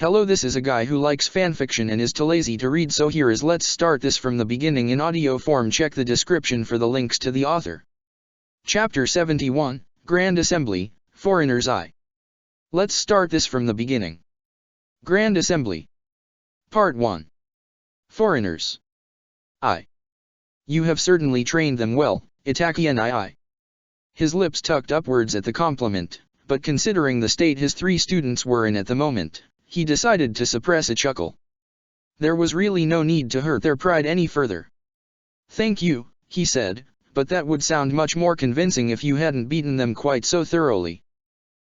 Hello, this is a guy who likes fanfiction and is too lazy to read, so here is let's start this from the beginning in audio form. Check the description for the links to the author. Chapter 71, Grand Assembly, Foreigner's Eye. Let's start this from the beginning. Grand Assembly. Part 1. Foreigners' Eye. You have certainly trained them well, Itachi nii. His lips tucked upwards at the compliment, but considering the state his three students were in at the moment, he decided to suppress a chuckle. There was really no need to hurt their pride any further. Thank you, he said, but that would sound much more convincing if you hadn't beaten them quite so thoroughly.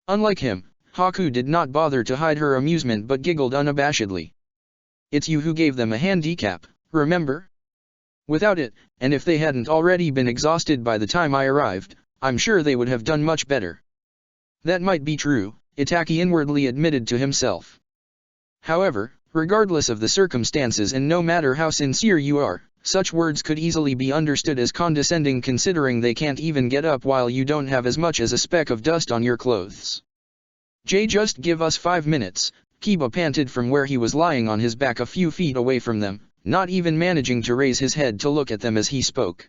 Unlike him, Haku did not bother to hide her amusement but giggled unabashedly. It's you who gave them a handicap, remember? Without it, and if they hadn't already been exhausted by the time I arrived, I'm sure they would have done much better. That might be true, Itachi inwardly admitted to himself. However, regardless of the circumstances and no matter how sincere you are, such words could easily be understood as condescending, considering they can't even get up while you don't have as much as a speck of dust on your clothes. Just give us 5 minutes, Kiba panted from where he was lying on his back a few feet away from them, not even managing to raise his head to look at them as he spoke.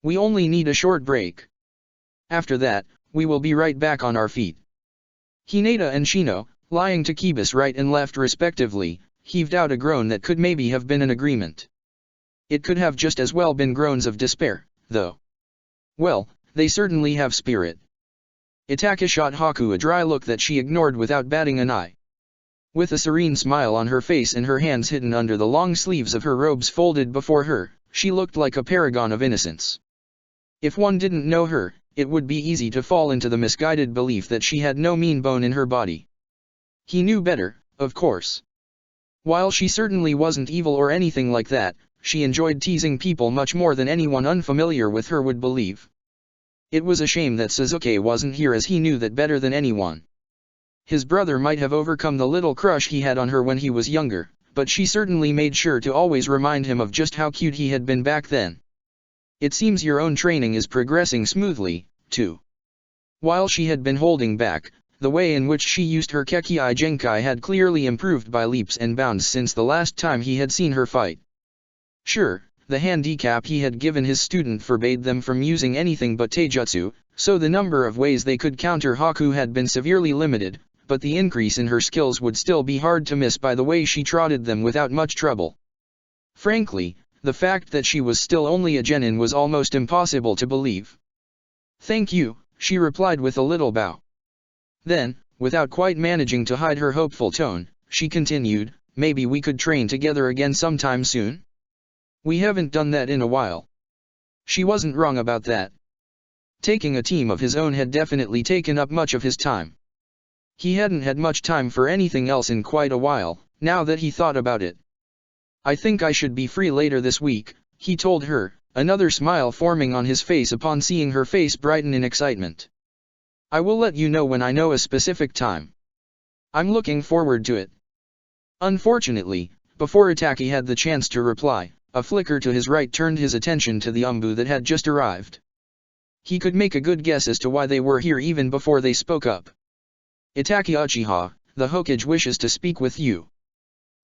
We only need a short break. After that, we will be right back on our feet. Hinata and Shino, lying to Kiba's right and left respectively, heaved out a groan that could maybe have been an agreement. It could have just as well been groans of despair, though. Well, they certainly have spirit. Itachi shot Haku a dry look that she ignored without batting an eye. With a serene smile on her face and her hands hidden under the long sleeves of her robes folded before her, she looked like a paragon of innocence. If one didn't know her, it would be easy to fall into the misguided belief that she had no mean bone in her body. He knew better, of course. While she certainly wasn't evil or anything like that, she enjoyed teasing people much more than anyone unfamiliar with her would believe. It was a shame that Sasuke wasn't here, as he knew that better than anyone. His brother might have overcome the little crush he had on her when he was younger, but she certainly made sure to always remind him of just how cute he had been back then. It seems your own training is progressing smoothly, too. While she had been holding back, the way in which she used her Kekkei Genkai had clearly improved by leaps and bounds since the last time he had seen her fight. Sure, the handicap he had given his student forbade them from using anything but taijutsu, so the number of ways they could counter Haku had been severely limited, but the increase in her skills would still be hard to miss by the way she trotted them without much trouble. Frankly, the fact that she was still only a genin was almost impossible to believe. Thank you, she replied with a little bow. Then, without quite managing to hide her hopeful tone, she continued, maybe we could train together again sometime soon? We haven't done that in a while. She wasn't wrong about that. Taking a team of his own had definitely taken up much of his time. He hadn't had much time for anything else in quite a while, now that he thought about it. I think I should be free later this week, he told her, another smile forming on his face upon seeing her face brighten in excitement. I will let you know when I know a specific time. I'm looking forward to it. Unfortunately, before Itachi had the chance to reply, a flicker to his right turned his attention to the Umbu that had just arrived. He could make a good guess as to why they were here even before they spoke up. Itachi Uchiha, the Hokage wishes to speak with you.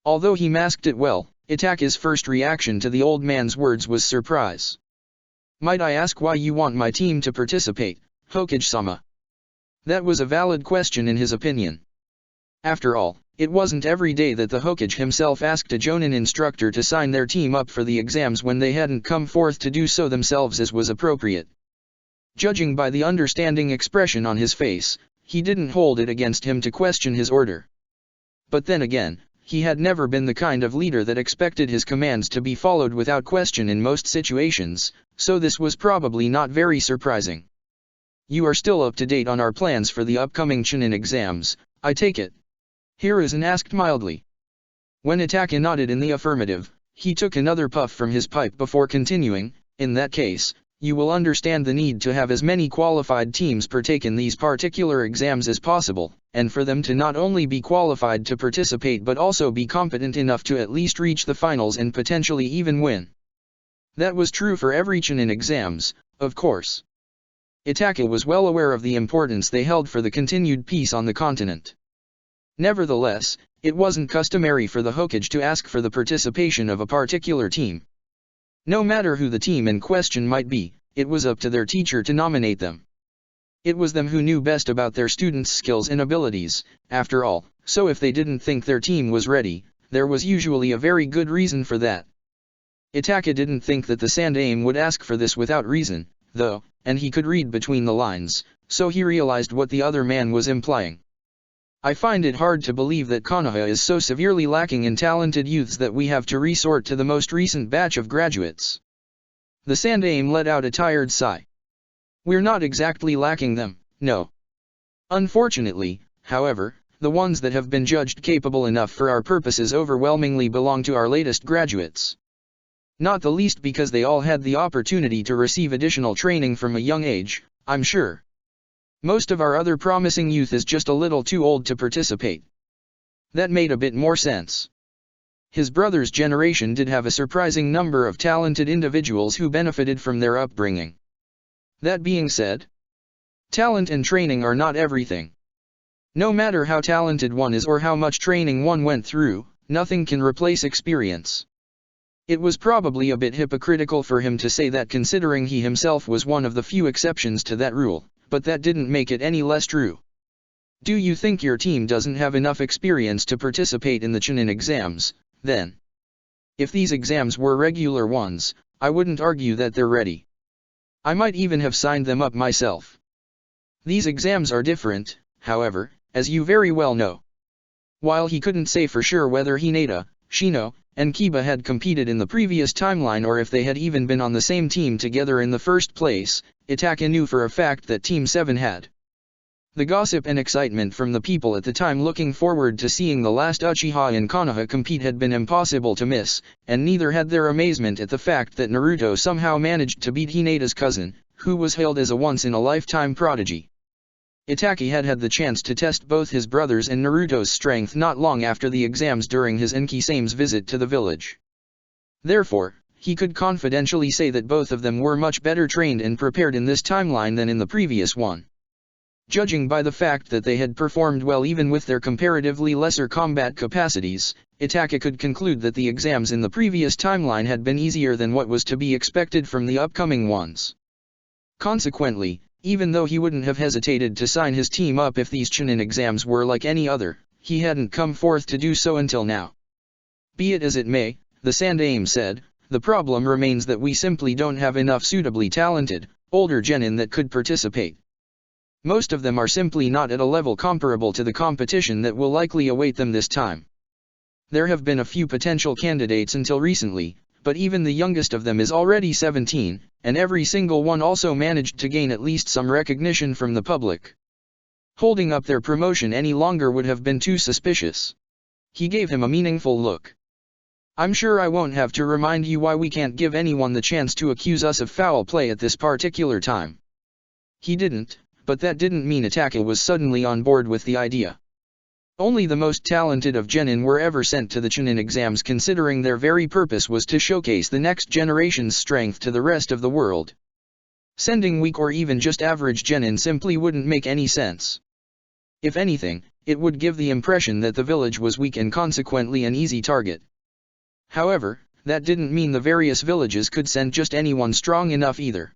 Although he masked it well, Itachi's first reaction to the old man's words was surprise. Might I ask why you want my team to participate, Hokage-sama? That was a valid question in his opinion. After all, it wasn't every day that the Hokage himself asked a Jonin instructor to sign their team up for the exams when they hadn't come forth to do so themselves as was appropriate. Judging by the understanding expression on his face, he didn't hold it against him to question his order. But then again, he had never been the kind of leader that expected his commands to be followed without question in most situations, so this was probably not very surprising. You are still up to date on our plans for the upcoming Chunin exams, I take it? Hiruzen asked mildly. When Itachi nodded in the affirmative, he took another puff from his pipe before continuing, in that case, you will understand the need to have as many qualified teams partake in these particular exams as possible, and for them to not only be qualified to participate but also be competent enough to at least reach the finals and potentially even win. That was true for every Chunin exams, of course. Itachi was well aware of the importance they held for the continued peace on the continent. Nevertheless, It wasn't customary for the Hokage to ask for the participation of a particular team. No matter who the team in question might be, it was up to their teacher to nominate them. It was them who knew best about their students' skills and abilities, after all, so if they didn't think their team was ready, there was usually a very good reason for that. Itachi didn't think that the Sandaime would ask for this without reason, though, and he could read between the lines, so he realized what the other man was implying. I find it hard to believe that Konoha is so severely lacking in talented youths that we have to resort to the most recent batch of graduates. The Sandaime let out a tired sigh. We're not exactly lacking them, no. Unfortunately, however, the ones that have been judged capable enough for our purposes overwhelmingly belong to our latest graduates. Not the least because they all had the opportunity to receive additional training from a young age, I'm sure. Most of our other promising youth is just a little too old to participate. That made a bit more sense. His brother's generation did have a surprising number of talented individuals who benefited from their upbringing. That being said, talent and training are not everything. No matter how talented one is or how much training one went through, nothing can replace experience. It was probably a bit hypocritical for him to say that considering he himself was one of the few exceptions to that rule, but that didn't make it any less true. Do you think your team doesn't have enough experience to participate in the Chunin exams, then? If these exams were regular ones, I wouldn't argue that they're ready. I might even have signed them up myself. These exams are different, however, as you very well know. While he couldn't say for sure whether Hinata, Shino, and Kiba had competed in the previous timeline or if they had even been on the same team together in the first place, Itachi knew for a fact that Team 7 had. The gossip and excitement from the people at the time looking forward to seeing the last Uchiha in Konoha compete had been impossible to miss, and neither had their amazement at the fact that Naruto somehow managed to beat Hinata's cousin, who was hailed as a once-in-a-lifetime prodigy. Itachi had had the chance to test both his brother's and Naruto's strength not long after the exams during his Enki-same's visit to the village. Therefore, he could confidentially say that both of them were much better trained and prepared in this timeline than in the previous one. Judging by the fact that they had performed well even with their comparatively lesser combat capacities, Itachi could conclude that the exams in the previous timeline had been easier than what was to be expected from the upcoming ones. Consequently, even though he wouldn't have hesitated to sign his team up if these Chunin exams were like any other, he hadn't come forth to do so until now. Be it as it may, the Sandaime said, the problem remains that we simply don't have enough suitably talented, older genin that could participate. Most of them are simply not at a level comparable to the competition that will likely await them this time. There have been a few potential candidates until recently, but even the youngest of them is already 17, and every single one also managed to gain at least some recognition from the public. Holding up their promotion any longer would have been too suspicious. He gave him a meaningful look. I'm sure I won't have to remind you why we can't give anyone the chance to accuse us of foul play at this particular time. He didn't, but that didn't mean Itachi was suddenly on board with the idea. Only the most talented of genin were ever sent to the Chunin exams, considering their very purpose was to showcase the next generation's strength to the rest of the world. Sending weak or even just average genin simply wouldn't make any sense. If anything, it would give the impression that the village was weak and consequently an easy target. However, that didn't mean the various villages could send just anyone strong enough either.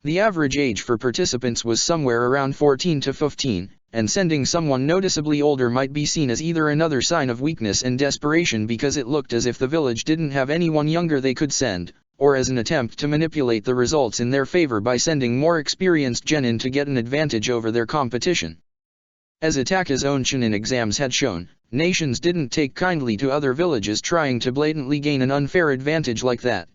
The average age for participants was somewhere around 14 to 15, and sending someone noticeably older might be seen as either another sign of weakness and desperation because it looked as if the village didn't have anyone younger they could send, or as an attempt to manipulate the results in their favor by sending more experienced genin to get an advantage over their competition. As Itachi's own Chunin exams had shown, nations didn't take kindly to other villages trying to blatantly gain an unfair advantage like that.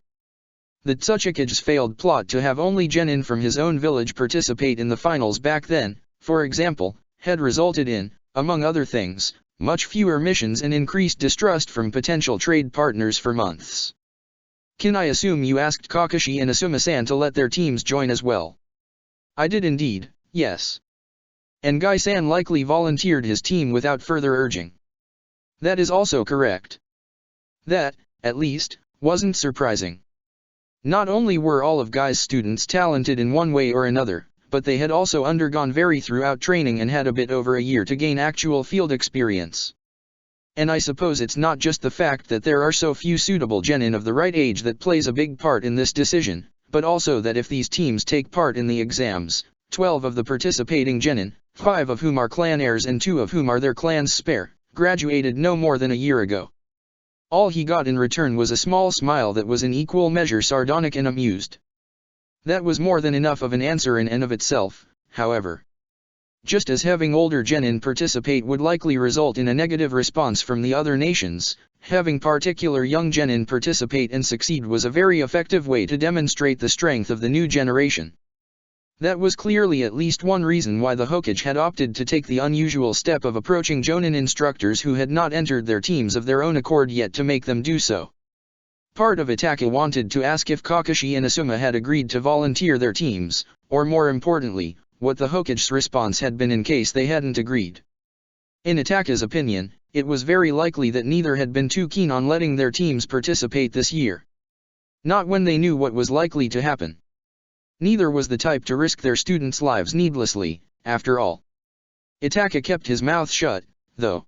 The Tsuchikage's failed plot to have only genin from his own village participate in the finals back then, for example, had resulted in, among other things, much fewer missions and increased distrust from potential trade partners for months. Can I assume you asked Kakashi and Asuma-san to let their teams join as well? I did indeed, yes. And Gai-san likely volunteered his team without further urging. That is also correct. That, at least, wasn't surprising. Not only were all of Guy's students talented in one way or another, but they had also undergone very thorough training and had a bit over a year to gain actual field experience. And I suppose it's not just the fact that there are so few suitable genin of the right age that plays a big part in this decision, but also that if these teams take part in the exams, 12 of the participating genin, 5 of whom are clan heirs and 2 of whom are their clan's spare, graduated no more than a year ago. All he got in return was a small smile that was in equal measure sardonic and amused. That was more than enough of an answer in and of itself, however. Just as having older genin participate would likely result in a negative response from the other nations, having particular young genin participate and succeed was a very effective way to demonstrate the strength of the new generation. That was clearly at least one reason why the Hokage had opted to take the unusual step of approaching Jonin instructors who had not entered their teams of their own accord yet to make them do so. Part of Itachi wanted to ask if Kakashi and Asuma had agreed to volunteer their teams, or more importantly, what the Hokage's response had been in case they hadn't agreed. In Itachi's opinion, it was very likely that neither had been too keen on letting their teams participate this year. Not when they knew what was likely to happen. Neither was the type to risk their students' lives needlessly, after all. Itachi kept his mouth shut, though.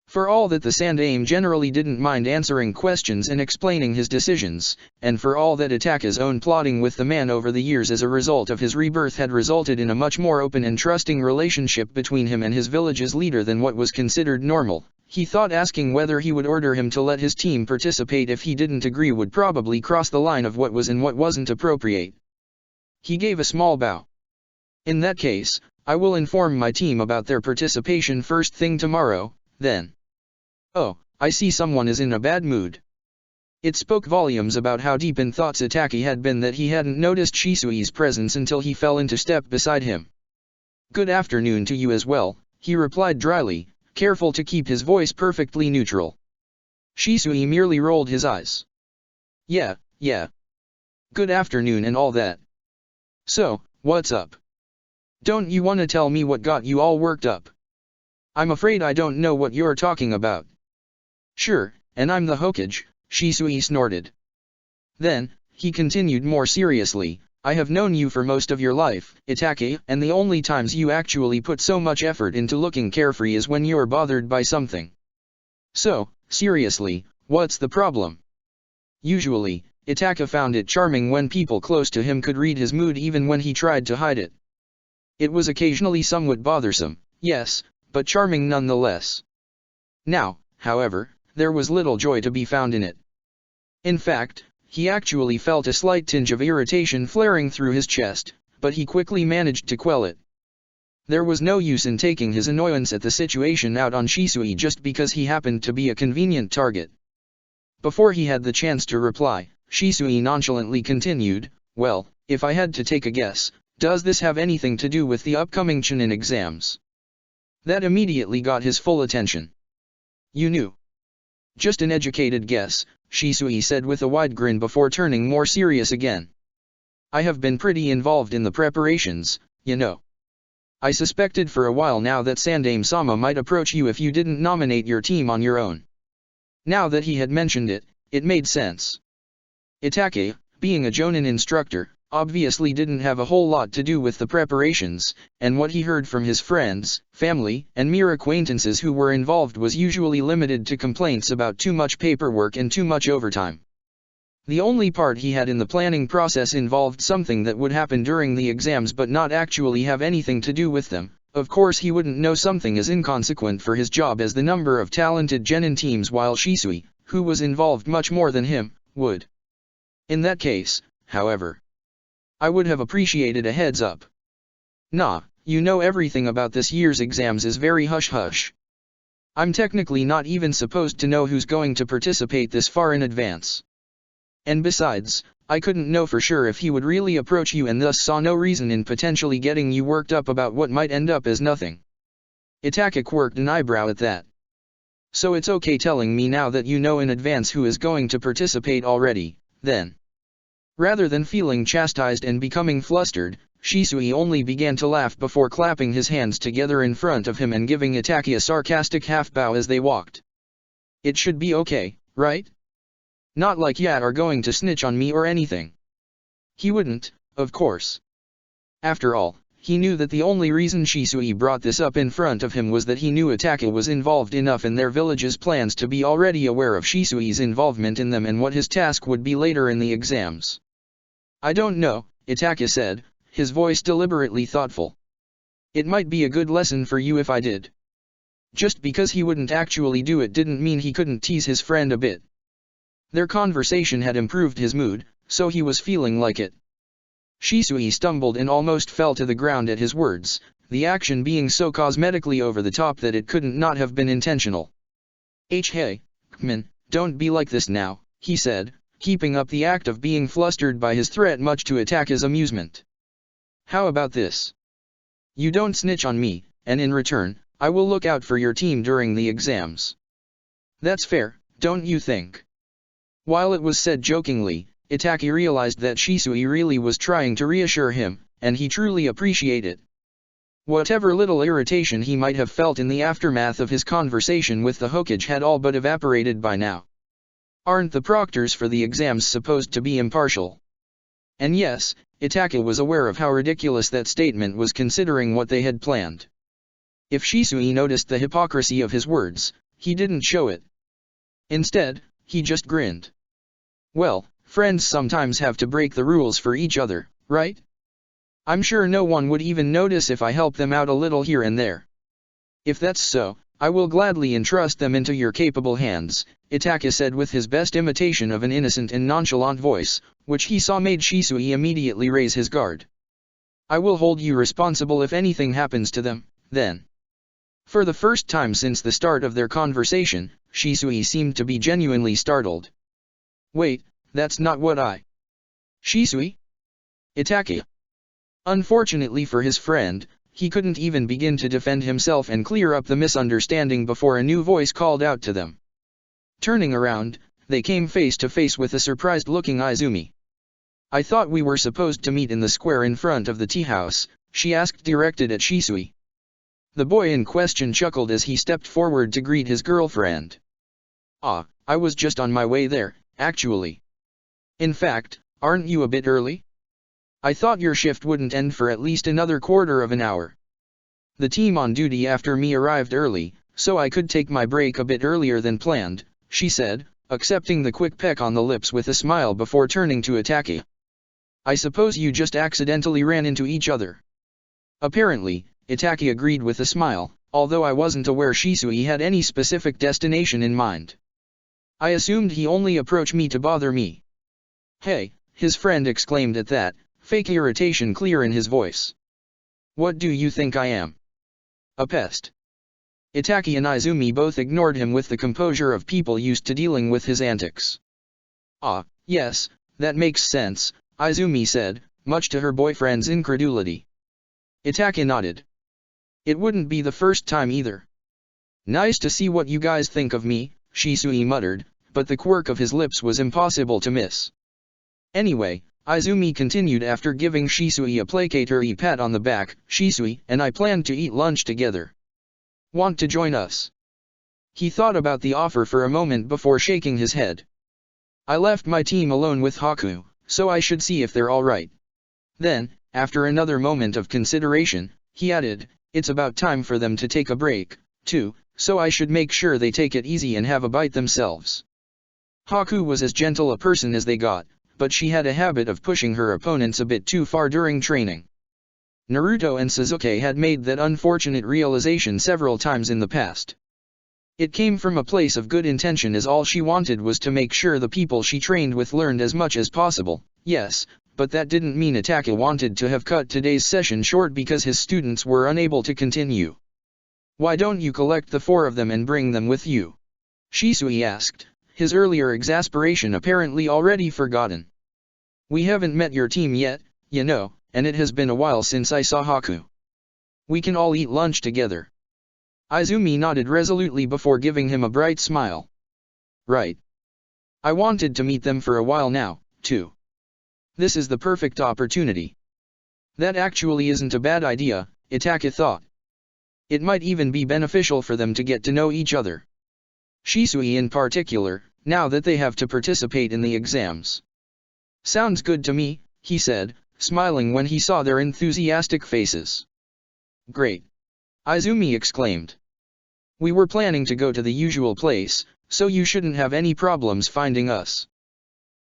For all that the Sandaime generally didn't mind answering questions and explaining his decisions, and for all that Itachi's own plotting with the man over the years as a result of his rebirth had resulted in a much more open and trusting relationship between him and his village's leader than what was considered normal, he thought asking whether he would order him to let his team participate if he didn't agree would probably cross the line of what was and what wasn't appropriate. He gave a small bow. In that case, I will inform my team about their participation first thing tomorrow, then. Oh, I see someone is in a bad mood. It spoke volumes about how deep in thoughts Itachi had been that he hadn't noticed Shisui's presence until he fell into step beside him. Good afternoon to you as well, he replied dryly, careful to keep his voice perfectly neutral. Shisui merely rolled his eyes. Yeah. Good afternoon and all that. So, what's up? Don't you want to tell me what got you all worked up? I'm afraid I don't know what you're talking about. Sure, and I'm the Hokage, Shisui snorted. Then, he continued more seriously, I have known you for most of your life, Itachi, and the only times you actually put so much effort into looking carefree is when you're bothered by something. So, seriously, what's the problem? Usually, Itachi found it charming when people close to him could read his mood even when he tried to hide it. It was occasionally somewhat bothersome, yes, but charming nonetheless. Now, however, there was little joy to be found in it. In fact, he actually felt a slight tinge of irritation flaring through his chest, but he quickly managed to quell it. There was no use in taking his annoyance at the situation out on Shisui just because he happened to be a convenient target. Before he had the chance to reply, Shisui nonchalantly continued, well, if I had to take a guess, does this have anything to do with the upcoming Chunin exams? That immediately got his full attention. You knew. Just an educated guess, Shisui said with a wide grin before turning more serious again. I have been pretty involved in the preparations, you know. I suspected for a while now that Sandaime-sama might approach you if you didn't nominate your team on your own. Now that he had mentioned it, it made sense. Itachi, being a Jonin instructor, obviously didn't have a whole lot to do with the preparations, and what he heard from his friends, family, and mere acquaintances who were involved was usually limited to complaints about too much paperwork and too much overtime. The only part he had in the planning process involved something that would happen during the exams but not actually have anything to do with them. Of course he wouldn't know something as inconsequent for his job as the number of talented genin teams while Shisui, who was involved much more than him, would. In that case, however, I would have appreciated a heads up. Nah, you know everything about this year's exams is very hush-hush. I'm technically not even supposed to know who's going to participate this far in advance. And besides, I couldn't know for sure if he would really approach you and thus saw no reason in potentially getting you worked up about what might end up as nothing. Itachi quirked an eyebrow at that. So it's okay telling me now that you know in advance who is going to participate already, then. Rather than feeling chastised and becoming flustered, Shisui only began to laugh before clapping his hands together in front of him and giving Itachi a sarcastic half-bow as they walked. It should be okay, right? Not like you are going to snitch on me or anything. He wouldn't, of course. After all, He knew that the only reason Shisui brought this up in front of him was that he knew Itachi was involved enough in their village's plans to be already aware of Shisui's involvement in them and what his task would be later in the exams. I don't know, Itachi said, his voice deliberately thoughtful. It might be a good lesson for you if I did. Just because he wouldn't actually do it didn't mean he couldn't tease his friend a bit. Their conversation had improved his mood, so he was feeling like it. Shisui stumbled and almost fell to the ground at his words, the action being so cosmetically over the top that it couldn't not have been intentional. Hey, Kmin, don't be like this now, he said, keeping up the act of being flustered by his threat much to Itachi's amusement. How about this? You don't snitch on me, and in return, I will look out for your team during the exams. That's fair, don't you think? While it was said jokingly, Itachi realized that Shisui really was trying to reassure him, and he truly appreciated it. Whatever little irritation he might have felt in the aftermath of his conversation with the Hokage had all but evaporated by now. Aren't the proctors for the exams supposed to be impartial? And yes, Itachi was aware of how ridiculous that statement was considering what they had planned. If Shisui noticed the hypocrisy of his words, he didn't show it. Instead, he just grinned. Well, friends sometimes have to break the rules for each other, right? I'm sure no one would even notice if I help them out a little here and there. If that's so, I will gladly entrust them into your capable hands, Itachi said with his best imitation of an innocent and nonchalant voice, which he saw made Shisui immediately raise his guard. I will hold you responsible if anything happens to them, then. For the first time since the start of their conversation, Shisui seemed to be genuinely startled. Wait, that's not what I... Shisui? Itachi. Unfortunately for his friend, he couldn't even begin to defend himself and clear up the misunderstanding before a new voice called out to them. Turning around, they came face to face with a surprised-looking Izumi. I thought we were supposed to meet in the square in front of the tea house, she asked directed at Shisui. The boy in question chuckled as he stepped forward to greet his girlfriend. Ah, I was just on my way there, actually. In fact, aren't you a bit early? I thought your shift wouldn't end for at least another quarter of an hour. The team on duty after me arrived early, so I could take my break a bit earlier than planned, she said, accepting the quick peck on the lips with a smile before turning to Itachi. I suppose you just accidentally ran into each other. Apparently, Itachi agreed with a smile, although I wasn't aware Shisui had any specific destination in mind. I assumed he only approached me to bother me. Hey, his friend exclaimed at that, fake irritation clear in his voice. What do you think I am? A pest. Itachi and Izumi both ignored him with the composure of people used to dealing with his antics. Ah, yes, that makes sense, Izumi said, much to her boyfriend's incredulity. Itachi nodded. It wouldn't be the first time either. Nice to see what you guys think of me, Shisui muttered, but the quirk of his lips was impossible to miss. Anyway, Izumi continued after giving Shisui a placatory pat on the back, Shisui and I plan to eat lunch together. Want to join us? He thought about the offer for a moment before shaking his head. I left my team alone with Haku, so I should see if they're alright. Then, after another moment of consideration, he added, it's about time for them to take a break, too, so I should make sure they take it easy and have a bite themselves. Haku was as gentle a person as they got, but she had a habit of pushing her opponents a bit too far during training. Naruto and Sasuke had made that unfortunate realization several times in the past. It came from a place of good intention as all she wanted was to make sure the people she trained with learned as much as possible, yes, but that didn't mean Itachi wanted to have cut today's session short because his students were unable to continue. Why don't you collect the 4 of them and bring them with you? Shisui asked, his earlier exasperation apparently already forgotten. We haven't met your team yet, you know, and it has been a while since I saw Haku. We can all eat lunch together. Izumi nodded resolutely before giving him a bright smile. Right. I wanted to meet them for a while now, too. This is the perfect opportunity. That actually isn't a bad idea, Itachi thought. It might even be beneficial for them to get to know each other. Shisui in particular, now that they have to participate in the exams. Sounds good to me, he said, smiling when he saw their enthusiastic faces. "Great!" Izumi exclaimed. "We were planning to go to the usual place, so you shouldn't have any problems finding us.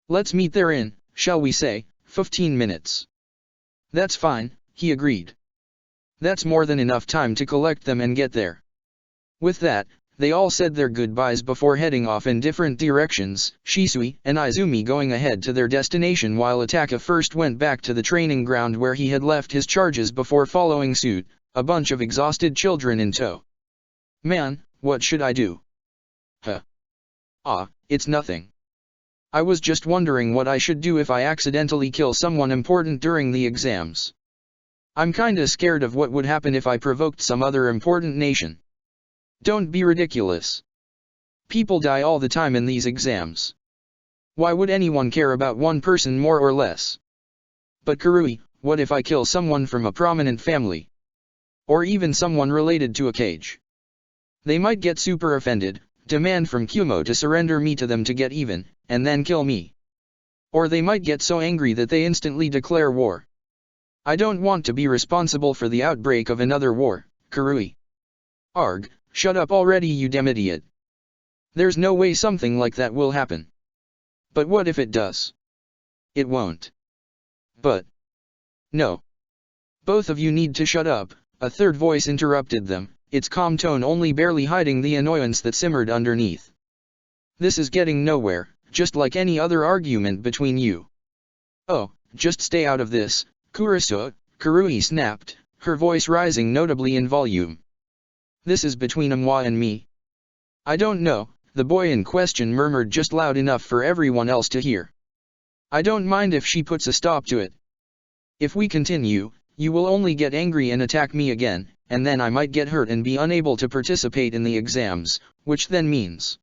Let's meet there in, shall we say, 15 minutes. "That's fine," he agreed. "That's more than enough time to collect them and get there." With that, they all said their goodbyes before heading off in different directions, Shisui and Izumi going ahead to their destination while Ataka first went back to the training ground where he had left his charges before following suit, a bunch of exhausted children in tow. "Man, what should I do?" "Huh. It's nothing. I was just wondering what I should do if I accidentally kill someone important during the exams. I'm kinda scared of what would happen if I provoked some other important nation." "Don't be ridiculous. People die all the time in these exams. Why would anyone care about one person more or less?" "But Kurui, what if I kill someone from a prominent family? Or even someone related to a cage? They might get super offended, demand from Kumo to surrender me to them to get even, and then kill me. Or they might get so angry that they instantly declare war. I don't want to be responsible for the outbreak of another war, Kurui." "Arg, shut up already, you damn idiot. There's no way something like that will happen." "But what if it does?" "It won't." "But..." "No. Both of you need to shut up," a third voice interrupted them, its calm tone only barely hiding the annoyance that simmered underneath. "This is getting nowhere, just like any other argument between you." "Oh, just stay out of this, Kurisu," Kurui snapped, her voice rising notably in volume. "This is between moi and me." "I don't know," the boy in question murmured just loud enough for everyone else to hear. "I don't mind if she puts a stop to it. If we continue, you will only get angry and attack me again, and then I might get hurt and be unable to participate in the exams, which then means..."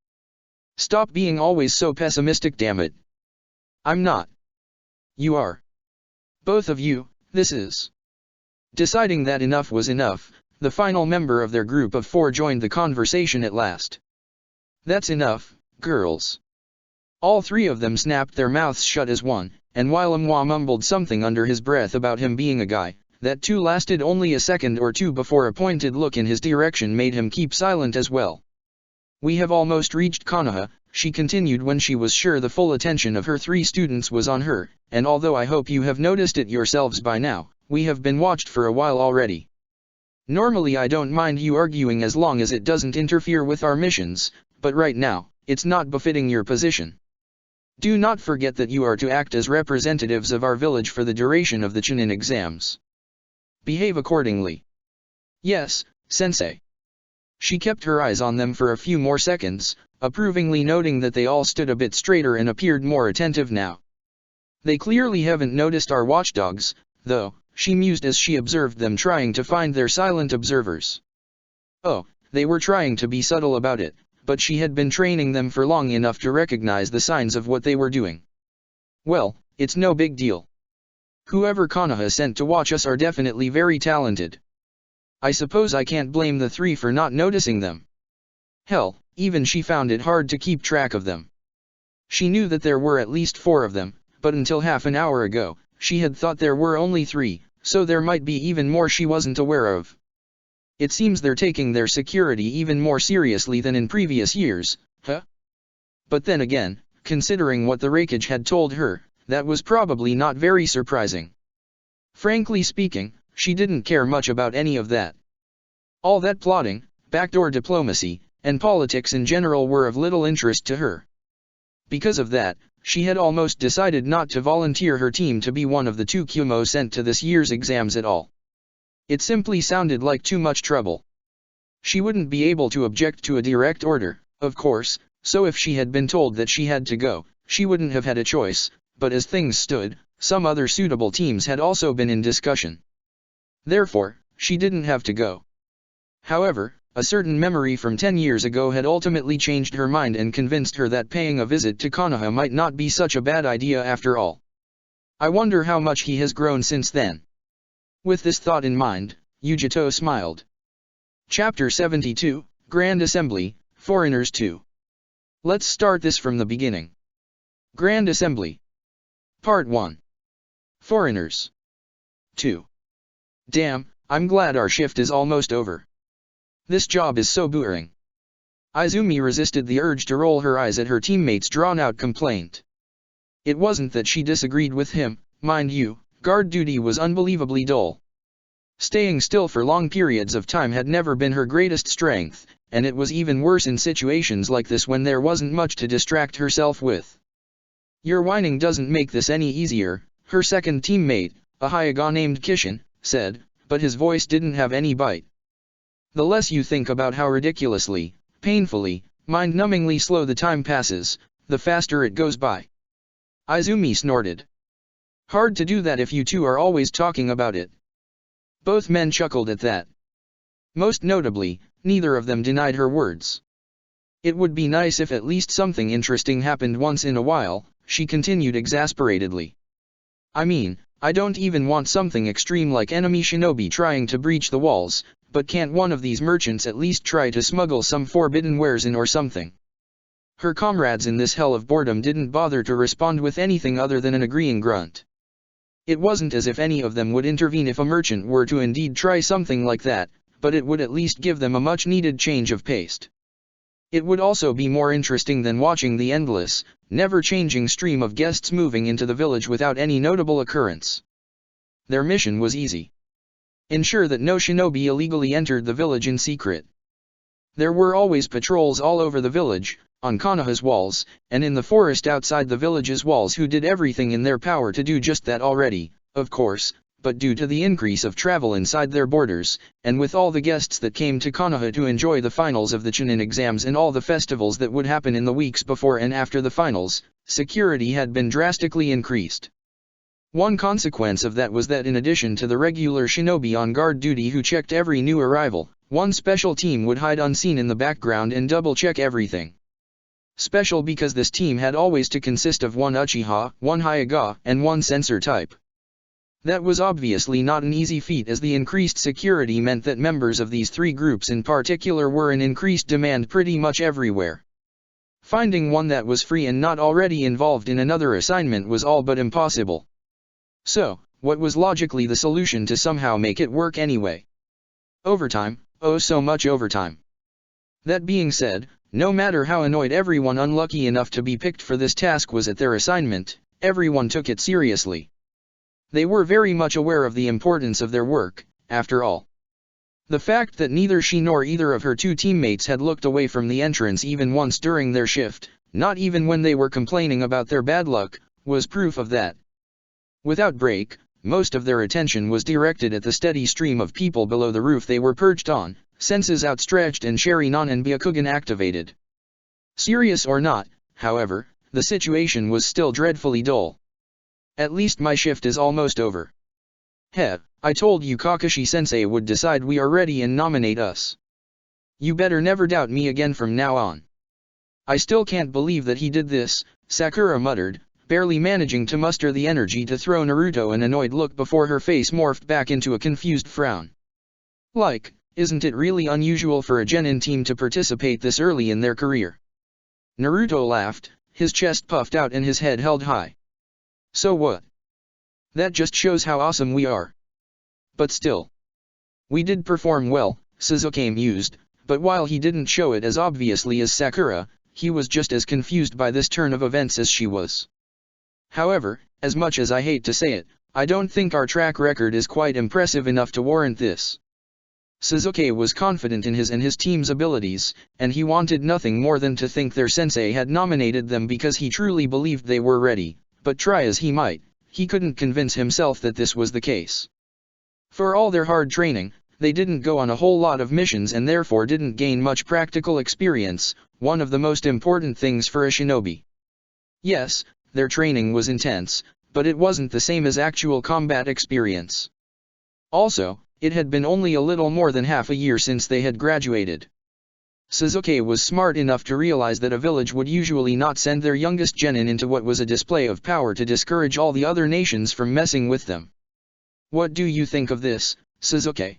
"Stop being always so pessimistic, damn it." "I'm not." "You are. Both of you, this is..." Deciding that enough was enough, the final member of their group of 4 joined the conversation at last. "That's enough, girls." All 3 of them snapped their mouths shut as one, and while Amwa mumbled something under his breath about him being a guy, that too lasted only a second or two before a pointed look in his direction made him keep silent as well. "We have almost reached Konoha," she continued when she was sure the full attention of her 3 students was on her, "and although I hope you have noticed it yourselves by now, we have been watched for a while already. Normally I don't mind you arguing as long as it doesn't interfere with our missions, but right now, it's not befitting your position. Do not forget that you are to act as representatives of our village for the duration of the Chunin exams. Behave accordingly." "Yes, sensei." She kept her eyes on them for a few more seconds, approvingly noting that they all stood a bit straighter and appeared more attentive now. "They clearly haven't noticed our watchdogs, though," she mused as she observed them trying to find their silent observers. Oh, they were trying to be subtle about it, but she had been training them for long enough to recognize the signs of what they were doing. "Well, it's no big deal. Whoever Konoha sent to watch us are definitely very talented. I suppose I can't blame the 3 for not noticing them. Hell, even she found it hard to keep track of them. She knew that there were at least 4 of them, but until half an hour ago, she had thought there were only 3, so there might be even more she wasn't aware of. It seems they're taking their security even more seriously than in previous years, huh? But then again, considering what the Raikage had told her, that was probably not very surprising. Frankly speaking, she didn't care much about any of that. All that plotting, backdoor diplomacy, and politics in general were of little interest to her. Because of that, she had almost decided not to volunteer her team to be one of the 2 Kumo sent to this year's exams at all. It simply sounded like too much trouble. She wouldn't be able to object to a direct order, of course, so if she had been told that she had to go, she wouldn't have had a choice, but as things stood, some other suitable teams had also been in discussion. Therefore, she didn't have to go. However, a certain memory from 10 years ago had ultimately changed her mind and convinced her that paying a visit to Konoha might not be such a bad idea after all. I wonder how much he has grown since then. With this thought in mind, Yujito smiled. Chapter 72, Grand Assembly, Foreigners 2. Let's start this from the beginning. Grand Assembly. Part 1. Foreigners. 2. Damn, I'm glad our shift is almost over. This job is so boring. Izumi resisted the urge to roll her eyes at her teammate's drawn-out complaint. It wasn't that she disagreed with him, mind you, guard duty was unbelievably dull. Staying still for long periods of time had never been her greatest strength, and it was even worse in situations like this when there wasn't much to distract herself with. Your whining doesn't make this any easier, her second teammate, a Hyuga named Kishin, said, but his voice didn't have any bite. The less you think about how ridiculously, painfully, mind-numbingly slow the time passes, the faster it goes by. Izumi snorted. Hard to do that if you two are always talking about it. Both men chuckled at that. Most notably, neither of them denied her words. It would be nice if at least something interesting happened once in a while, she continued exasperatedly. I mean, I don't even want something extreme like enemy shinobi trying to breach the walls, but can't one of these merchants at least try to smuggle some forbidden wares in or something? Her comrades in this hell of boredom didn't bother to respond with anything other than an agreeing grunt. It wasn't as if any of them would intervene if a merchant were to indeed try something like that, but it would at least give them a much-needed change of pace. It would also be more interesting than watching the endless, never-changing stream of guests moving into the village without any notable occurrence. Their mission was easy. Ensure that no shinobi illegally entered the village in secret. There were always patrols all over the village, on Konoha's walls, and in the forest outside the village's walls who did everything in their power to do just that already, of course, but due to the increase of travel inside their borders, and with all the guests that came to Konoha to enjoy the finals of the Chunin exams and all the festivals that would happen in the weeks before and after the finals, security had been drastically increased. One consequence of that was that in addition to the regular shinobi on guard duty who checked every new arrival, one special team would hide unseen in the background and double-check everything. Special because this team had always to consist of one Uchiha, one Hyuga, and one sensor type. That was obviously not an easy feat as the increased security meant that members of these three groups in particular were in increased demand pretty much everywhere. Finding one that was free and not already involved in another assignment was all but impossible. So, what was logically the solution to somehow make it work anyway? Overtime, oh so much overtime. That being said, no matter how annoyed everyone unlucky enough to be picked for this task was at their assignment, everyone took it seriously. They were very much aware of the importance of their work, after all. The fact that neither she nor either of her two teammates had looked away from the entrance even once during their shift, not even when they were complaining about their bad luck, was proof of that. Without break, most of their attention was directed at the steady stream of people below the roof they were perched on, senses outstretched and Sharingan and Byakugan activated. Serious or not, however, the situation was still dreadfully dull. At least my shift is almost over. Heh, I told you Kakashi-sensei would decide we are ready and nominate us. You better never doubt me again from now on. I still can't believe that he did this, Sakura muttered, barely managing to muster the energy to throw Naruto an annoyed look before her face morphed back into a confused frown. Isn't it really unusual for a genin team to participate this early in their career? Naruto laughed, his chest puffed out and his head held high. So what? That just shows how awesome we are. But still. We did perform well, Sasuke mused, but while he didn't show it as obviously as Sakura, he was just as confused by this turn of events as she was. However, as much as I hate to say it, I don't think our track record is quite impressive enough to warrant this. Sasuke was confident in his team's abilities, and he wanted nothing more than to think their sensei had nominated them because he truly believed they were ready, but try as he might, he couldn't convince himself that this was the case. For all their hard training, they didn't go on a whole lot of missions and therefore didn't gain much practical experience, one of the most important things for a shinobi. Yes, their training was intense, but it wasn't the same as actual combat experience. Also, it had been only a little more than half a year since they had graduated. Sasuke was smart enough to realize that a village would usually not send their youngest genin into what was a display of power to discourage all the other nations from messing with them. What do you think of this, Sasuke?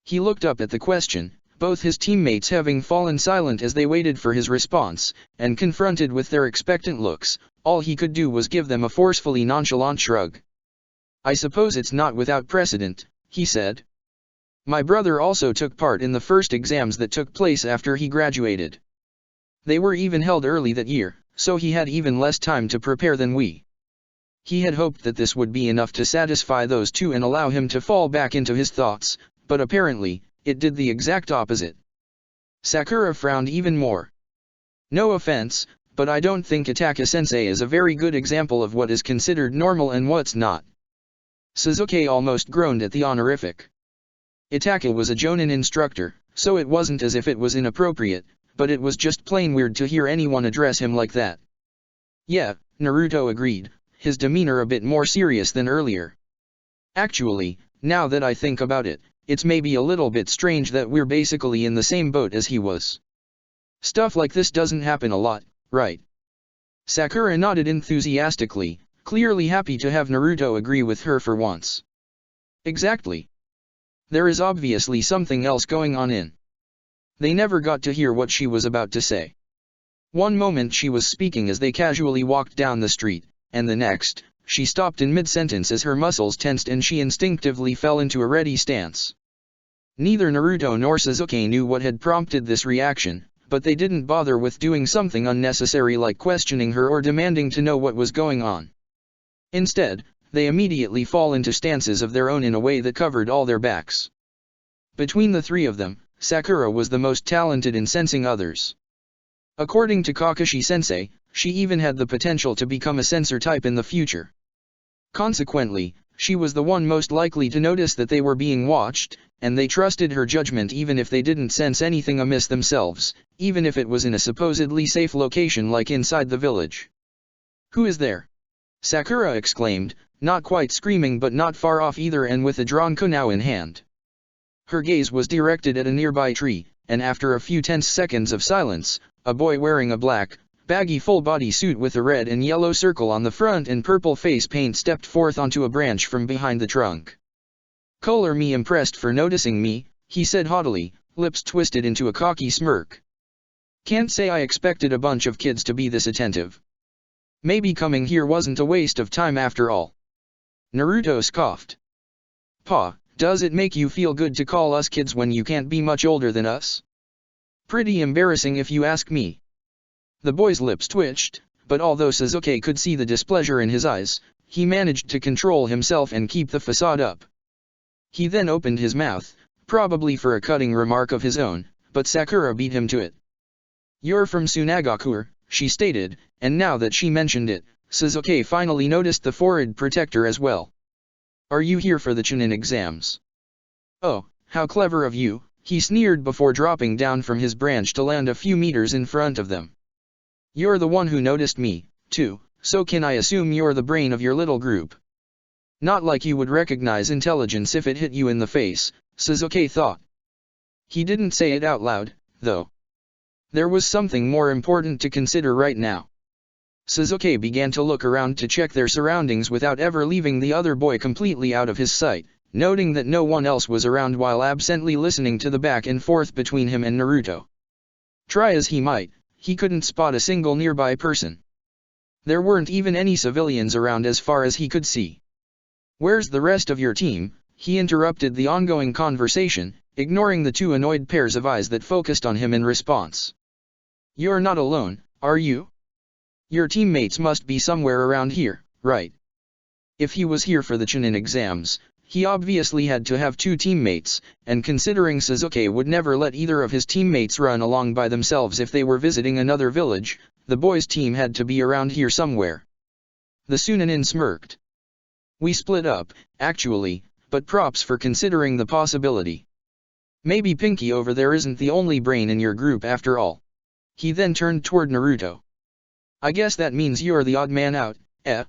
He looked up at the question, both his teammates having fallen silent as they waited for his response, and confronted with their expectant looks, all he could do was give them a forcefully nonchalant shrug. I suppose it's not without precedent, he said. My brother also took part in the first exams that took place after he graduated. They were even held early that year, so he had even less time to prepare than we. He had hoped that this would be enough to satisfy those two and allow him to fall back into his thoughts, but apparently, it did the exact opposite. Sakura frowned even more. No offense, but I don't think Itaka-sensei is a very good example of what is considered normal and what's not. Sasuke almost groaned at the honorific. Itaka was a Jonin instructor, so it wasn't as if it was inappropriate, but it was just plain weird to hear anyone address him like that. Yeah, Naruto agreed, his demeanor a bit more serious than earlier. Actually, now that I think about it, it's maybe a little bit strange that we're basically in the same boat as he was. Stuff like this doesn't happen a lot, right? Sakura nodded enthusiastically, clearly happy to have Naruto agree with her for once. Exactly. There is obviously something else going on in. They never got to hear what she was about to say. One moment she was speaking as they casually walked down the street, and the next, she stopped in mid-sentence as her muscles tensed and she instinctively fell into a ready stance. Neither Naruto nor Sasuke knew what had prompted this reaction, but they didn't bother with doing something unnecessary like questioning her or demanding to know what was going on. Instead, they immediately fall into stances of their own in a way that covered all their backs. Between the three of them, Sakura was the most talented in sensing others. According to Kakashi-sensei, she even had the potential to become a sensor type in the future. Consequently, she was the one most likely to notice that they were being watched, and they trusted her judgment even if they didn't sense anything amiss themselves, even if it was in a supposedly safe location like inside the village. Who is there? Sakura exclaimed, not quite screaming but not far off either, and with a drawn kunao in hand. Her gaze was directed at a nearby tree, and after a few tense seconds of silence, a boy wearing a black, baggy full-body suit with a red and yellow circle on the front and purple face paint stepped forth onto a branch from behind the trunk. "Color me impressed for noticing me," he said haughtily, lips twisted into a cocky smirk. "Can't say I expected a bunch of kids to be this attentive. Maybe coming here wasn't a waste of time after all." Naruto scoffed. "Pa, does it make you feel good to call us kids when you can't be much older than us? Pretty embarrassing if you ask me." The boy's lips twitched, but although Sasuke could see the displeasure in his eyes, he managed to control himself and keep the facade up. He then opened his mouth, probably for a cutting remark of his own, but Sakura beat him to it. "You're from Tsunagakure," she stated, and now that she mentioned it, Sasuke finally noticed the forehead protector as well. "Are you here for the Chunin exams?" "Oh, how clever of you," he sneered before dropping down from his branch to land a few meters in front of them. "You're the one who noticed me, too, so can I assume you're the brain of your little group?" Not like you would recognize intelligence if it hit you in the face, Sasuke thought. He didn't say it out loud, though. There was something more important to consider right now. Sasuke began to look around to check their surroundings without ever leaving the other boy completely out of his sight, noting that no one else was around while absently listening to the back and forth between him and Naruto. Try as he might, he couldn't spot a single nearby person. There weren't even any civilians around as far as he could see. "Where's the rest of your team?" he interrupted the ongoing conversation, ignoring the two annoyed pairs of eyes that focused on him in response. "You're not alone, are you? Your teammates must be somewhere around here, right?" If he was here for the Chunin exams, he obviously had to have two teammates, and considering Sasuke would never let either of his teammates run along by themselves if they were visiting another village, the boys' team had to be around here somewhere. The Sunanin smirked. "We split up, actually, but props for considering the possibility. Maybe Pinky over there isn't the only brain in your group after all." He then turned toward Naruto. "I guess that means you're the odd man out, eh?"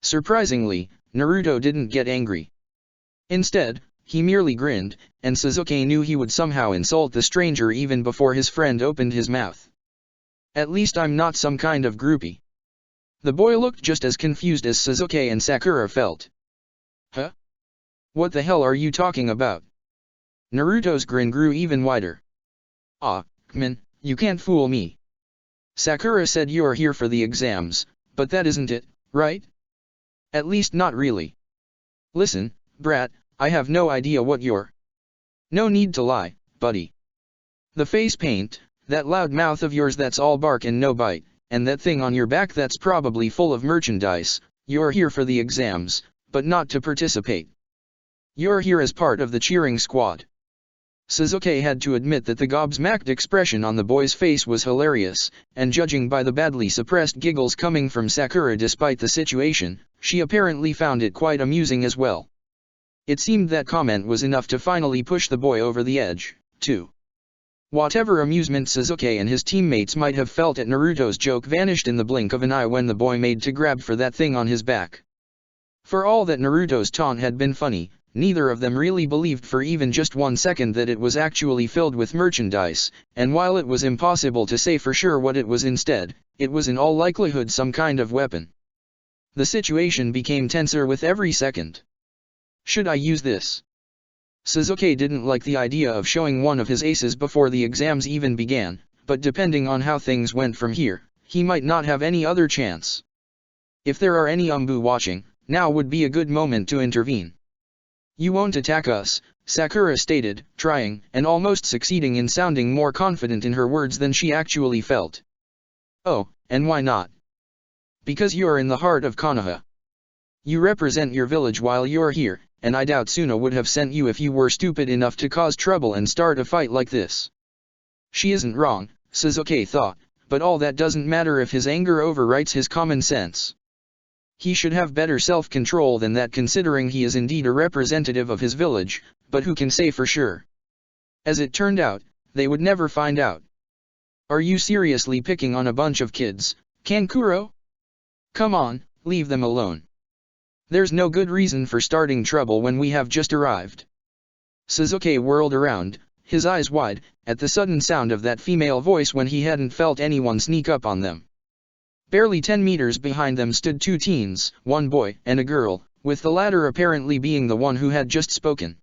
Surprisingly, Naruto didn't get angry. Instead, he merely grinned, and Sasuke knew he would somehow insult the stranger even before his friend opened his mouth. "At least I'm not some kind of groupie." The boy looked just as confused as Sasuke and Sakura felt. "Huh? What the hell are you talking about?" Naruto's grin grew even wider. "Ah, Kmin, you can't fool me. Sakura said you're here for the exams, but that isn't it, right? At least not really." Listen, brat, I have no idea what you're. No need to lie, buddy. The face paint, that loud mouth of yours that's all bark and no bite, and that thing on your back that's probably full of merchandise, you're here for the exams, but not to participate. You're here as part of the cheering squad. Sasuke had to admit that the gobsmacked expression on the boy's face was hilarious, and judging by the badly suppressed giggles coming from Sakura despite the situation, she apparently found it quite amusing as well. It seemed that comment was enough to finally push the boy over the edge, too. Whatever amusement Sasuke and his teammates might have felt at Naruto's joke vanished in the blink of an eye when the boy made to grab for that thing on his back. For all that Naruto's taunt had been funny, neither of them really believed for even just 1 second that it was actually filled with merchandise, and while it was impossible to say for sure what it was instead, it was in all likelihood some kind of weapon. The situation became tenser with every second. Should I use this? Sasuke didn't like the idea of showing one of his aces before the exams even began, but depending on how things went from here, he might not have any other chance. If there are any Umbu watching, now would be a good moment to intervene. You won't attack us, Sakura stated, trying, and almost succeeding in sounding more confident in her words than she actually felt. Oh, and why not? Because you're in the heart of Konoha. You represent your village while you're here, and I doubt Suna would have sent you if you were stupid enough to cause trouble and start a fight like this. She isn't wrong, Sasuke thought, but all that doesn't matter if his anger overwrites his common sense. He should have better self-control than that considering he is indeed a representative of his village, but who can say for sure? As it turned out, they would never find out. Are you seriously picking on a bunch of kids, Kankuro? Come on, leave them alone. There's no good reason for starting trouble when we have just arrived. Sasuke whirled around, his eyes wide, at the sudden sound of that female voice when he hadn't felt anyone sneak up on them. Barely 10 meters behind them stood 2 teens, one boy and a girl, with the latter apparently being the one who had just spoken.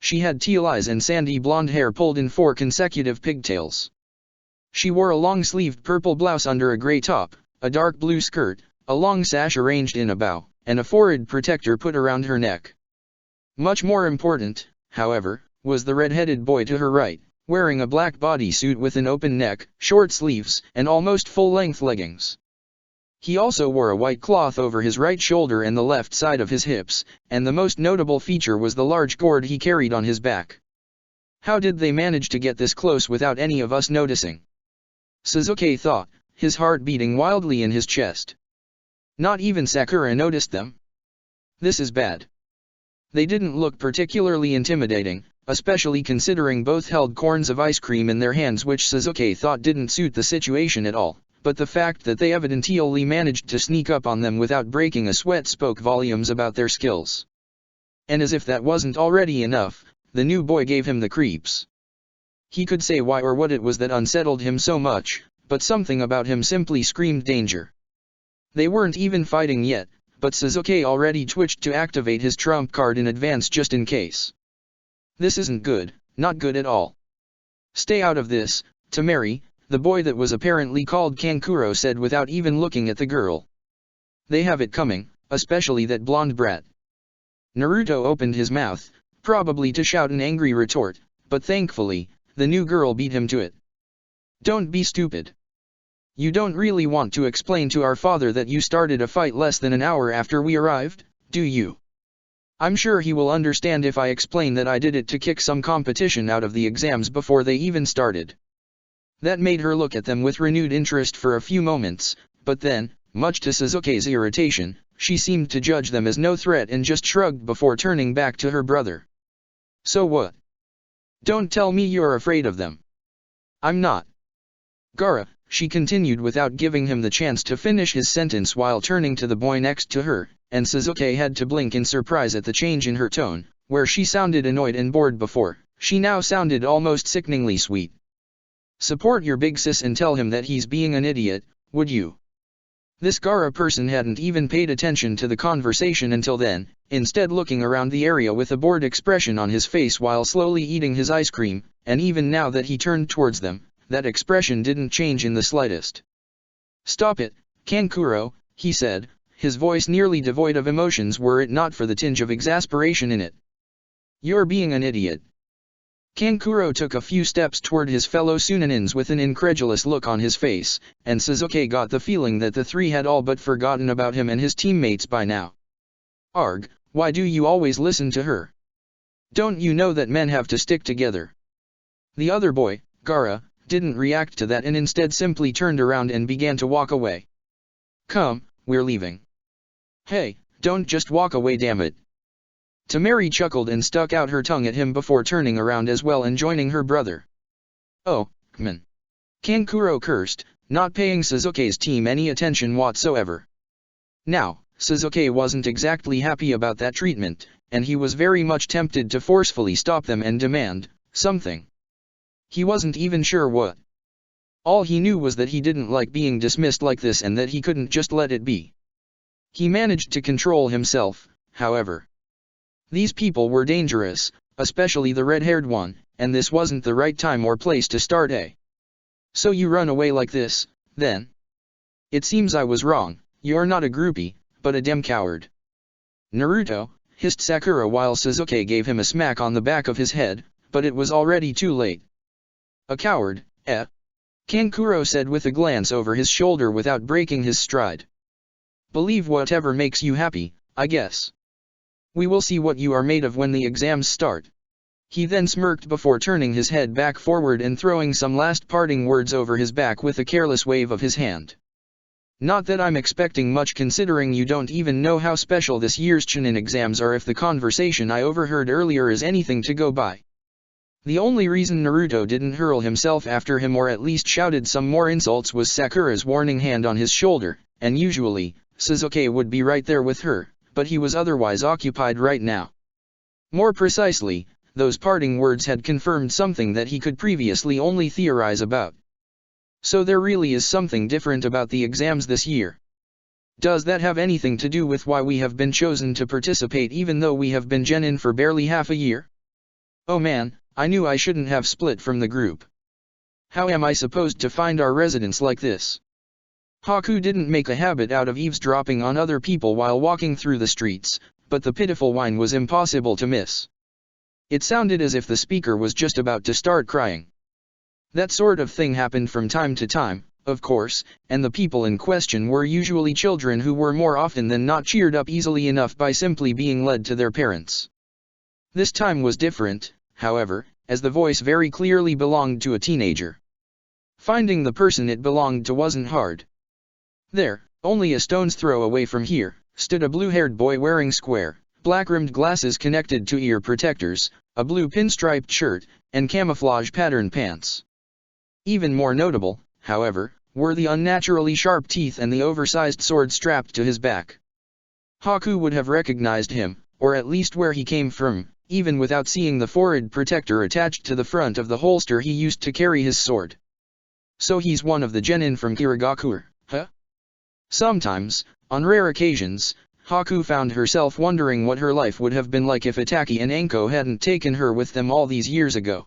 She had teal eyes and sandy blonde hair pulled in 4 consecutive pigtails. She wore a long-sleeved purple blouse under a gray top, a dark blue skirt, a long sash arranged in a bow, and a forehead protector put around her neck. Much more important, however, was the red-headed boy to her right, wearing a black bodysuit with an open neck, short sleeves, and almost full-length leggings. He also wore a white cloth over his right shoulder and the left side of his hips, and the most notable feature was the large gourd he carried on his back. How did they manage to get this close without any of us noticing? Sasuke thought, his heart beating wildly in his chest. Not even Sakura noticed them. This is bad. They didn't look particularly intimidating, especially considering both held corns of ice cream in their hands which Sasuke thought didn't suit the situation at all. But the fact that they evidently managed to sneak up on them without breaking a sweat spoke volumes about their skills. And as if that wasn't already enough, the new boy gave him the creeps. He could say why or what it was that unsettled him so much, but something about him simply screamed danger. They weren't even fighting yet, but Sasuke already twitched to activate his trump card in advance just in case. This isn't good, not good at all. Stay out of this, Temari, the boy that was apparently called Kankuro said without even looking at the girl. They have it coming, especially that blonde brat. Naruto opened his mouth, probably to shout an angry retort, but thankfully, the new girl beat him to it. Don't be stupid. You don't really want to explain to our father that you started a fight less than an hour after we arrived, do you? I'm sure he will understand if I explain that I did it to kick some competition out of the exams before they even started. That made her look at them with renewed interest for a few moments, but then, much to Sasuke's irritation, she seemed to judge them as no threat and just shrugged before turning back to her brother. So what? Don't tell me you're afraid of them. I'm not. Gaara, she continued without giving him the chance to finish his sentence while turning to the boy next to her, and Sasuke had to blink in surprise at the change in her tone, where she sounded annoyed and bored before, she now sounded almost sickeningly sweet. Support your big sis and tell him that he's being an idiot, would you? This Gaara person hadn't even paid attention to the conversation until then, instead looking around the area with a bored expression on his face while slowly eating his ice cream, and even now that he turned towards them, that expression didn't change in the slightest. Stop it, Kankuro, he said, his voice nearly devoid of emotions were it not for the tinge of exasperation in it. "You're being an idiot." Kankuro took a few steps toward his fellow Sunanins with an incredulous look on his face, and Sasuke got the feeling that the three had all but forgotten about him and his teammates by now. "Arg, why do you always listen to her? Don't you know that men have to stick together?" The other boy, Gaara, didn't react to that and instead simply turned around and began to walk away. "Come, we're leaving." "Hey, don't just walk away, damn it." Temari chuckled and stuck out her tongue at him before turning around as well and joining her brother. "Oh, man." Kankuro cursed, not paying Sasuke's team any attention whatsoever. Now, Sasuke wasn't exactly happy about that treatment, and he was very much tempted to forcefully stop them and demand something. He wasn't even sure what. All he knew was that he didn't like being dismissed like this and that he couldn't just let it be. He managed to control himself, however. These people were dangerous, especially the red-haired one, and this wasn't the right time or place to start a. "So you run away like this, then?" "It seems I was wrong, you're not a groupie, but a damn coward." "Naruto," hissed Sakura while Sasuke gave him a smack on the back of his head, but it was already too late. "A coward, eh?" Kankuro said with a glance over his shoulder without breaking his stride. "Believe whatever makes you happy, I guess. We will see what you are made of when the exams start." He then smirked before turning his head back forward and throwing some last parting words over his back with a careless wave of his hand. "Not that I'm expecting much considering you don't even know how special this year's Chunin exams are if the conversation I overheard earlier is anything to go by." The only reason Naruto didn't hurl himself after him or at least shouted some more insults was Sakura's warning hand on his shoulder, and usually, Sasuke would be right there with her, but he was otherwise occupied right now. More precisely, those parting words had confirmed something that he could previously only theorize about. So there really is something different about the exams this year. Does that have anything to do with why we have been chosen to participate even though we have been genin for barely half a year? Oh man, I knew I shouldn't have split from the group. How am I supposed to find our residence like this? Haku didn't make a habit out of eavesdropping on other people while walking through the streets, but the pitiful whine was impossible to miss. It sounded as if the speaker was just about to start crying. That sort of thing happened from time to time, of course, and the people in question were usually children who were more often than not cheered up easily enough by simply being led to their parents. This time was different, however, as the voice very clearly belonged to a teenager. Finding the person it belonged to wasn't hard. There, only a stone's throw away from here, stood a blue-haired boy wearing square, black-rimmed glasses connected to ear protectors, a blue pinstriped shirt, and camouflage-patterned pants. Even more notable, however, were the unnaturally sharp teeth and the oversized sword strapped to his back. Haku would have recognized him, or at least where he came from, even without seeing the forehead protector attached to the front of the holster he used to carry his sword. So he's one of the genin from Kirigakure, huh? Sometimes, on rare occasions, Haku found herself wondering what her life would have been like if Itaki and Anko hadn't taken her with them all these years ago.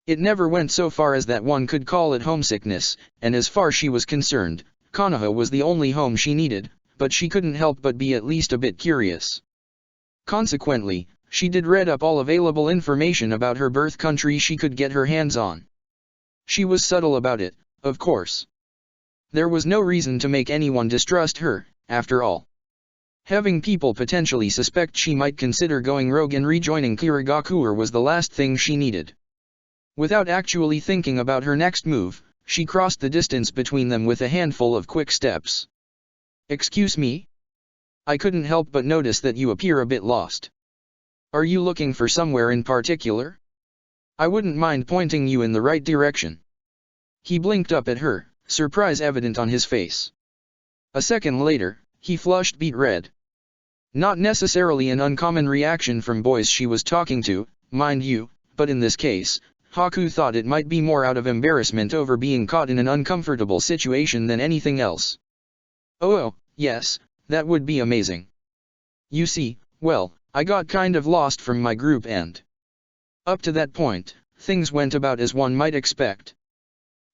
It never went so far as that one could call it homesickness, and as far as she was concerned, Konoha was the only home she needed, but she couldn't help but be at least a bit curious. Consequently, she did read up all available information about her birth country she could get her hands on. She was subtle about it, of course. There was no reason to make anyone distrust her, after all. Having people potentially suspect she might consider going rogue and rejoining Kirigakure was the last thing she needed. Without actually thinking about her next move, she crossed the distance between them with a handful of quick steps. "Excuse me? I couldn't help but notice that you appear a bit lost. Are you looking for somewhere in particular? I wouldn't mind pointing you in the right direction." He blinked up at her, surprise evident on his face. A second later, he flushed beet red. Not necessarily an uncommon reaction from boys she was talking to, mind you, but in this case, Haku thought it might be more out of embarrassment over being caught in an uncomfortable situation than anything else. Oh, yes, that would be amazing. You see, well, I got kind of lost from my group and up to that point, things went about as one might expect.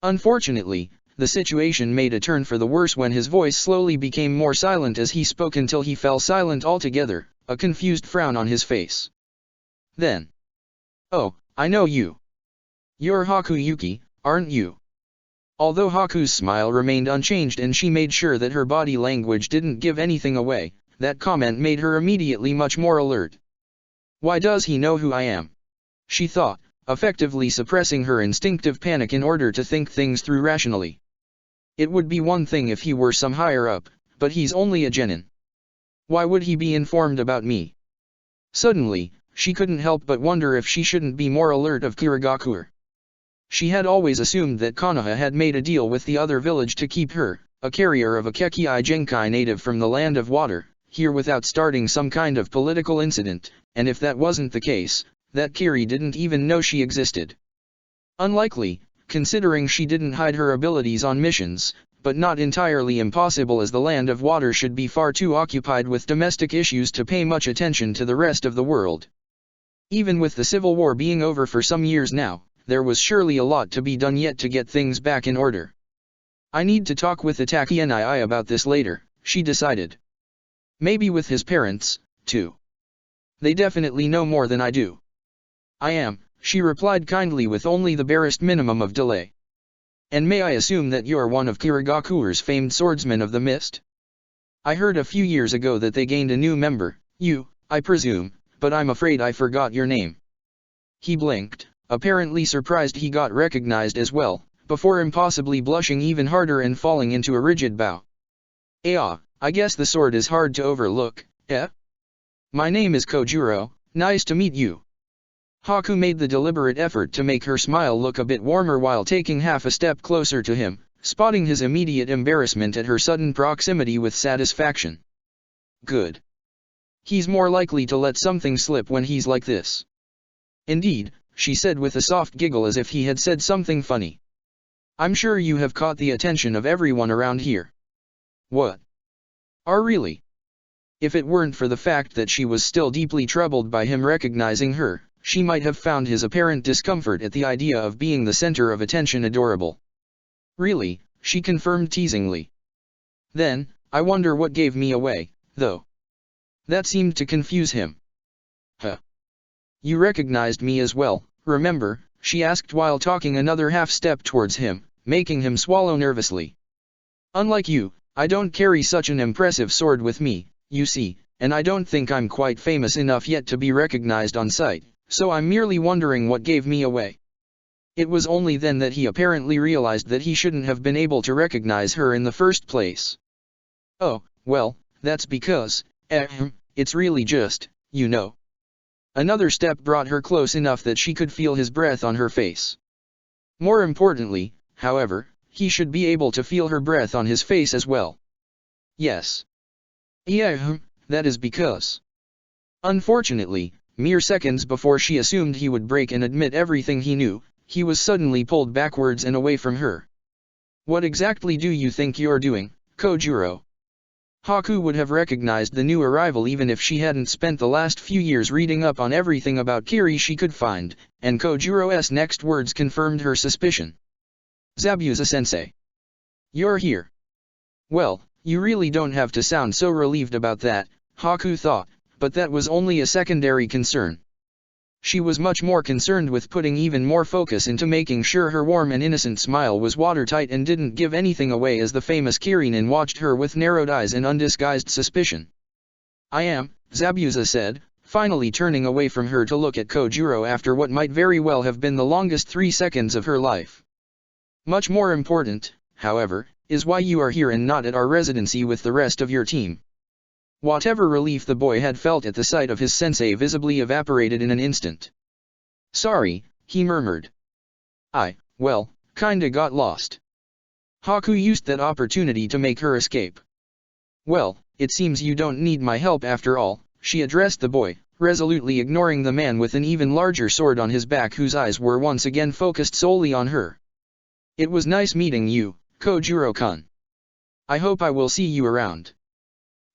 Unfortunately, The situation made a turn for the worse when his voice slowly became more silent as he spoke until he fell silent altogether, a confused frown on his face. Then, "Oh, I know you. You're Hakuyuki, aren't you?" Although Haku's smile remained unchanged and she made sure that her body language didn't give anything away, that comment made her immediately much more alert. "Why does he know who I am?" she thought, effectively suppressing her instinctive panic in order to think things through rationally. It would be one thing if he were some higher up, but he's only a genin. Why would he be informed about me? Suddenly, she couldn't help but wonder if she shouldn't be more alert of Kirigakure. She had always assumed that Konoha had made a deal with the other village to keep her, a carrier of a Kekii Genkai native from the land of water, here without starting some kind of political incident, and if that wasn't the case, that Kiri didn't even know she existed. Unlikely, considering she didn't hide her abilities on missions, but not entirely impossible as the land of water should be far too occupied with domestic issues to pay much attention to the rest of the world. Even with the civil war being over for some years now, there was surely a lot to be done yet to get things back in order. I need to talk with Itaki Nii about this later, she decided. Maybe with his parents, too. They definitely know more than I do. I am, she replied kindly with only the barest minimum of delay. And may I assume that you're one of Kirigakure's famed swordsmen of the mist? I heard a few years ago that they gained a new member, you, I presume, but I'm afraid I forgot your name. He blinked, apparently surprised he got recognized as well, before impossibly blushing even harder and falling into a rigid bow. I guess the sword is hard to overlook, eh? My name is Kojuro, nice to meet you. Haku made the deliberate effort to make her smile look a bit warmer while taking half a step closer to him, spotting his immediate embarrassment at her sudden proximity with satisfaction. Good. He's more likely to let something slip when he's like this. Indeed, she said with a soft giggle as if he had said something funny. I'm sure you have caught the attention of everyone around here. What? Really? If it weren't for the fact that she was still deeply troubled by him recognizing her, she might have found his apparent discomfort at the idea of being the center of attention adorable. Really, she confirmed teasingly. Then, I wonder what gave me away, though. That seemed to confuse him. Huh. You recognized me as well, remember, she asked while talking another half step towards him, making him swallow nervously. Unlike you, I don't carry such an impressive sword with me, you see, and I don't think I'm quite famous enough yet to be recognized on sight, so I'm merely wondering what gave me away. It was only then that he apparently realized that he shouldn't have been able to recognize her in the first place. Oh, well, that's because, it's really just, you know. Another step brought her close enough that she could feel his breath on her face. More importantly, however, he should be able to feel her breath on his face as well. Yes. That is because. Unfortunately, mere seconds before she assumed he would break and admit everything he knew, he was suddenly pulled backwards and away from her. What exactly do you think you're doing, Kojuro? Haku would have recognized the new arrival even if she hadn't spent the last few years reading up on everything about Kiri she could find, and Kojuro's next words confirmed her suspicion. Zabuza-sensei. You're here. Well, you really don't have to sound so relieved about that, Haku thought, but that was only a secondary concern. She was much more concerned with putting even more focus into making sure her warm and innocent smile was watertight and didn't give anything away as the famous Kirinin watched her with narrowed eyes and undisguised suspicion. I am, Zabuza said, finally turning away from her to look at Kojuro after what might very well have been the longest 3 seconds of her life. Much more important, however, is why you are here and not at our residency with the rest of your team. Whatever relief the boy had felt at the sight of his sensei visibly evaporated in an instant. Sorry, he murmured. Well, kinda got lost. Haku used that opportunity to make her escape. Well, it seems you don't need my help after all, she addressed the boy, resolutely ignoring the man with an even larger sword on his back whose eyes were once again focused solely on her. It was nice meeting you, Kojuro-kun. I hope I will see you around.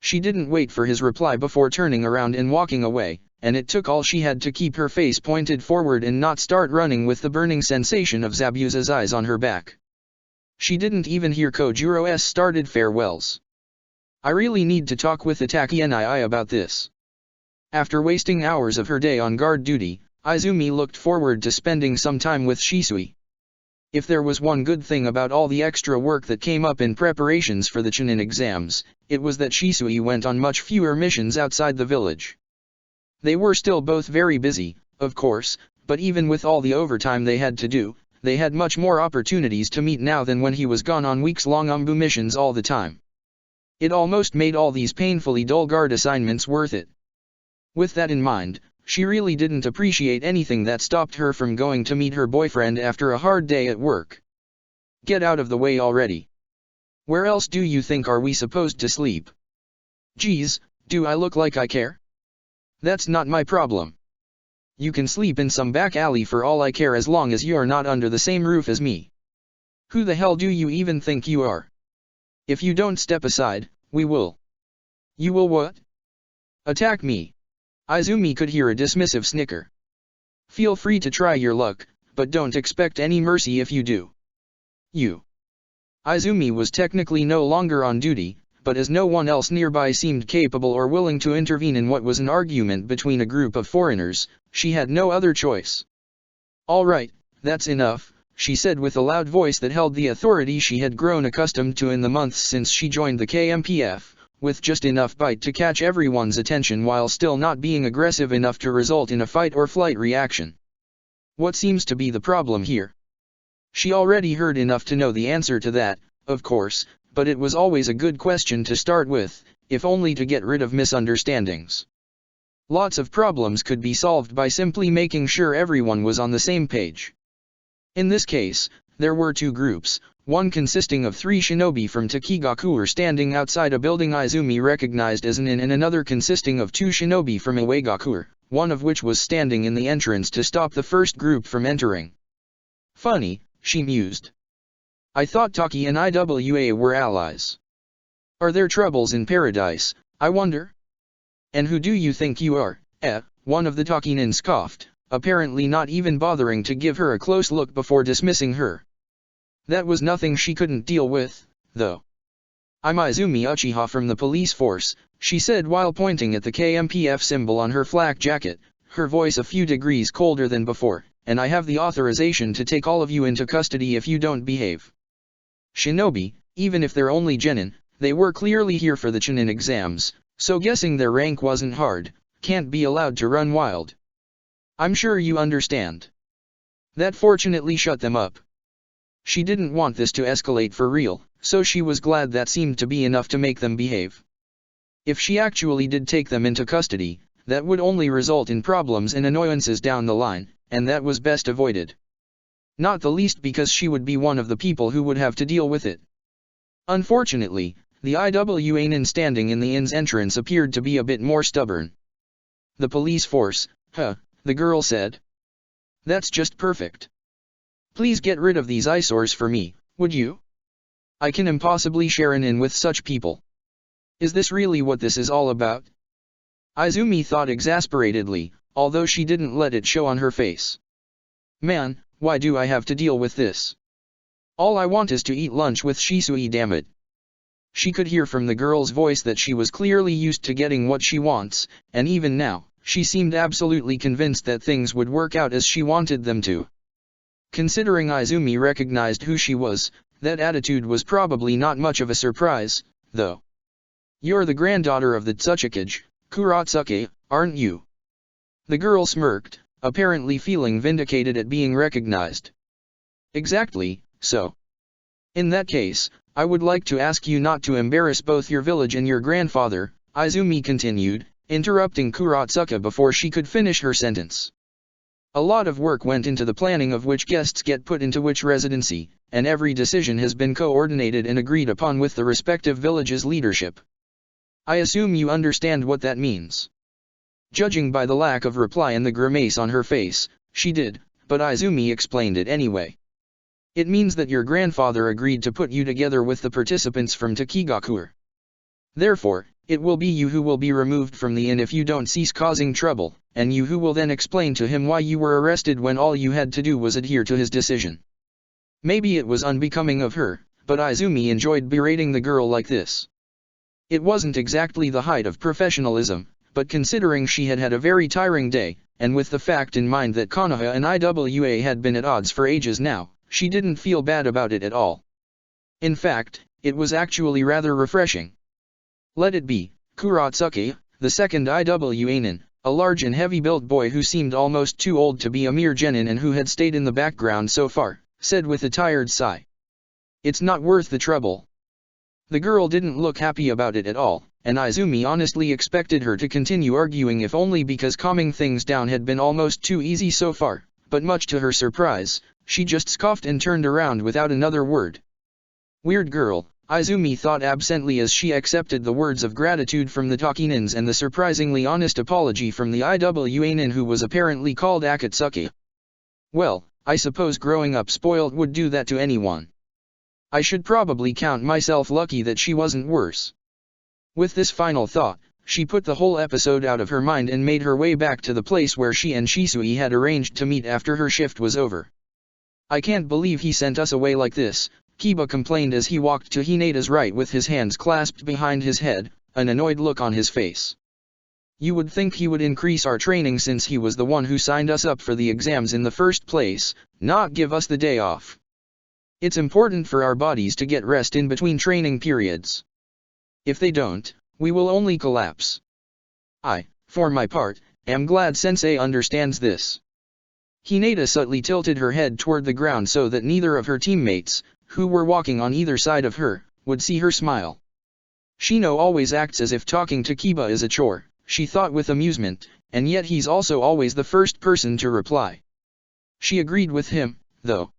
She didn't wait for his reply before turning around and walking away, and it took all she had to keep her face pointed forward and not start running with the burning sensation of Zabuza's eyes on her back. She didn't even hear Kojuro's started farewells. I really need to talk with Itaki Nii about this. After wasting hours of her day on guard duty, Izumi looked forward to spending some time with Shisui. If there was one good thing about all the extra work that came up in preparations for the Chunin exams, it was that Shisui went on much fewer missions outside the village. They were still both very busy, of course, but even with all the overtime they had to do, they had much more opportunities to meet now than when he was gone on weeks-long Umbu missions all the time. It almost made all these painfully dull guard assignments worth it. With that in mind, she really didn't appreciate anything that stopped her from going to meet her boyfriend after a hard day at work. Get out of the way already. Where else do you think are we supposed to sleep? Geez, do I look like I care? That's not my problem. You can sleep in some back alley for all I care as long as you're not under the same roof as me. Who the hell do you even think you are? If you don't step aside, we will. You will what? Attack me. Izumi could hear a dismissive snicker. Feel free to try your luck, but don't expect any mercy if you do. You. Izumi was technically no longer on duty, but as no one else nearby seemed capable or willing to intervene in what was an argument between a group of foreigners, she had no other choice. All right, that's enough, she said with a loud voice that held the authority she had grown accustomed to in the months since she joined the KMPF. With just enough bite to catch everyone's attention while still not being aggressive enough to result in a fight or flight reaction. What seems to be the problem here? She already heard enough to know the answer to that, of course, but it was always a good question to start with, if only to get rid of misunderstandings. Lots of problems could be solved by simply making sure everyone was on the same page. In this case, there were two groups. One consisting of 3 shinobi from Takigakure standing outside a building Izumi recognized as an inn, and another consisting of 2 shinobi from Iwagakure, one of which was standing in the entrance to stop the first group from entering. Funny, she mused. I thought Taki and Iwa were allies. Are there troubles in paradise, I wonder? And who do you think you are, one of the Takinin scoffed, apparently not even bothering to give her a close look before dismissing her. That was nothing she couldn't deal with, though. I'm Izumi Uchiha from the police force, she said while pointing at the KMPF symbol on her flak jacket, her voice a few degrees colder than before, and I have the authorization to take all of you into custody if you don't behave. Shinobi, even if they're only genin, they were clearly here for the Chunin exams, so guessing their rank wasn't hard, can't be allowed to run wild. I'm sure you understand. That fortunately shut them up. She didn't want this to escalate for real, so she was glad that seemed to be enough to make them behave. If she actually did take them into custody, that would only result in problems and annoyances down the line, and that was best avoided. Not the least because she would be one of the people who would have to deal with it. Unfortunately, the Iwanin standing in the inn's entrance appeared to be a bit more stubborn. The police force, the girl said. That's just perfect. Please get rid of these eyesores for me, would you? I can impossibly share an inn with such people. Is this really what this is all about? Izumi thought exasperatedly, although she didn't let it show on her face. Man, why do I have to deal with this? All I want is to eat lunch with Shisui, damn it. She could hear from the girl's voice that she was clearly used to getting what she wants, and even now, she seemed absolutely convinced that things would work out as she wanted them to. Considering Izumi recognized who she was, that attitude was probably not much of a surprise, though. You're the granddaughter of the Tsuchikage, Kuratsuke, aren't you? The girl smirked, apparently feeling vindicated at being recognized. Exactly, so. In that case, I would like to ask you not to embarrass both your village and your grandfather, Izumi continued, interrupting Kuratsuka before she could finish her sentence. A lot of work went into the planning of which guests get put into which residency, and every decision has been coordinated and agreed upon with the respective village's leadership. I assume you understand what that means. Judging by the lack of reply and the grimace on her face, she did, but Izumi explained it anyway. It means that your grandfather agreed to put you together with the participants from Takigakure. Therefore, it will be you who will be removed from the inn if you don't cease causing trouble, and you who will then explain to him why you were arrested when all you had to do was adhere to his decision. Maybe it was unbecoming of her, but Izumi enjoyed berating the girl like this. It wasn't exactly the height of professionalism, but considering she had had a very tiring day, and with the fact in mind that Konoha and IWA had been at odds for ages now, she didn't feel bad about it at all. In fact, it was actually rather refreshing. Let it be, Kuratsuki, the second IWA-nin, a large and heavy-built boy who seemed almost too old to be a mere genin and who had stayed in the background so far, said with a tired sigh. It's not worth the trouble. The girl didn't look happy about it at all, and Izumi honestly expected her to continue arguing if only because calming things down had been almost too easy so far, but much to her surprise, she just scoffed and turned around without another word. Weird girl, Izumi thought absently as she accepted the words of gratitude from the Takinins and the surprisingly honest apology from the IWA-nin who was apparently called Akatsuki. Well, I suppose growing up spoiled would do that to anyone. I should probably count myself lucky that she wasn't worse. With this final thought, she put the whole episode out of her mind and made her way back to the place where she and Shisui had arranged to meet after her shift was over. I can't believe he sent us away like this, Kiba complained as he walked to Hinata's right with his hands clasped behind his head, an annoyed look on his face. You would think he would increase our training since he was the one who signed us up for the exams in the first place, not give us the day off. It's important for our bodies to get rest in between training periods. If they don't, we will only collapse. I, for my part, am glad Sensei understands this. Hinata subtly tilted her head toward the ground so that neither of her teammates, who were walking on either side of her, would see her smile. Shino always acts as if talking to Kiba is a chore, she thought with amusement, and yet he's also always the first person to reply. She agreed with him, though.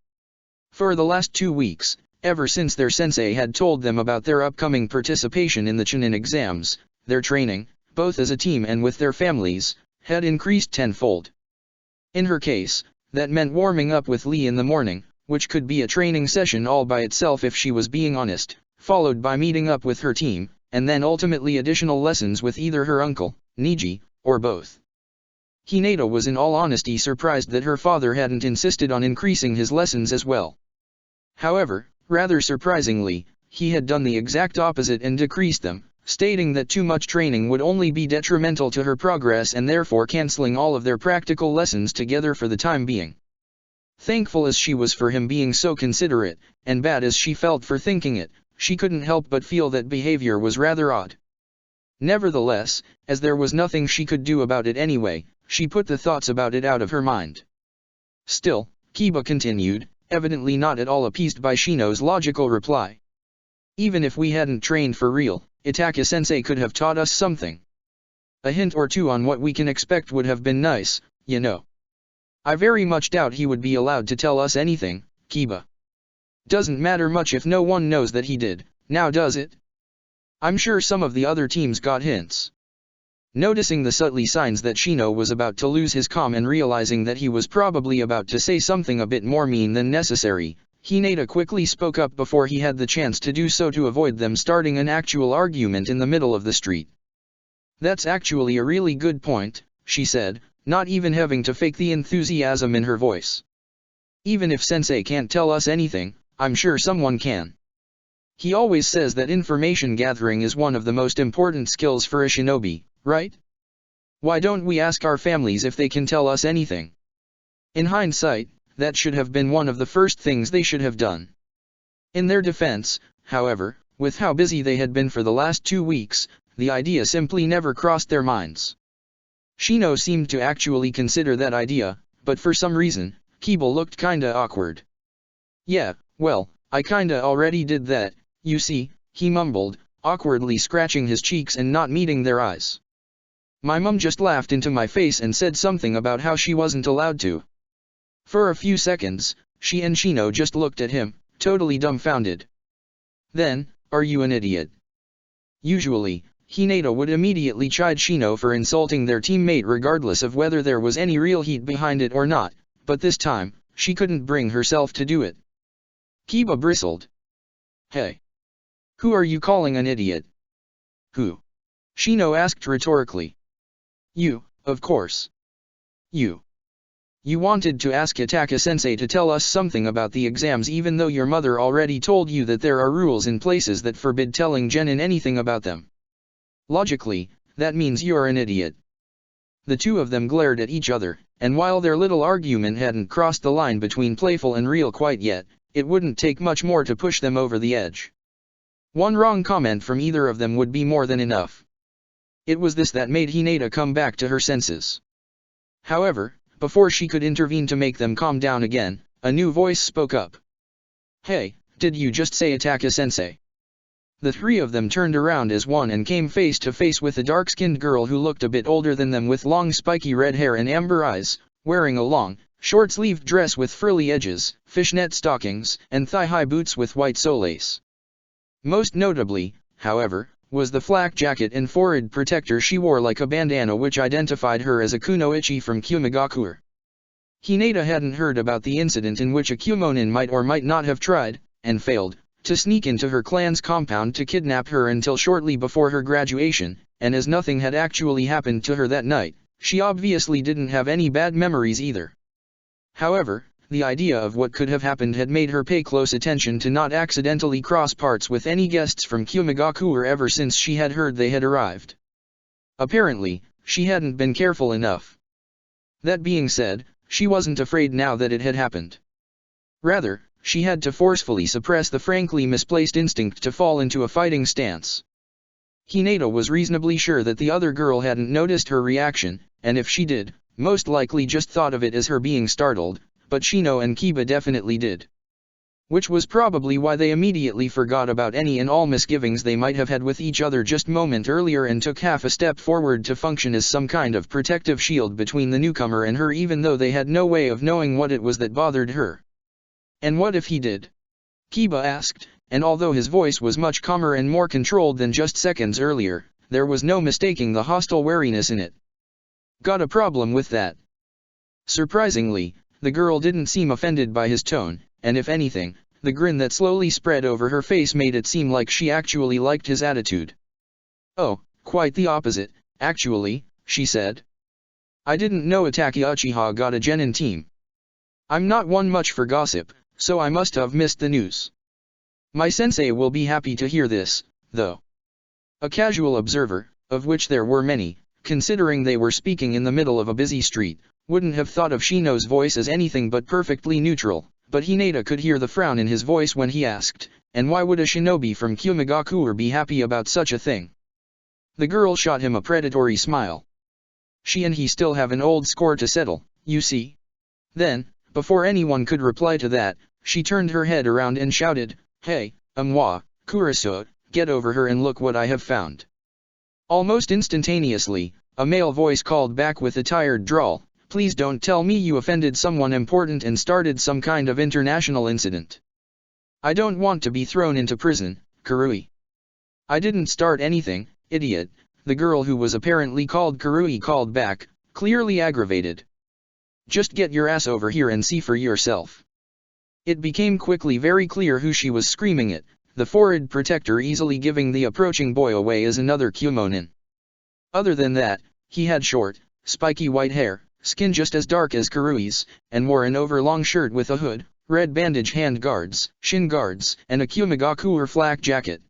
For the last 2 weeks, ever since their sensei had told them about their upcoming participation in the Chunin exams, their training, both as a team and with their families, had increased tenfold. In her case, that meant warming up with Lee in the morning, which could be a training session all by itself if she was being honest, followed by meeting up with her team, and then ultimately additional lessons with either her uncle, Niji, or both. Hinata was in all honesty surprised that her father hadn't insisted on increasing his lessons as well. However, rather surprisingly, he had done the exact opposite and decreased them, stating that too much training would only be detrimental to her progress and therefore cancelling all of their practical lessons together for the time being. Thankful as she was for him being so considerate, and bad as she felt for thinking it, she couldn't help but feel that behavior was rather odd. Nevertheless, as there was nothing she could do about it anyway, she put the thoughts about it out of her mind. Still, Kiba continued, evidently not at all appeased by Shino's logical reply. Even if we hadn't trained for real, Itaka-sensei could have taught us something. A hint or two on what we can expect would have been nice, you know. I very much doubt he would be allowed to tell us anything, Kiba. Doesn't matter much if no one knows that he did, now does it? I'm sure some of the other teams got hints. Noticing the subtle signs that Shino was about to lose his calm and realizing that he was probably about to say something a bit more mean than necessary, Hinata quickly spoke up before he had the chance to do so to avoid them starting an actual argument in the middle of the street. That's actually a really good point, she said, not even having to fake the enthusiasm in her voice. Even if Sensei can't tell us anything, I'm sure someone can. He always says that information gathering is one of the most important skills for a shinobi, right? Why don't we ask our families if they can tell us anything? In hindsight, that should have been one of the first things they should have done. In their defense, however, with how busy they had been for the last 2 weeks, the idea simply never crossed their minds. Shino seemed to actually consider that idea, but for some reason, Kiba looked kinda awkward. Yeah, well, I kinda already did that, you see, he mumbled, awkwardly scratching his cheeks and not meeting their eyes. My mum just laughed into my face and said something about how she wasn't allowed to. For a few seconds, she and Shino just looked at him, totally dumbfounded. Then, are you an idiot? Usually, Hinata would immediately chide Shino for insulting their teammate regardless of whether there was any real heat behind it or not, but this time, she couldn't bring herself to do it. Kiba bristled. Hey. Who are you calling an idiot? Who? Shino asked rhetorically. You, of course. You. You wanted to ask Hataka-sensei to tell us something about the exams even though your mother already told you that there are rules in places that forbid telling Genin anything about them. Logically, that means you're an idiot. The two of them glared at each other, and while their little argument hadn't crossed the line between playful and real quite yet, it wouldn't take much more to push them over the edge. One wrong comment from either of them would be more than enough. It was this that made Hinata come back to her senses. However, before she could intervene to make them calm down again, a new voice spoke up. Hey, did you just say Hataka-sensei? The three of them turned around as one and came face to face with a dark-skinned girl who looked a bit older than them with long spiky red hair and amber eyes, wearing a long, short-sleeved dress with frilly edges, fishnet stockings, and thigh-high boots with white solace. Most notably, however, was the flak jacket and forehead protector she wore like a bandana which identified her as a kunoichi from Kyumegakuer. Hinata hadn't heard about the incident in which a Kumonin might or might not have tried, and failed, to sneak into her clan's compound to kidnap her until shortly before her graduation, and as nothing had actually happened to her that night, she obviously didn't have any bad memories either. However, the idea of what could have happened had made her pay close attention to not accidentally cross paths with any guests from Kyumegakuer ever since she had heard they had arrived. Apparently, she hadn't been careful enough. That being said, she wasn't afraid now that it had happened. Rather, she had to forcefully suppress the frankly misplaced instinct to fall into a fighting stance. Hinata was reasonably sure that the other girl hadn't noticed her reaction, and if she did, most likely just thought of it as her being startled, but Shino and Kiba definitely did. Which was probably why they immediately forgot about any and all misgivings they might have had with each other just a moment earlier and took half a step forward to function as some kind of protective shield between the newcomer and her even though they had no way of knowing what it was that bothered her. And what if he did? Kiba asked, and although his voice was much calmer and more controlled than just seconds earlier, there was no mistaking the hostile wariness in it. Got a problem with that? Surprisingly, the girl didn't seem offended by his tone, and if anything, the grin that slowly spread over her face made it seem like she actually liked his attitude. Oh, quite the opposite, actually, she said. I didn't know Ataki Uchiha got a genin team. I'm not one much for gossip, so I must have missed the news. My sensei will be happy to hear this, though. A casual observer, of which there were many, considering they were speaking in the middle of a busy street, wouldn't have thought of Shino's voice as anything but perfectly neutral, but Hinata could hear the frown in his voice when he asked, and why would a shinobi from Kyumegakuer be happy about such a thing? The girl shot him a predatory smile. She and he still have an old score to settle, you see. Then, before anyone could reply to that, she turned her head around and shouted, Hey, moi, Kuroso, get over her and look what I have found. Almost instantaneously, a male voice called back with a tired drawl, Please don't tell me you offended someone important and started some kind of international incident. I don't want to be thrown into prison, Kurui. I didn't start anything, idiot, the girl who was apparently called Kurui called back, clearly aggravated. Just get your ass over here and see for yourself. It became quickly very clear who she was screaming at, the forehead protector easily giving the approaching boy away as another Kumonin. Other than that, he had short, spiky white hair, skin just as dark as Kurui's, and wore an overlong shirt with a hood, red bandage hand guards, shin guards, and a Kyumegakuer flak jacket.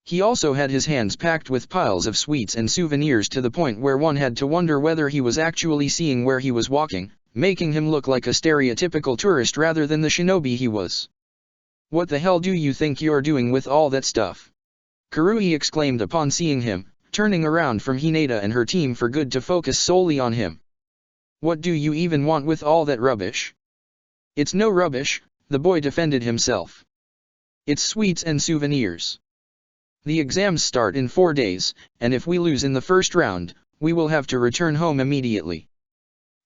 He also had his hands packed with piles of sweets and souvenirs to the point where one had to wonder whether he was actually seeing where he was walking, making him look like a stereotypical tourist rather than the shinobi he was. What the hell do you think you're doing with all that stuff? Kurui exclaimed upon seeing him, turning around from Hinata and her team for good to focus solely on him. What do you even want with all that rubbish? It's no rubbish, the boy defended himself. It's sweets and souvenirs. The exams start in 4 days, and if we lose in the first round, we will have to return home immediately.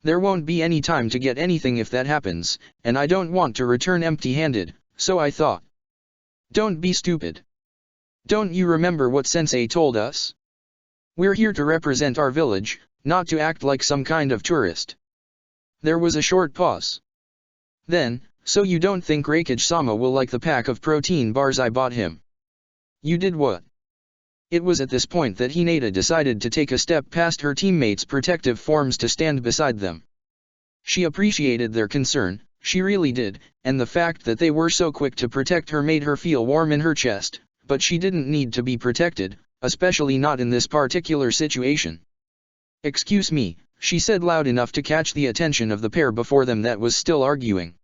There won't be any time to get anything if that happens, and I don't want to return empty-handed, so I thought. Don't be stupid. Don't you remember what Sensei told us? We're here to represent our village, not to act like some kind of tourist. There was a short pause. Then, so you don't think Reikage-sama will like the pack of protein bars I bought him? You did what? It was at this point that Hinata decided to take a step past her teammates' protective forms to stand beside them. She appreciated their concern, she really did, and the fact that they were so quick to protect her made her feel warm in her chest, but she didn't need to be protected, especially not in this particular situation. "Excuse me," she said loud enough to catch the attention of the pair before them that was still arguing.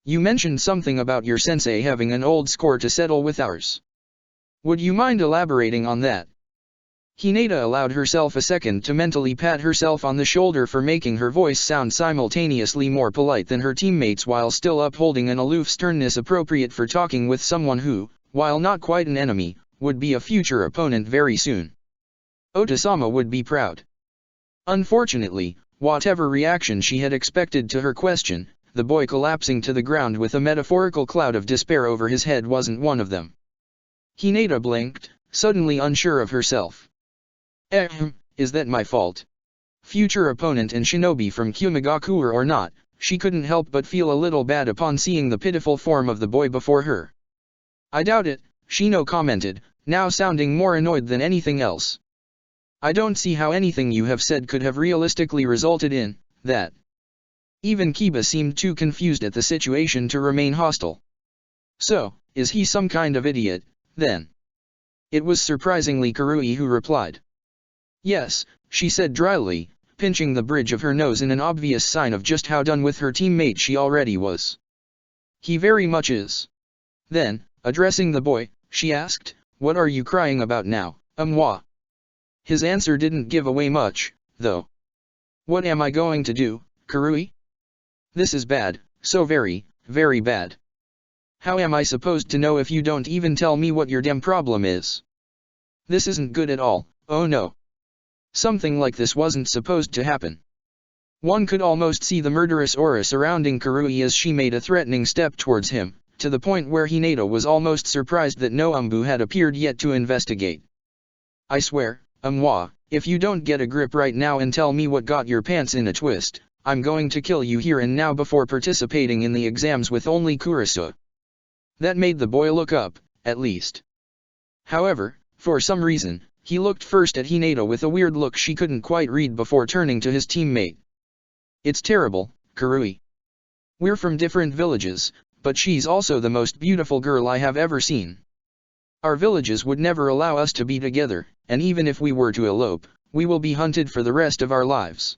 "You mentioned something about your sensei having an old score to settle with ours. Would you mind elaborating on that?" Hinata allowed herself a second to mentally pat herself on the shoulder for making her voice sound simultaneously more polite than her teammates while still upholding an aloof sternness appropriate for talking with someone who, while not quite an enemy, would be a future opponent very soon. Ota-sama would be proud. Unfortunately, whatever reaction she had expected to her question, the boy collapsing to the ground with a metaphorical cloud of despair over his head wasn't one of them. Hinata blinked, suddenly unsure of herself. Is that my fault? Future opponent and shinobi from Kumigakure or not, she couldn't help but feel a little bad upon seeing the pitiful form of the boy before her. "I doubt it," Shino commented, now sounding more annoyed than anything else. "I don't see how anything you have said could have realistically resulted in that." Even Kiba seemed too confused at the situation to remain hostile. "So, is he some kind of idiot, then?" It was surprisingly Kurui who replied. "Yes," she said dryly, pinching the bridge of her nose in an obvious sign of just how done with her teammate she already was. "He very much is." Then, addressing the boy, she asked, "What are you crying about now, moi?" His answer didn't give away much, though. "What am I going to do, Kurui? This is bad, so very, very bad. How am I supposed to know if you don't even tell me what your damn problem is? This isn't good at all, oh no. Something like this wasn't supposed to happen." One could almost see the murderous aura surrounding Kurui as she made a threatening step towards him, to the point where Hinata was almost surprised that no Umbu had appeared yet to investigate. "I swear, moi, if you don't get a grip right now and tell me what got your pants in a twist, I'm going to kill you here and now before participating in the exams with only Kurusu." That made the boy look up, at least. However, for some reason, he looked first at Hinata with a weird look she couldn't quite read before turning to his teammate. "It's terrible, Kurui. We're from different villages, but she's also the most beautiful girl I have ever seen. Our villages would never allow us to be together, and even if we were to elope, we will be hunted for the rest of our lives.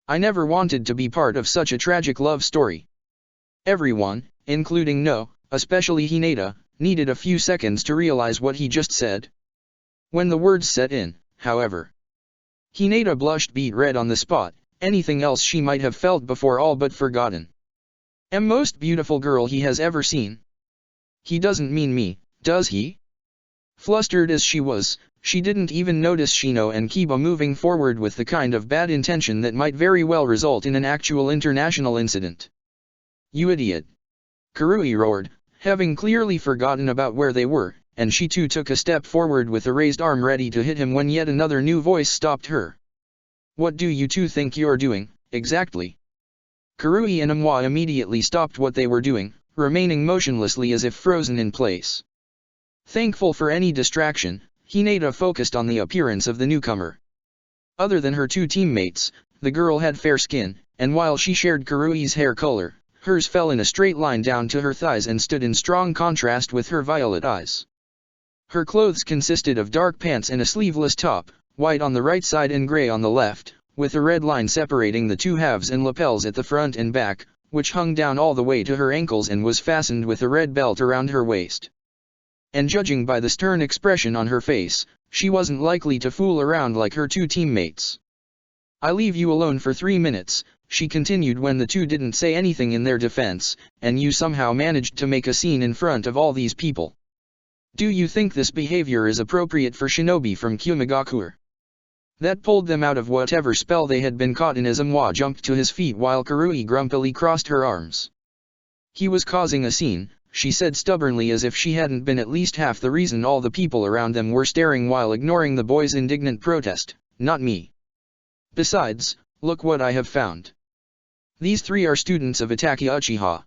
I never wanted to be part of such a tragic love story." Everyone, including No, especially Hinata, needed a few seconds to realize what he just said. When the words set in, however, Hinata blushed beet red on the spot, anything else she might have felt before all but forgotten. "Most beautiful girl he has ever seen? He doesn't mean me, does he?" Flustered as she was, she didn't even notice Shino and Kiba moving forward with the kind of bad intention that might very well result in an actual international incident. "You idiot!" Kurui roared, having clearly forgotten about where they were, and she too took a step forward with a raised arm ready to hit him when yet another new voice stopped her. "What do you two think you're doing, exactly?" Kurui and Amwa immediately stopped what they were doing, remaining motionlessly as if frozen in place. Thankful for any distraction, Hinata focused on the appearance of the newcomer. Other than her two teammates, the girl had fair skin, and while she shared Kurui's hair color, hers fell in a straight line down to her thighs and stood in strong contrast with her violet eyes. Her clothes consisted of dark pants and a sleeveless top, white on the right side and gray on the left, with a red line separating the two halves and lapels at the front and back, which hung down all the way to her ankles and was fastened with a red belt around her waist. And judging by the stern expression on her face, she wasn't likely to fool around like her two teammates. "I leave you alone for 3 minutes, she continued when the two didn't say anything in their defense, "and you somehow managed to make a scene in front of all these people. Do you think this behavior is appropriate for shinobi from Kumigakure?" That pulled them out of whatever spell they had been caught in as Amwa jumped to his feet while Kurui grumpily crossed her arms. "He was causing a scene," she said stubbornly as if she hadn't been at least half the reason all the people around them were staring while ignoring the boy's indignant protest, "not me. Besides, look what I have found. These 3 are students of Itaki Uchiha."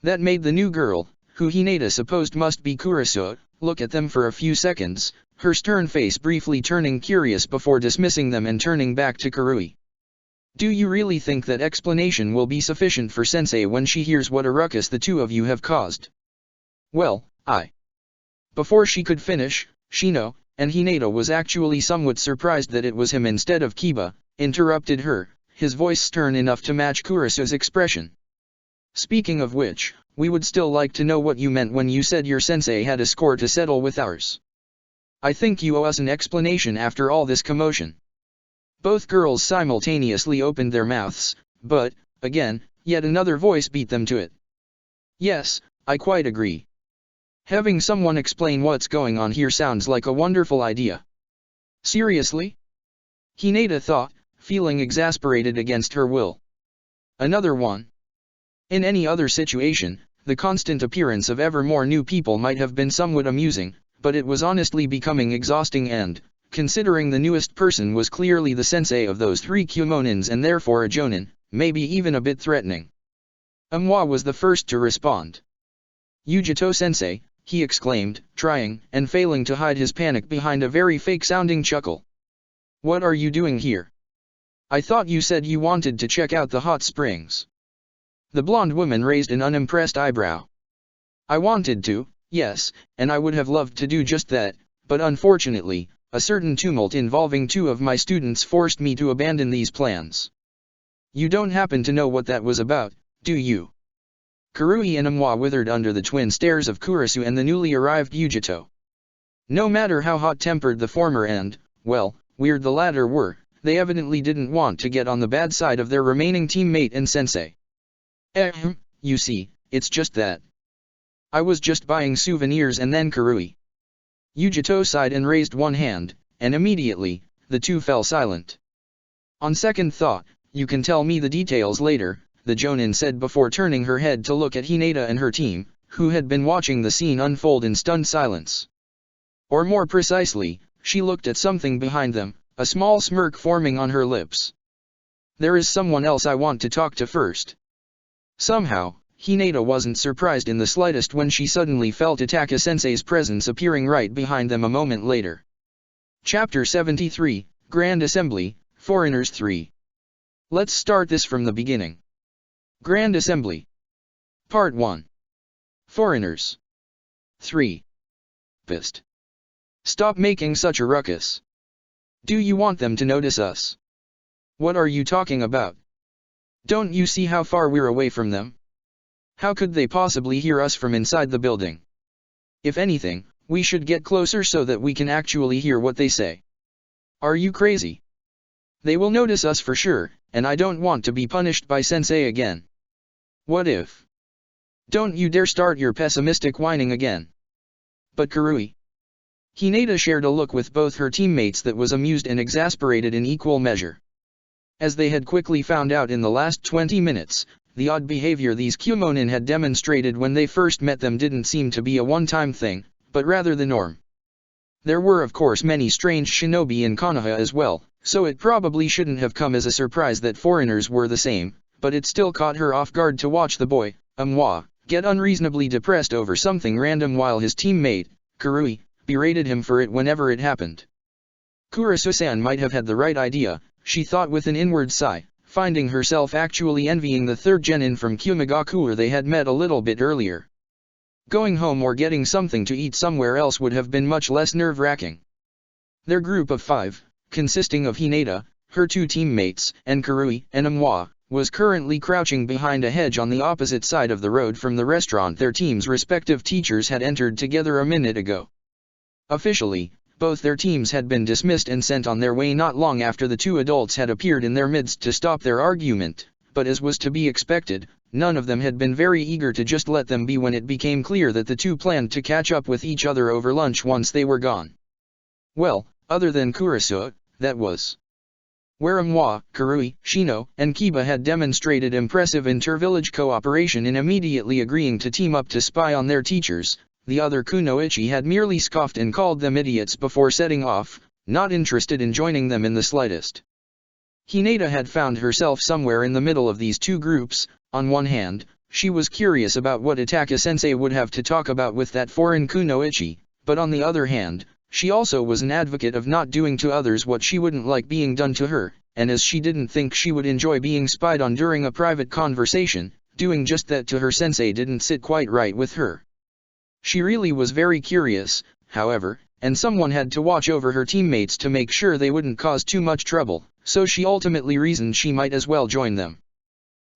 That made the new girl, who Hinata supposed must be Kurusu, look at them for a few seconds, her stern face briefly turning curious before dismissing them and turning back to Kurui. Do you really think that explanation will be sufficient for Sensei when she hears what a ruckus the two of you have caused? Well, Before she could finish, Shino, and Hinata was actually somewhat surprised that it was him instead of Kiba, interrupted her, his voice stern enough to match Kurasu's expression. Speaking of which, we would still like to know what you meant when you said your sensei had a score to settle with ours. I think you owe us an explanation after all this commotion. Both girls simultaneously opened their mouths, but, again, yet another voice beat them to it. Yes, I quite agree. Having someone explain what's going on here sounds like a wonderful idea. Seriously? Hinata thought, feeling exasperated against her will. Another one. In any other situation, the constant appearance of ever more new people might have been somewhat amusing, but it was honestly becoming exhausting and, considering the newest person was clearly the sensei of those three Kumonins and therefore a Jonin, maybe even a bit threatening. Amwa was the first to respond. Yujito-sensei, he exclaimed, trying and failing to hide his panic behind a very fake-sounding chuckle. What are you doing here? I thought you said you wanted to check out the hot springs. The blonde woman raised an unimpressed eyebrow. I wanted to, yes, and I would have loved to do just that, but unfortunately, a certain tumult involving two of my students forced me to abandon these plans. You don't happen to know what that was about, do you? Kurui and Amwa withered under the twin stares of Kurasu and the newly arrived Yujito. No matter how hot-tempered the former and, well, weird the latter were, they evidently didn't want to get on the bad side of their remaining teammate and sensei. You see, it's just that. I was just buying souvenirs and then Kurui. Yujito sighed and raised one hand, and immediately, the two fell silent. On second thought, you can tell me the details later, the Jonin said before turning her head to look at Hinata and her team, who had been watching the scene unfold in stunned silence. Or more precisely, she looked at something behind them, a small smirk forming on her lips. There is someone else I want to talk to first. Somehow, Hinata wasn't surprised in the slightest when she suddenly felt Ataka-sensei's presence appearing right behind them a moment later. Chapter 73, Grand Assembly, Foreigners 3. Let's start this from the beginning. Grand Assembly. Part 1. Foreigners. 3. Pissed. Stop making such a ruckus. Do you want them to notice us? What are you talking about? Don't you see how far we're away from them? How could they possibly hear us from inside the building? If anything, we should get closer so that we can actually hear what they say. Are you crazy? They will notice us for sure, and I don't want to be punished by Sensei again. What if? Don't you dare start your pessimistic whining again. But Kurui. Hinata shared a look with both her teammates that was amused and exasperated in equal measure. As they had quickly found out in the last 20 minutes, the odd behavior these Kumonin had demonstrated when they first met them didn't seem to be a one-time thing, but rather the norm. There were of course many strange shinobi in Konoha as well, so it probably shouldn't have come as a surprise that foreigners were the same, but it still caught her off guard to watch the boy, Amwa, get unreasonably depressed over something random while his teammate, Kurui, berated him for it whenever it happened. Kurasu-san might have had the right idea, she thought with an inward sigh, finding herself actually envying the third genin from Kumagakure they had met a little bit earlier. Going home or getting something to eat somewhere else would have been much less nerve-wracking. Their group of 5, consisting of Hinata, her 2 teammates, and Kurui and Amwa, was currently crouching behind a hedge on the opposite side of the road from the restaurant their team's respective teachers had entered together a minute ago. Officially, both their teams had been dismissed and sent on their way not long after the 2 adults had appeared in their midst to stop their argument, but as was to be expected, none of them had been very eager to just let them be when it became clear that the 2 planned to catch up with each other over lunch once they were gone. Well, other than Kurasu, that was. Where Amwa, Kurui, Shino, and Kiba had demonstrated impressive inter-village cooperation in immediately agreeing to team up to spy on their teachers, the other Kunoichi had merely scoffed and called them idiots before setting off, not interested in joining them in the slightest. Hinata had found herself somewhere in the middle of these 2 groups. On one hand, she was curious about what Ataka-sensei would have to talk about with that foreign Kunoichi, but on the other hand, she also was an advocate of not doing to others what she wouldn't like being done to her, and as she didn't think she would enjoy being spied on during a private conversation, doing just that to her sensei didn't sit quite right with her. She really was very curious, however, and someone had to watch over her teammates to make sure they wouldn't cause too much trouble, so she ultimately reasoned she might as well join them.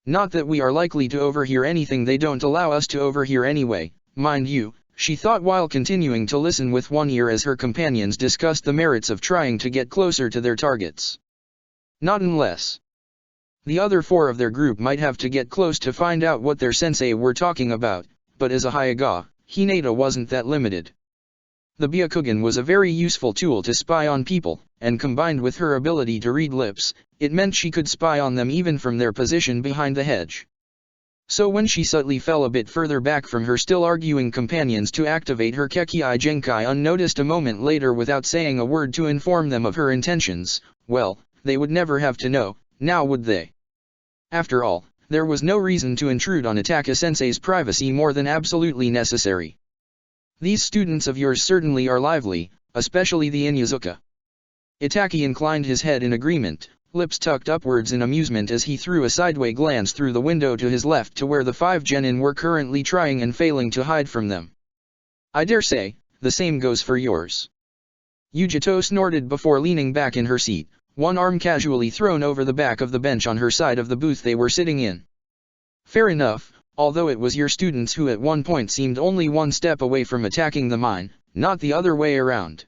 Not that we are likely to overhear anything they don't allow us to overhear anyway, mind you, she thought while continuing to listen with one ear as her companions discussed the merits of trying to get closer to their targets. Not unless the other four of their group might have to get close to find out what their sensei were talking about, but as a Hyuga, Hinata wasn't that limited. The Byakugan was a very useful tool to spy on people, and combined with her ability to read lips, it meant she could spy on them even from their position behind the hedge. So when she subtly fell a bit further back from her still arguing companions to activate her Kekii Genkai unnoticed a moment later without saying a word to inform them of her intentions, well, they would never have to know, now would they? After all, there was no reason to intrude on Itaka-sensei's privacy more than absolutely necessary. These students of yours certainly are lively, especially the Inyazuka. Itaki inclined his head in agreement, lips tucked upwards in amusement as he threw a sideway glance through the window to his left to where the 5 genin were currently trying and failing to hide from them. I dare say, the same goes for yours. Yujito snorted before leaning back in her seat, one arm casually thrown over the back of the bench on her side of the booth they were sitting in. Fair enough, although it was your students who at one point seemed only one step away from attacking the mine, not the other way around.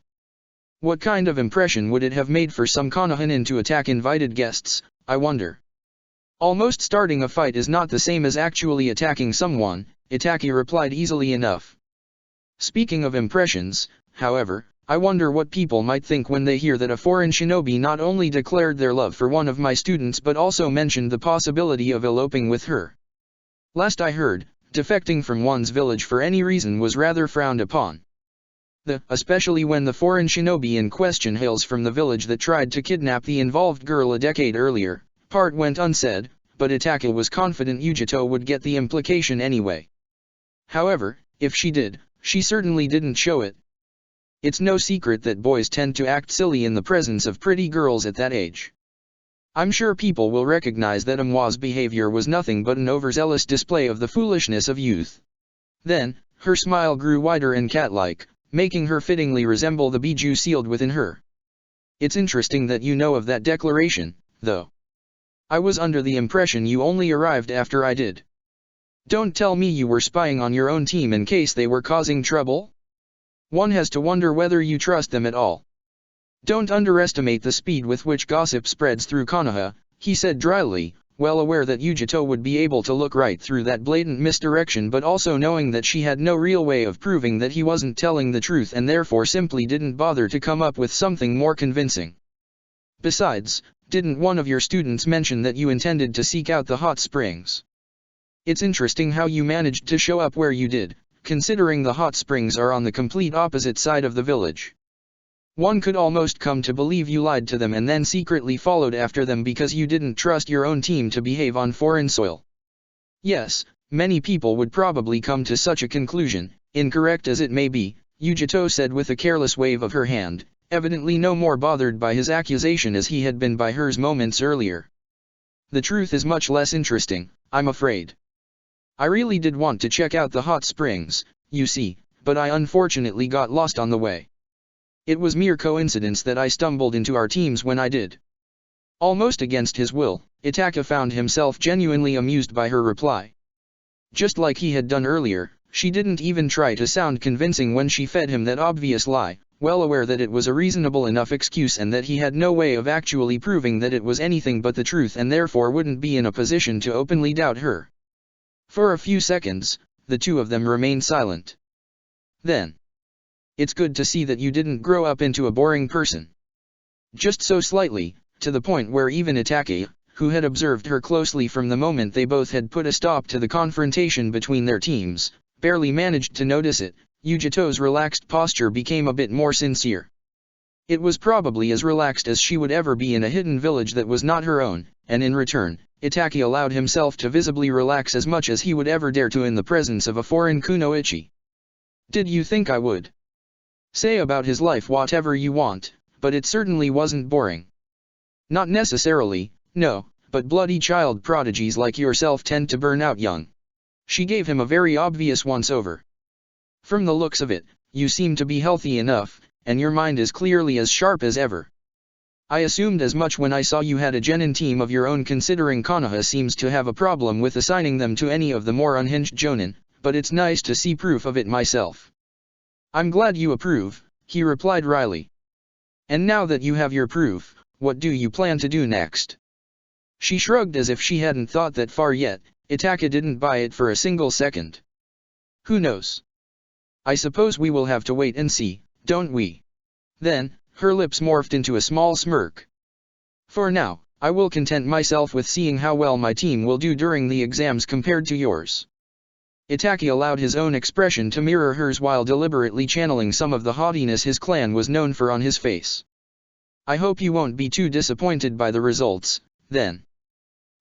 What kind of impression would it have made for some Konohananin to attack invited guests, I wonder? Almost starting a fight is not the same as actually attacking someone, Itaki replied easily enough. Speaking of impressions, however, I wonder what people might think when they hear that a foreign shinobi not only declared their love for one of my students but also mentioned the possibility of eloping with her. Last I heard, defecting from one's village for any reason was rather frowned upon. Especially when the foreign shinobi in question hails from the village that tried to kidnap the involved girl a decade earlier, part went unsaid, but Itaka was confident Yujito would get the implication anyway. However, if she did, she certainly didn't show it. It's no secret that boys tend to act silly in the presence of pretty girls at that age. I'm sure people will recognize that Amwa's behavior was nothing but an overzealous display of the foolishness of youth. Then, her smile grew wider and cat-like, making her fittingly resemble the bijou sealed within her. It's interesting that you know of that declaration, though. I was under the impression you only arrived after I did. Don't tell me you were spying on your own team in case they were causing trouble? One has to wonder whether you trust them at all. Don't underestimate the speed with which gossip spreads through Konoha, he said dryly, well aware that Yujito would be able to look right through that blatant misdirection but also knowing that she had no real way of proving that he wasn't telling the truth and therefore simply didn't bother to come up with something more convincing. Besides, didn't one of your students mention that you intended to seek out the hot springs? It's interesting how you managed to show up where you did, considering the hot springs are on the complete opposite side of the village. One could almost come to believe you lied to them and then secretly followed after them because you didn't trust your own team to behave on foreign soil. Yes, many people would probably come to such a conclusion, incorrect as it may be, Yujito said with a careless wave of her hand, evidently no more bothered by his accusation as he had been by hers moments earlier. The truth is much less interesting, I'm afraid. I really did want to check out the hot springs, you see, but I unfortunately got lost on the way. It was mere coincidence that I stumbled into our teams when I did. Almost against his will, Itaka found himself genuinely amused by her reply. Just like he had done earlier, she didn't even try to sound convincing when she fed him that obvious lie, well aware that it was a reasonable enough excuse and that he had no way of actually proving that it was anything but the truth and therefore wouldn't be in a position to openly doubt her. For a few seconds, the two of them remained silent. Then, it's good to see that you didn't grow up into a boring person. Just so slightly, to the point where even Itake, who had observed her closely from the moment they both had put a stop to the confrontation between their teams, barely managed to notice it. Yujito's relaxed posture became a bit more sincere. It was probably as relaxed as she would ever be in a hidden village that was not her own, and in return, Itake allowed himself to visibly relax as much as he would ever dare to in the presence of a foreign kunoichi. Did you think I would? Say about his life whatever you want, but it certainly wasn't boring. Not necessarily, no, but bloody child prodigies like yourself tend to burn out young. She gave him a very obvious once-over. From the looks of it, you seem to be healthy enough, and your mind is clearly as sharp as ever. I assumed as much when I saw you had a genin team of your own, considering Konoha seems to have a problem with assigning them to any of the more unhinged jonin, but it's nice to see proof of it myself. I'm glad you approve, he replied wryly. And now that you have your proof, what do you plan to do next? She shrugged as if she hadn't thought that far yet. Itaka didn't buy it for a single second. Who knows? I suppose we will have to wait and see, don't we? Then, her lips morphed into a small smirk. For now, I will content myself with seeing how well my team will do during the exams compared to yours. Itaka allowed his own expression to mirror hers while deliberately channeling some of the haughtiness his clan was known for on his face. I hope you won't be too disappointed by the results, then.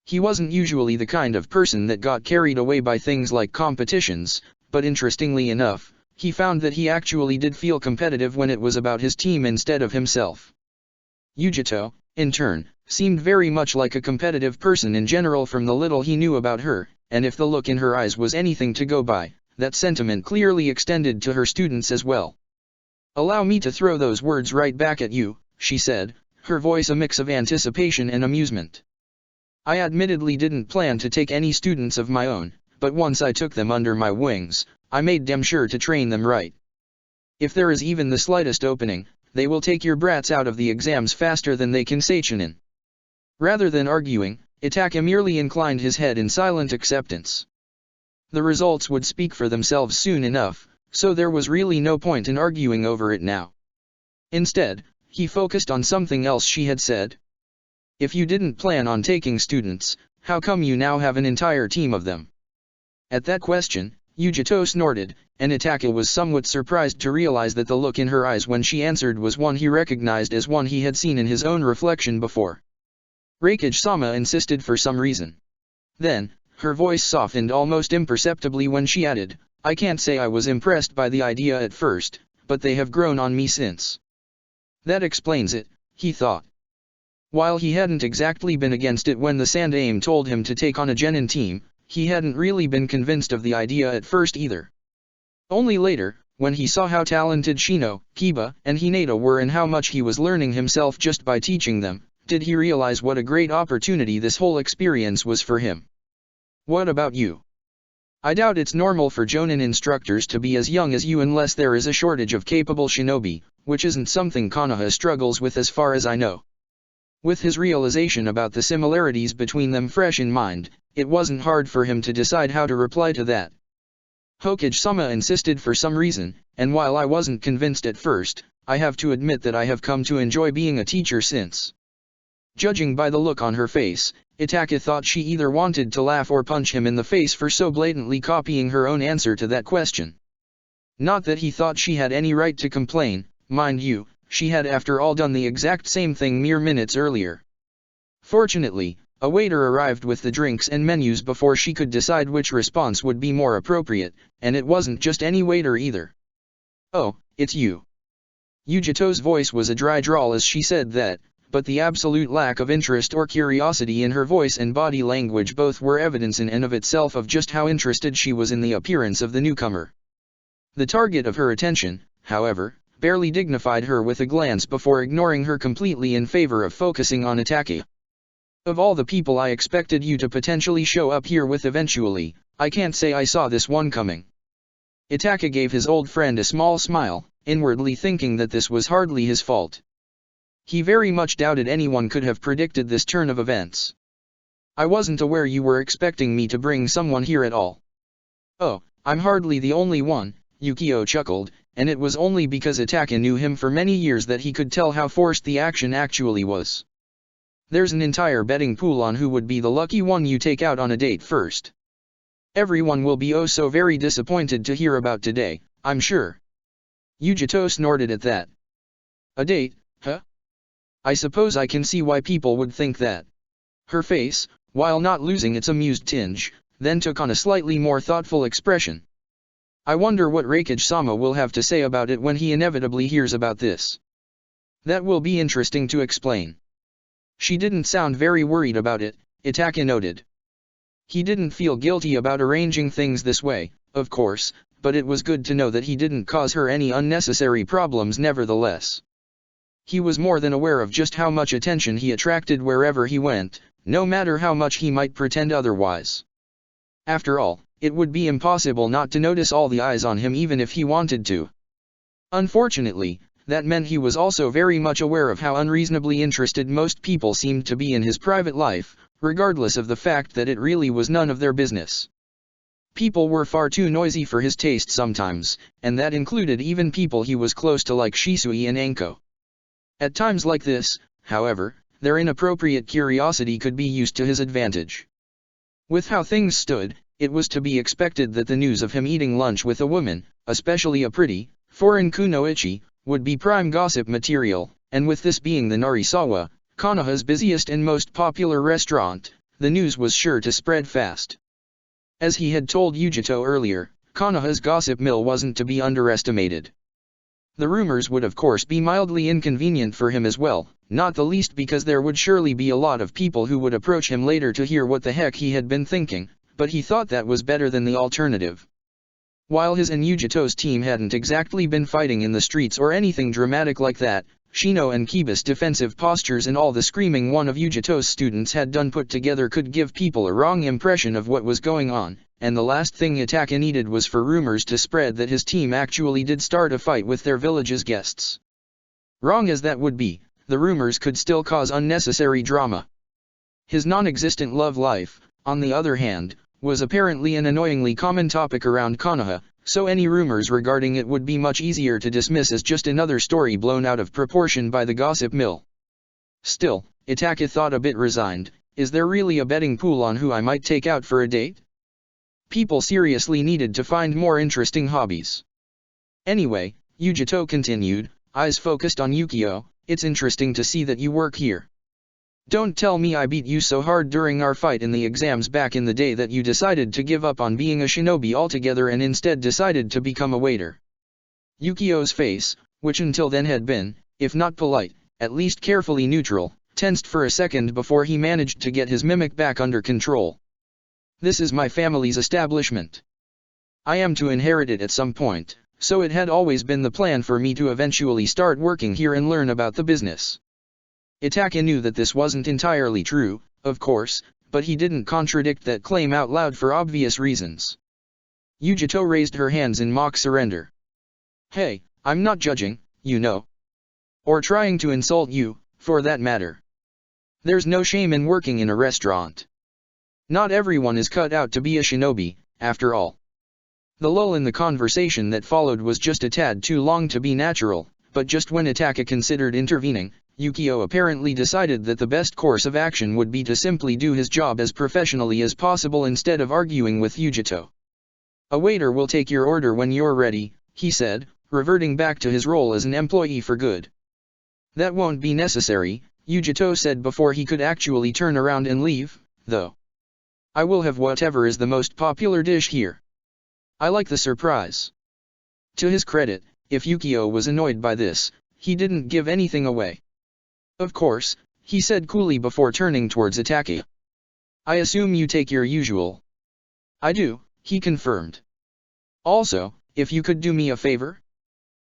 He wasn't usually the kind of person that got carried away by things like competitions, but interestingly enough, he found that he actually did feel competitive when it was about his team instead of himself. Yujito, in turn, seemed very much like a competitive person in general from the little he knew about her, and if the look in her eyes was anything to go by, that sentiment clearly extended to her students as well. Allow me to throw those words right back at you, she said, her voice a mix of anticipation and amusement. I admittedly didn't plan to take any students of my own, but once I took them under my wings, I made damn sure to train them right. If there is even the slightest opening, they will take your brats out of the exams faster than they can say Chunin. Rather than arguing, Itaka merely inclined his head in silent acceptance. The results would speak for themselves soon enough, so there was really no point in arguing over it now. Instead, he focused on something else she had said. If you didn't plan on taking students, how come you now have an entire team of them? At that question, Yujito snorted, and Itaka was somewhat surprised to realize that the look in her eyes when she answered was one he recognized as one he had seen in his own reflection before. Raikage-sama insisted for some reason. Then, her voice softened almost imperceptibly when she added, I can't say I was impressed by the idea at first, but they have grown on me since. That explains it, he thought. While he hadn't exactly been against it when the Sandaime told him to take on a genin team, he hadn't really been convinced of the idea at first either. Only later, when he saw how talented Shino, Kiba, and Hinata were and how much he was learning himself just by teaching them, did he realize what a great opportunity this whole experience was for him. What about you? I doubt it's normal for jonin instructors to be as young as you unless there is a shortage of capable shinobi, which isn't something Konoha struggles with as far as I know. With his realization about the similarities between them fresh in mind, it wasn't hard for him to decide how to reply to that. Hokage-sama insisted for some reason, and while I wasn't convinced at first, I have to admit that I have come to enjoy being a teacher since. Judging by the look on her face, Itaka thought she either wanted to laugh or punch him in the face for so blatantly copying her own answer to that question. Not that he thought she had any right to complain, mind you, she had after all done the exact same thing mere minutes earlier. Fortunately, a waiter arrived with the drinks and menus before she could decide which response would be more appropriate, and it wasn't just any waiter either. Oh, it's you. Yujito's voice was a dry drawl as she said that, but the absolute lack of interest or curiosity in her voice and body language both were evidence in and of itself of just how interested she was in the appearance of the newcomer. The target of her attention, however, barely dignified her with a glance before ignoring her completely in favor of focusing on Itaka. Of all the people I expected you to potentially show up here with eventually, I can't say I saw this one coming. Itaka gave his old friend a small smile, inwardly thinking that this was hardly his fault. He very much doubted anyone could have predicted this turn of events. I wasn't aware you were expecting me to bring someone here at all. Oh, I'm hardly the only one, Yukio chuckled, and it was only because Itaka knew him for many years that he could tell how forced the action actually was. There's an entire betting pool on who would be the lucky one you take out on a date first. Everyone will be oh so very disappointed to hear about today, I'm sure. Yujito snorted at that. A date, huh? I suppose I can see why people would think that. Her face, while not losing its amused tinge, then took on a slightly more thoughtful expression. I wonder what Raikage-sama will have to say about it when he inevitably hears about this. That will be interesting to explain. She didn't sound very worried about it, Itaka noted. He didn't feel guilty about arranging things this way, of course, but it was good to know that he didn't cause her any unnecessary problems nevertheless. He was more than aware of just how much attention he attracted wherever he went, no matter how much he might pretend otherwise. After all, it would be impossible not to notice all the eyes on him even if he wanted to. Unfortunately, that meant he was also very much aware of how unreasonably interested most people seemed to be in his private life, regardless of the fact that it really was none of their business. People were far too noisy for his taste sometimes, and that included even people he was close to like Shisui and Anko. At times like this, however, their inappropriate curiosity could be used to his advantage. With how things stood, it was to be expected that the news of him eating lunch with a woman, especially a pretty, foreign kunoichi, would be prime gossip material, and with this being the Narisawa, Konoha's busiest and most popular restaurant, the news was sure to spread fast. As he had told Yujito earlier, Konoha's gossip mill wasn't to be underestimated. The rumors would of course be mildly inconvenient for him as well, not the least because there would surely be a lot of people who would approach him later to hear what the heck he had been thinking, but he thought that was better than the alternative. While his and Yujito's team hadn't exactly been fighting in the streets or anything dramatic like that, Shino and Kiba's defensive postures and all the screaming one of Yujito's students had done put together could give people a wrong impression of what was going on, and the last thing Itaka needed was for rumors to spread that his team actually did start a fight with their village's guests. Wrong as that would be, the rumors could still cause unnecessary drama. His non-existent love life, on the other hand, was apparently an annoyingly common topic around Konoha, so any rumors regarding it would be much easier to dismiss as just another story blown out of proportion by the gossip mill. Still, Itaka thought a bit resigned, is there really a betting pool on who I might take out for a date? People seriously needed to find more interesting hobbies. Anyway, Yujito continued, eyes focused on Yukio, it's interesting to see that you work here. Don't tell me I beat you so hard during our fight in the exams back in the day that you decided to give up on being a shinobi altogether and instead decided to become a waiter. Yukio's face, which until then had been, if not polite, at least carefully neutral, tensed for a second before he managed to get his mimic back under control. This is my family's establishment. I am to inherit it at some point, so it had always been the plan for me to eventually start working here and learn about the business. Itaka knew that this wasn't entirely true, of course, but he didn't contradict that claim out loud for obvious reasons. Yujito raised her hands in mock surrender. Hey, I'm not judging, you know. Or trying to insult you, for that matter. There's no shame in working in a restaurant. Not everyone is cut out to be a shinobi, after all. The lull in the conversation that followed was just a tad too long to be natural, but just when Itaka considered intervening, Yukio apparently decided that the best course of action would be to simply do his job as professionally as possible instead of arguing with Yujito. A waiter will take your order when you're ready, he said, reverting back to his role as an employee for good. That won't be necessary, Yujito said before he could actually turn around and leave, though. I will have whatever is the most popular dish here. I like the surprise. To his credit, if Yukio was annoyed by this, he didn't give anything away. Of course, he said coolly before turning towards Itaka. I assume you take your usual. I do, he confirmed. Also, if you could do me a favor?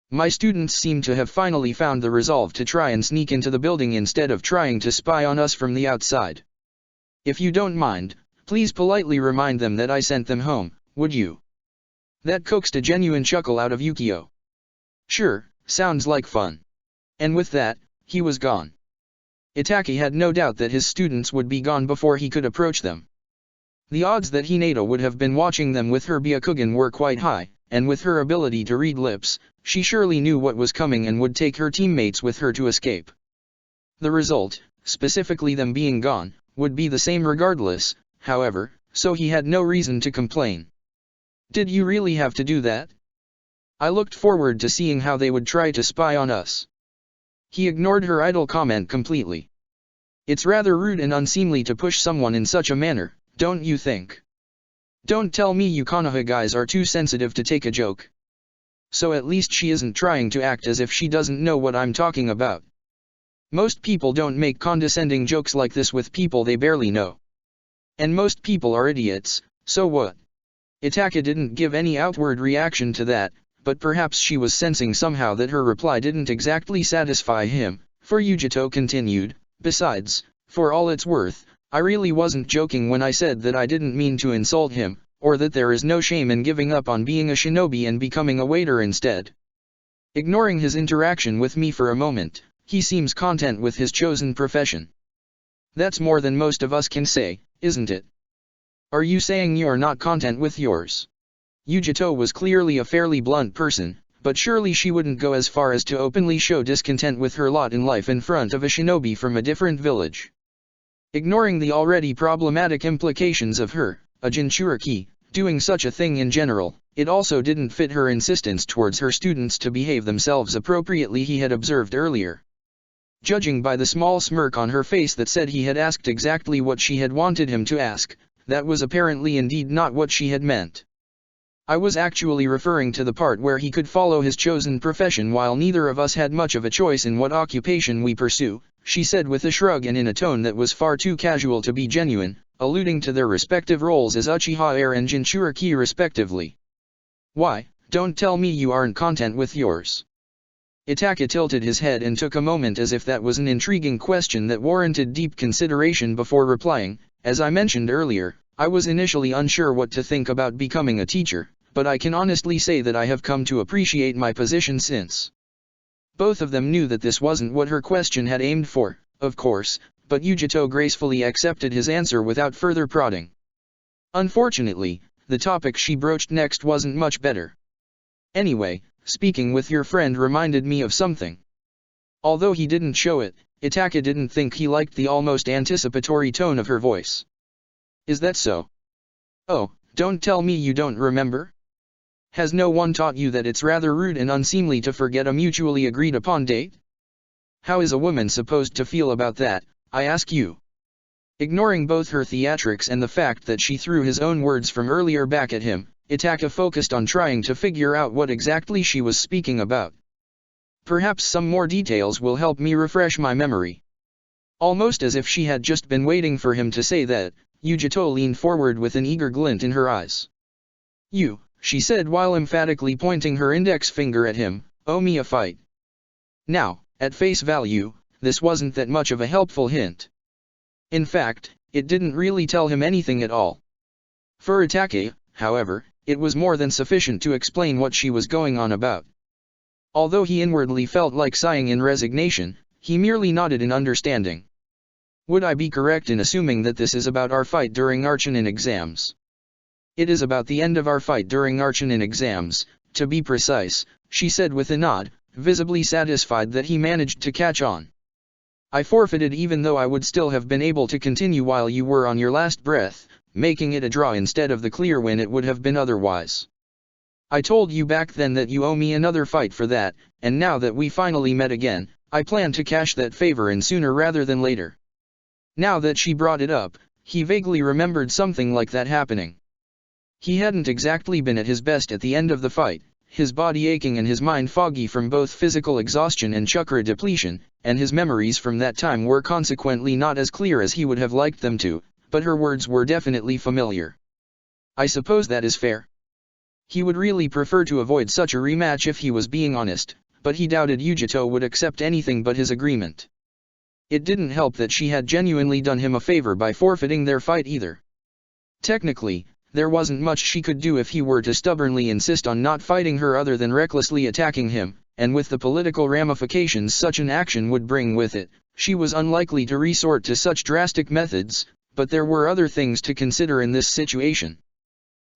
My students seem to have finally found the resolve to try and sneak into the building instead of trying to spy on us from the outside. If you don't mind, please politely remind them that I sent them home, would you? That coaxed a genuine chuckle out of Yukio. Sure, sounds like fun. And with that, he was gone. Itaka had no doubt that his students would be gone before he could approach them. The odds that Hinata would have been watching them with her Byakugan were quite high, and with her ability to read lips, she surely knew what was coming and would take her teammates with her to escape. The result, specifically them being gone, would be the same regardless, however, so he had no reason to complain. Did you really have to do that? I looked forward to seeing how they would try to spy on us. He ignored her idle comment completely. It's rather rude and unseemly to push someone in such a manner, don't you think? Don't tell me you Konoha guys are too sensitive to take a joke. So at least she isn't trying to act as if she doesn't know what I'm talking about. Most people don't make condescending jokes like this with people they barely know. And most people are idiots, so what? Itaka didn't give any outward reaction to that, but perhaps she was sensing somehow that her reply didn't exactly satisfy him, for Yujito continued, "Besides, for all it's worth, I really wasn't joking when I said that I didn't mean to insult him, or that there is no shame in giving up on being a shinobi and becoming a waiter instead." Ignoring his interaction with me for a moment, he seems content with his chosen profession. That's more than most of us can say, isn't it? Are you saying you're not content with yours? Yujito was clearly a fairly blunt person, but surely she wouldn't go as far as to openly show discontent with her lot in life in front of a shinobi from a different village. Ignoring the already problematic implications of her, a Jinchuriki, doing such a thing in general, it also didn't fit her insistence towards her students to behave themselves appropriately he had observed earlier. Judging by the small smirk on her face that said he had asked exactly what she had wanted him to ask, that was apparently indeed not what she had meant. I was actually referring to the part where he could follow his chosen profession while neither of us had much of a choice in what occupation we pursue, she said with a shrug and in a tone that was far too casual to be genuine, alluding to their respective roles as Uchiha heir and Jinchuriki respectively. "Why, don't tell me you aren't content with yours." Itaka tilted his head and took a moment as if that was an intriguing question that warranted deep consideration before replying. "As I mentioned earlier, I was initially unsure what to think about becoming a teacher, but I can honestly say that I have come to appreciate my position since." Both of them knew that this wasn't what her question had aimed for, of course, but Yujito gracefully accepted his answer without further prodding. Unfortunately, the topic she broached next wasn't much better. "Anyway, speaking with your friend reminded me of something." Although he didn't show it, Itaka didn't think he liked the almost anticipatory tone of her voice. "Is that so? Oh, don't tell me you don't remember? Has no one taught you that it's rather rude and unseemly to forget a mutually agreed upon date? How is a woman supposed to feel about that, I ask you?" Ignoring both her theatrics and the fact that she threw his own words from earlier back at him, Itaka focused on trying to figure out what exactly she was speaking about. "Perhaps some more details will help me refresh my memory." Almost as if she had just been waiting for him to say that, Yujito leaned forward with an eager glint in her eyes. "You," she said while emphatically pointing her index finger at him, "owe me a fight." Now, at face value, this wasn't that much of a helpful hint. In fact, it didn't really tell him anything at all. For Itaka, however, it was more than sufficient to explain what she was going on about. Although he inwardly felt like sighing in resignation, he merely nodded in understanding. "Would I be correct in assuming that this is about our fight during Archenin exams?" "It is about the end of our fight during Archenin exams, to be precise," she said with a nod, visibly satisfied that he managed to catch on. "I forfeited even though I would still have been able to continue while you were on your last breath, making it a draw instead of the clear win it would have been otherwise. I told you back then that you owe me another fight for that, and now that we finally met again, I plan to cash that favor in sooner rather than later." Now that she brought it up, he vaguely remembered something like that happening. He hadn't exactly been at his best at the end of the fight, his body aching and his mind foggy from both physical exhaustion and chakra depletion, and his memories from that time were consequently not as clear as he would have liked them to, but her words were definitely familiar. "I suppose that is fair." He would really prefer to avoid such a rematch if he was being honest, but he doubted Yujito would accept anything but his agreement. It didn't help that she had genuinely done him a favor by forfeiting their fight either. Technically, there wasn't much she could do if he were to stubbornly insist on not fighting her other than recklessly attacking him, and with the political ramifications such an action would bring with it, she was unlikely to resort to such drastic methods, but there were other things to consider in this situation.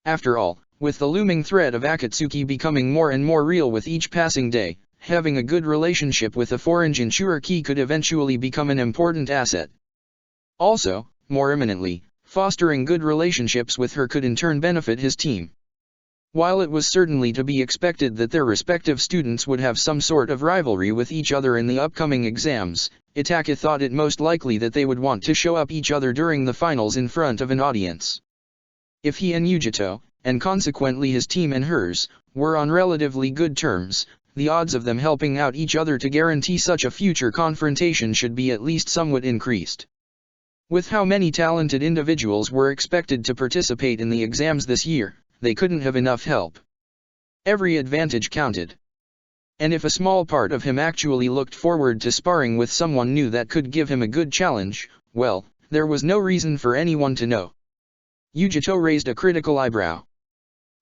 After all, with the looming threat of Akatsuki becoming more and more real with each passing day, having a good relationship with a foreign Jinchuriki could eventually become an important asset. Also, more imminently, fostering good relationships with her could in turn benefit his team. While it was certainly to be expected that their respective students would have some sort of rivalry with each other in the upcoming exams, Itaka thought it most likely that they would want to show up each other during the finals in front of an audience. If he and Yujito, and consequently his team and hers, were on relatively good terms, the odds of them helping out each other to guarantee such a future confrontation should be at least somewhat increased. With how many talented individuals were expected to participate in the exams this year, they couldn't have enough help. Every advantage counted. And if a small part of him actually looked forward to sparring with someone new that could give him a good challenge, well, there was no reason for anyone to know. Yujito raised a critical eyebrow.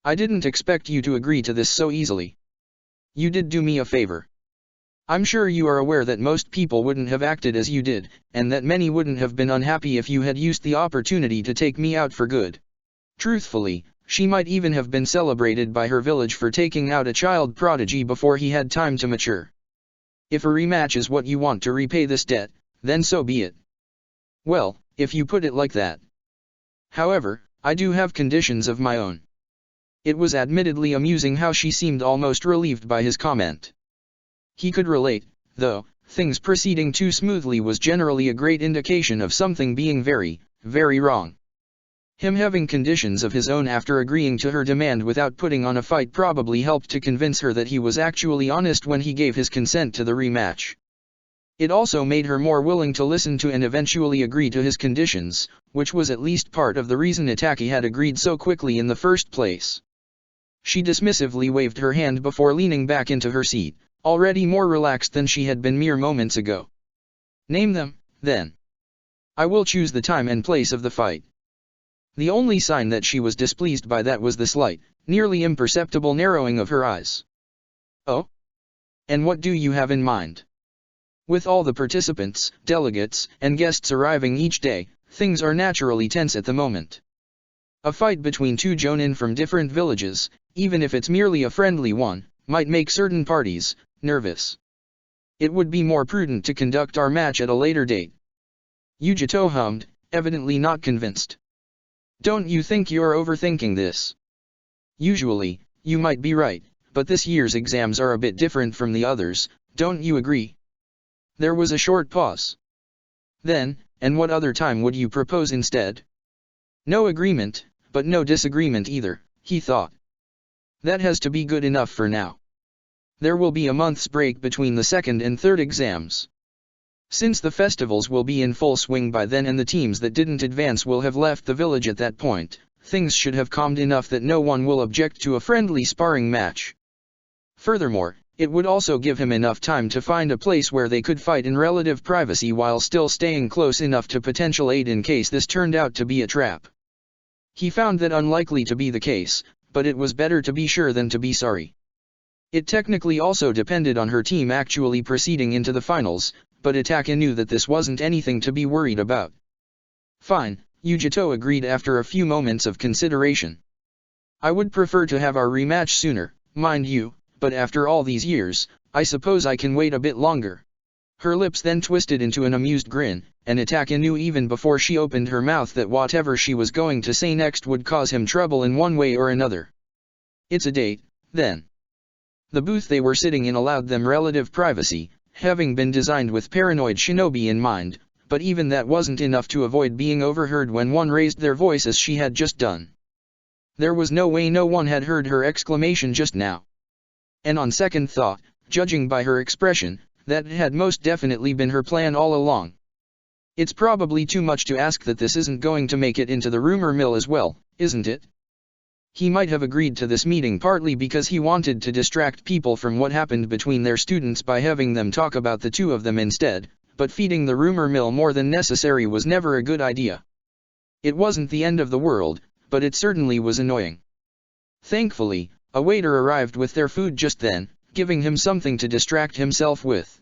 I didn't expect you to agree to this so easily. You did do me a favor. I'm sure you are aware that most people wouldn't have acted as you did, and that many wouldn't have been unhappy if you had used the opportunity to take me out for good. Truthfully, she might even have been celebrated by her village for taking out a child prodigy before he had time to mature. If a rematch is what you want to repay this debt, then so be it. Well, if you put it like that. However, I do have conditions of my own. It was admittedly amusing how she seemed almost relieved by his comment. He could relate, though, things proceeding too smoothly was generally a great indication of something being very, very wrong. Him having conditions of his own after agreeing to her demand without putting on a fight probably helped to convince her that he was actually honest when he gave his consent to the rematch. It also made her more willing to listen to and eventually agree to his conditions, which was at least part of the reason Itaki had agreed so quickly in the first place. She dismissively waved her hand before leaning back into her seat, already more relaxed than she had been mere moments ago. Name them, then. I will choose the time and place of the fight. The only sign that she was displeased by that was the slight, nearly imperceptible narrowing of her eyes. Oh? And what do you have in mind? With all the participants, delegates, and guests arriving each day, things are naturally tense at the moment. A fight between two jonin from different villages, even if it's merely a friendly one, might make certain parties nervous. It would be more prudent to conduct our match at a later date. Yujito hummed, evidently not convinced. Don't you think you're overthinking this? Usually, you might be right, but this year's exams are a bit different from the others, don't you agree? There was a short pause. Then, and what other time would you propose instead? No agreement, but no disagreement either, he thought. That has to be good enough for now. There will be a month's break between the second and third exams. Since the festivals will be in full swing by then and the teams that didn't advance will have left the village at that point, things should have calmed enough that no one will object to a friendly sparring match. Furthermore, it would also give him enough time to find a place where they could fight in relative privacy while still staying close enough to potential aid in case this turned out to be a trap. He found that unlikely to be the case, but it was better to be sure than to be sorry. It technically also depended on her team actually proceeding into the finals, but Itaka knew that this wasn't anything to be worried about. Fine, Yujito agreed after a few moments of consideration. I would prefer to have our rematch sooner, mind you, but after all these years, I suppose I can wait a bit longer. Her lips then twisted into an amused grin, and Itaka knew even before she opened her mouth that whatever she was going to say next would cause him trouble in one way or another. It's a date, then. The booth they were sitting in allowed them relative privacy, having been designed with paranoid shinobi in mind, but even that wasn't enough to avoid being overheard when one raised their voice as she had just done. There was no way no one had heard her exclamation just now. And on second thought, judging by her expression, that had most definitely been her plan all along. It's probably too much to ask that this isn't going to make it into the rumor mill as well, isn't it? He might have agreed to this meeting partly because he wanted to distract people from what happened between their students by having them talk about the two of them instead, but feeding the rumor mill more than necessary was never a good idea. It wasn't the end of the world, but it certainly was annoying. Thankfully, a waiter arrived with their food just then, giving him something to distract himself with.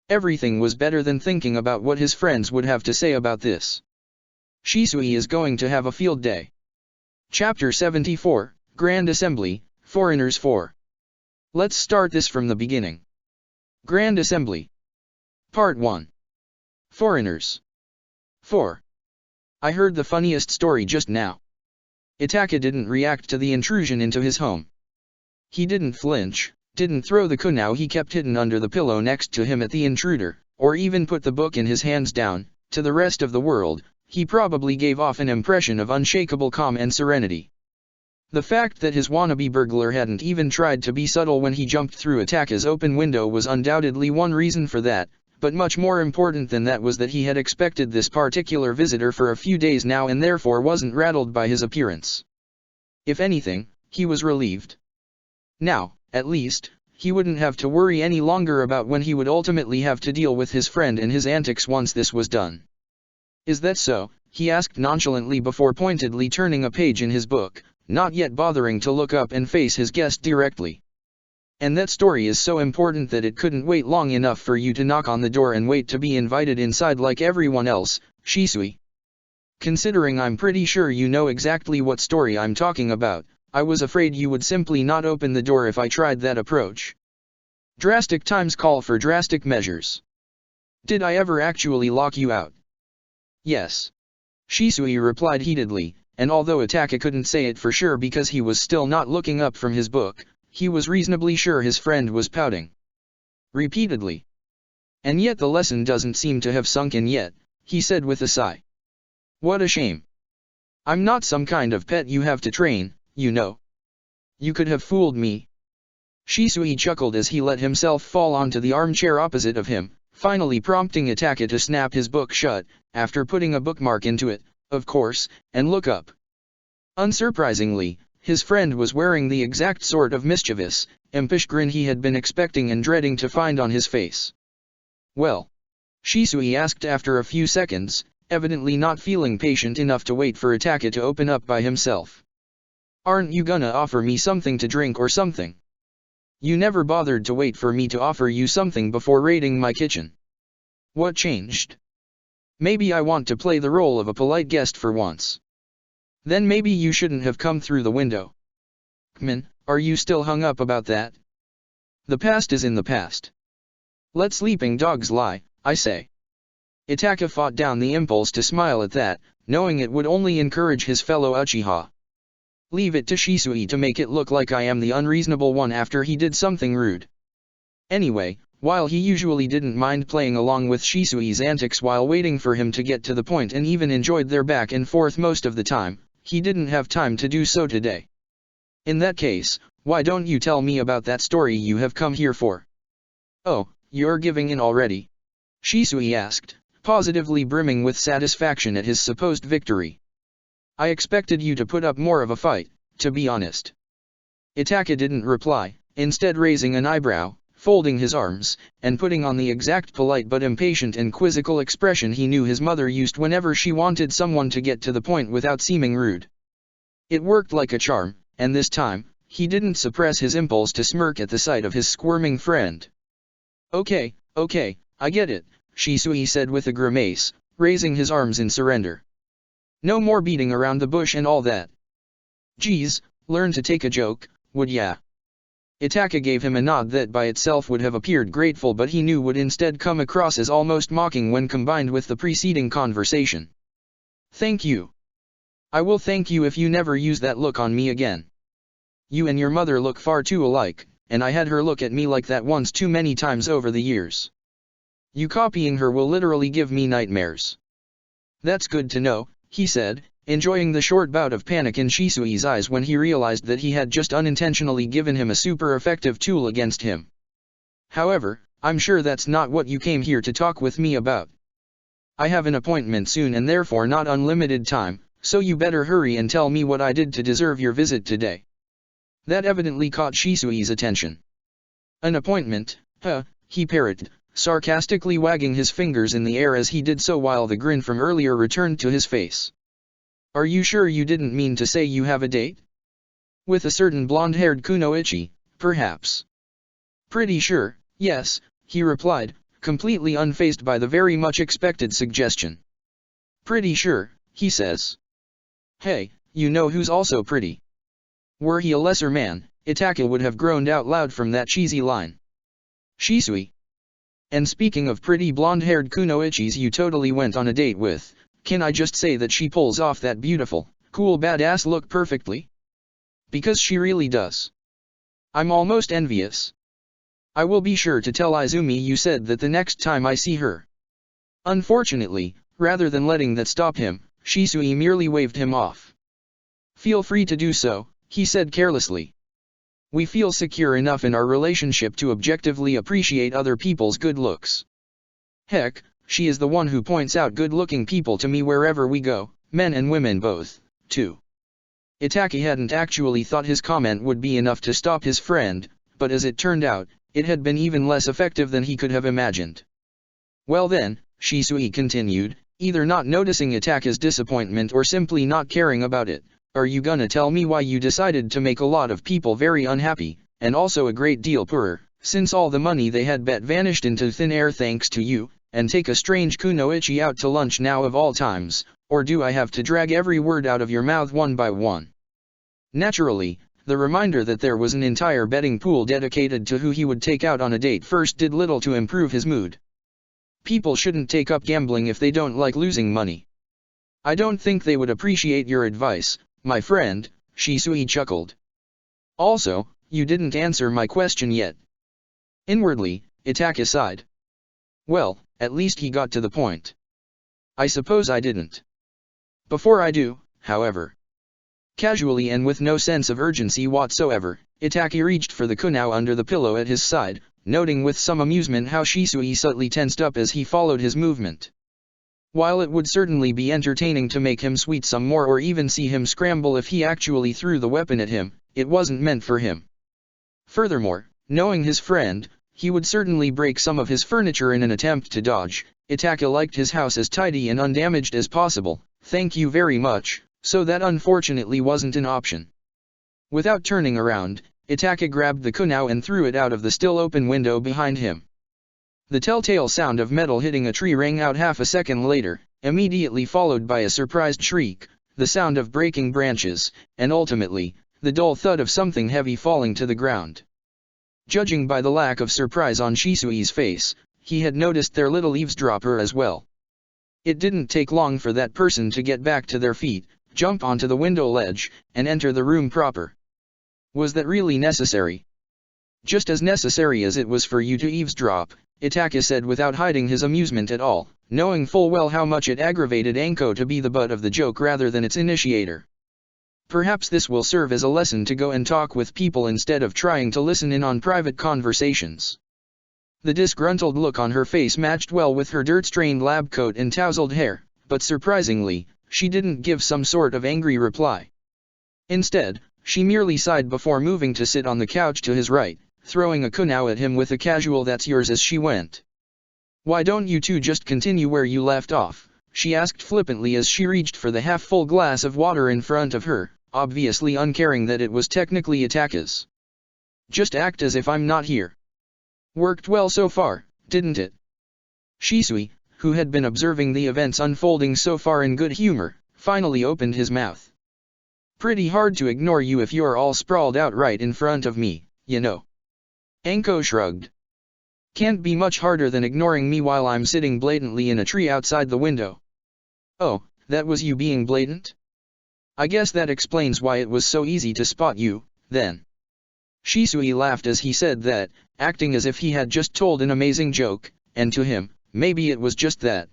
Everything was better than thinking about what his friends would have to say about this. Shisui is going to have a field day. Chapter 74, Grand Assembly, Foreigners 4. Let's start this from the beginning. Grand Assembly. Part 1. Foreigners. 4. I heard the funniest story just now. Itaka didn't react to the intrusion into his home. He didn't flinch, didn't throw the kunao he kept hidden under the pillow next to him at the intruder, or even put the book in his hands down. To the rest of the world, he probably gave off an impression of unshakable calm and serenity. The fact that his wannabe burglar hadn't even tried to be subtle when he jumped through Ataka's open window was undoubtedly one reason for that, but much more important than that was that he had expected this particular visitor for a few days now and therefore wasn't rattled by his appearance. If anything, he was relieved. Now, at least, he wouldn't have to worry any longer about when he would ultimately have to deal with his friend and his antics once this was done. "Is that so?" he asked nonchalantly before pointedly turning a page in his book, not yet bothering to look up and face his guest directly. "And that story is so important that it couldn't wait long enough for you to knock on the door and wait to be invited inside like everyone else, Shisui. Considering I'm pretty sure you know exactly what story I'm talking about, I was afraid you would simply not open the door if I tried that approach. Drastic times call for drastic measures. Did I ever actually lock you out?" "Yes," Shisui replied heatedly, and although Ataka couldn't say it for sure because he was still not looking up from his book, he was reasonably sure his friend was pouting. "Repeatedly. And yet the lesson doesn't seem to have sunk in yet," he said with a sigh. "What a shame. I'm not some kind of pet you have to train, you know. You could have fooled me." Shisui chuckled as he let himself fall onto the armchair opposite of him, finally prompting Ataka to snap his book shut, after putting a bookmark into it, of course, and look up. Unsurprisingly, his friend was wearing the exact sort of mischievous, impish grin he had been expecting and dreading to find on his face. "Well?" Shisui asked after a few seconds, evidently not feeling patient enough to wait for Ataka to open up by himself. "Aren't you gonna offer me something to drink or something? You never bothered to wait for me to offer you something before raiding my kitchen. What changed? Maybe I want to play the role of a polite guest for once. Then maybe you shouldn't have come through the window. Kmin, are you still hung up about that? The past is in the past. Let sleeping dogs lie, I say." Ataka fought down the impulse to smile at that, knowing it would only encourage his fellow Uchiha. Leave it to Shisui to make it look like I am the unreasonable one after he did something rude. Anyway, while he usually didn't mind playing along with Shisui's antics while waiting for him to get to the point and even enjoyed their back and forth most of the time, he didn't have time to do so today. "In that case, why don't you tell me about that story you have come here for?" "Oh, you're giving in already?" Shisui asked, positively brimming with satisfaction at his supposed victory. "I expected you to put up more of a fight, to be honest." Ataka didn't reply, instead raising an eyebrow, folding his arms, and putting on the exact polite but impatient and quizzical expression he knew his mother used whenever she wanted someone to get to the point without seeming rude. It worked like a charm, and this time, he didn't suppress his impulse to smirk at the sight of his squirming friend. Okay, I get it," Shisui said with a grimace, raising his arms in surrender. "No more beating around the bush and all that. Geez, learn to take a joke, would ya?" Ataka gave him a nod that by itself would have appeared grateful but he knew would instead come across as almost mocking when combined with the preceding conversation. "Thank you. I will thank you if you never use that look on me again. You and your mother look far too alike, and I had her look at me like that once too many times over the years. You copying her will literally give me nightmares." "That's good to know," he said, enjoying the short bout of panic in Shisui's eyes when he realized that he had just unintentionally given him a super effective tool against him. "However, I'm sure that's not what you came here to talk with me about. I have an appointment soon and therefore not unlimited time, so you better hurry and tell me what I did to deserve your visit today." That evidently caught Shisui's attention. "An appointment, huh?" he parroted, sarcastically wagging his fingers in the air as he did so while the grin from earlier returned to his face. "Are you sure you didn't mean to say you have a date? With a certain blonde-haired kunoichi, perhaps?" "Pretty sure, yes," he replied, completely unfazed by the very much expected suggestion. "Pretty sure, he says. Hey, you know who's also pretty?" Were he a lesser man, Ataka would have groaned out loud from that cheesy line. "Shisui. And speaking of pretty blonde-haired kunoichis you totally went on a date with, can I just say that she pulls off that beautiful, cool badass look perfectly? Because she really does. I'm almost envious. I will be sure to tell Izumi you said that the next time I see her." Unfortunately, rather than letting that stop him, Shisui merely waved him off. "Feel free to do so," he said carelessly. We feel secure enough in our relationship to objectively appreciate other people's good looks. Heck, she is the one who points out good-looking people to me wherever we go, men and women both, too. Itake hadn't actually thought his comment would be enough to stop his friend, but as it turned out, it had been even less effective than he could have imagined. Well then, Shisui continued, either not noticing Itake's disappointment or simply not caring about it, are you gonna tell me why you decided to make a lot of people very unhappy, and also a great deal poorer, since all the money they had bet vanished into thin air thanks to you, and take a strange kunoichi out to lunch now of all times, or do I have to drag every word out of your mouth one by one? Naturally, the reminder that there was an entire betting pool dedicated to who he would take out on a date first did little to improve his mood. People shouldn't take up gambling if they don't like losing money. I don't think they would appreciate your advice, my friend, Shisui chuckled. Also, you didn't answer my question yet. Inwardly, Itake sighed. Well, at least he got to the point. I suppose I didn't. Before I do, however. Casually and with no sense of urgency whatsoever, Itake reached for the kunao under the pillow at his side, noting with some amusement how Shisui subtly tensed up as he followed his movement. While it would certainly be entertaining to make him sweat some more or even see him scramble if he actually threw the weapon at him, it wasn't meant for him. Furthermore, knowing his friend, he would certainly break some of his furniture in an attempt to dodge. Itake liked his house as tidy and undamaged as possible, thank you very much, so that unfortunately wasn't an option. Without turning around, Itake grabbed the kunao and threw it out of the still open window behind him. The telltale sound of metal hitting a tree rang out half a second later, immediately followed by a surprised shriek, the sound of breaking branches, and ultimately, the dull thud of something heavy falling to the ground. Judging by the lack of surprise on Shisui's face, he had noticed their little eavesdropper as well. It didn't take long for that person to get back to their feet, jump onto the window ledge, and enter the room proper. Was that really necessary? Just as necessary as it was for you to eavesdrop, Itake said without hiding his amusement at all, knowing full well how much it aggravated Anko to be the butt of the joke rather than its initiator. Perhaps this will serve as a lesson to go and talk with people instead of trying to listen in on private conversations. The disgruntled look on her face matched well with her dirt-stained lab coat and tousled hair, but surprisingly, she didn't give some sort of angry reply. Instead, she merely sighed before moving to sit on the couch to his right, throwing a kunao at him with a casual "that's yours" as she went. Why don't you two just continue where you left off? She asked flippantly as she reached for the half-full glass of water in front of her, obviously uncaring that it was technically Itake's. Just act as if I'm not here. Worked well so far, didn't it? Shisui, who had been observing the events unfolding so far in good humor, finally opened his mouth. Pretty hard to ignore you if you're all sprawled out right in front of me, you know. Anko shrugged. Can't be much harder than ignoring me while I'm sitting blatantly in a tree outside the window. Oh, that was you being blatant? I guess that explains why it was so easy to spot you, then. Shisui laughed as he said that, acting as if he had just told an amazing joke, and to him, maybe it was just that.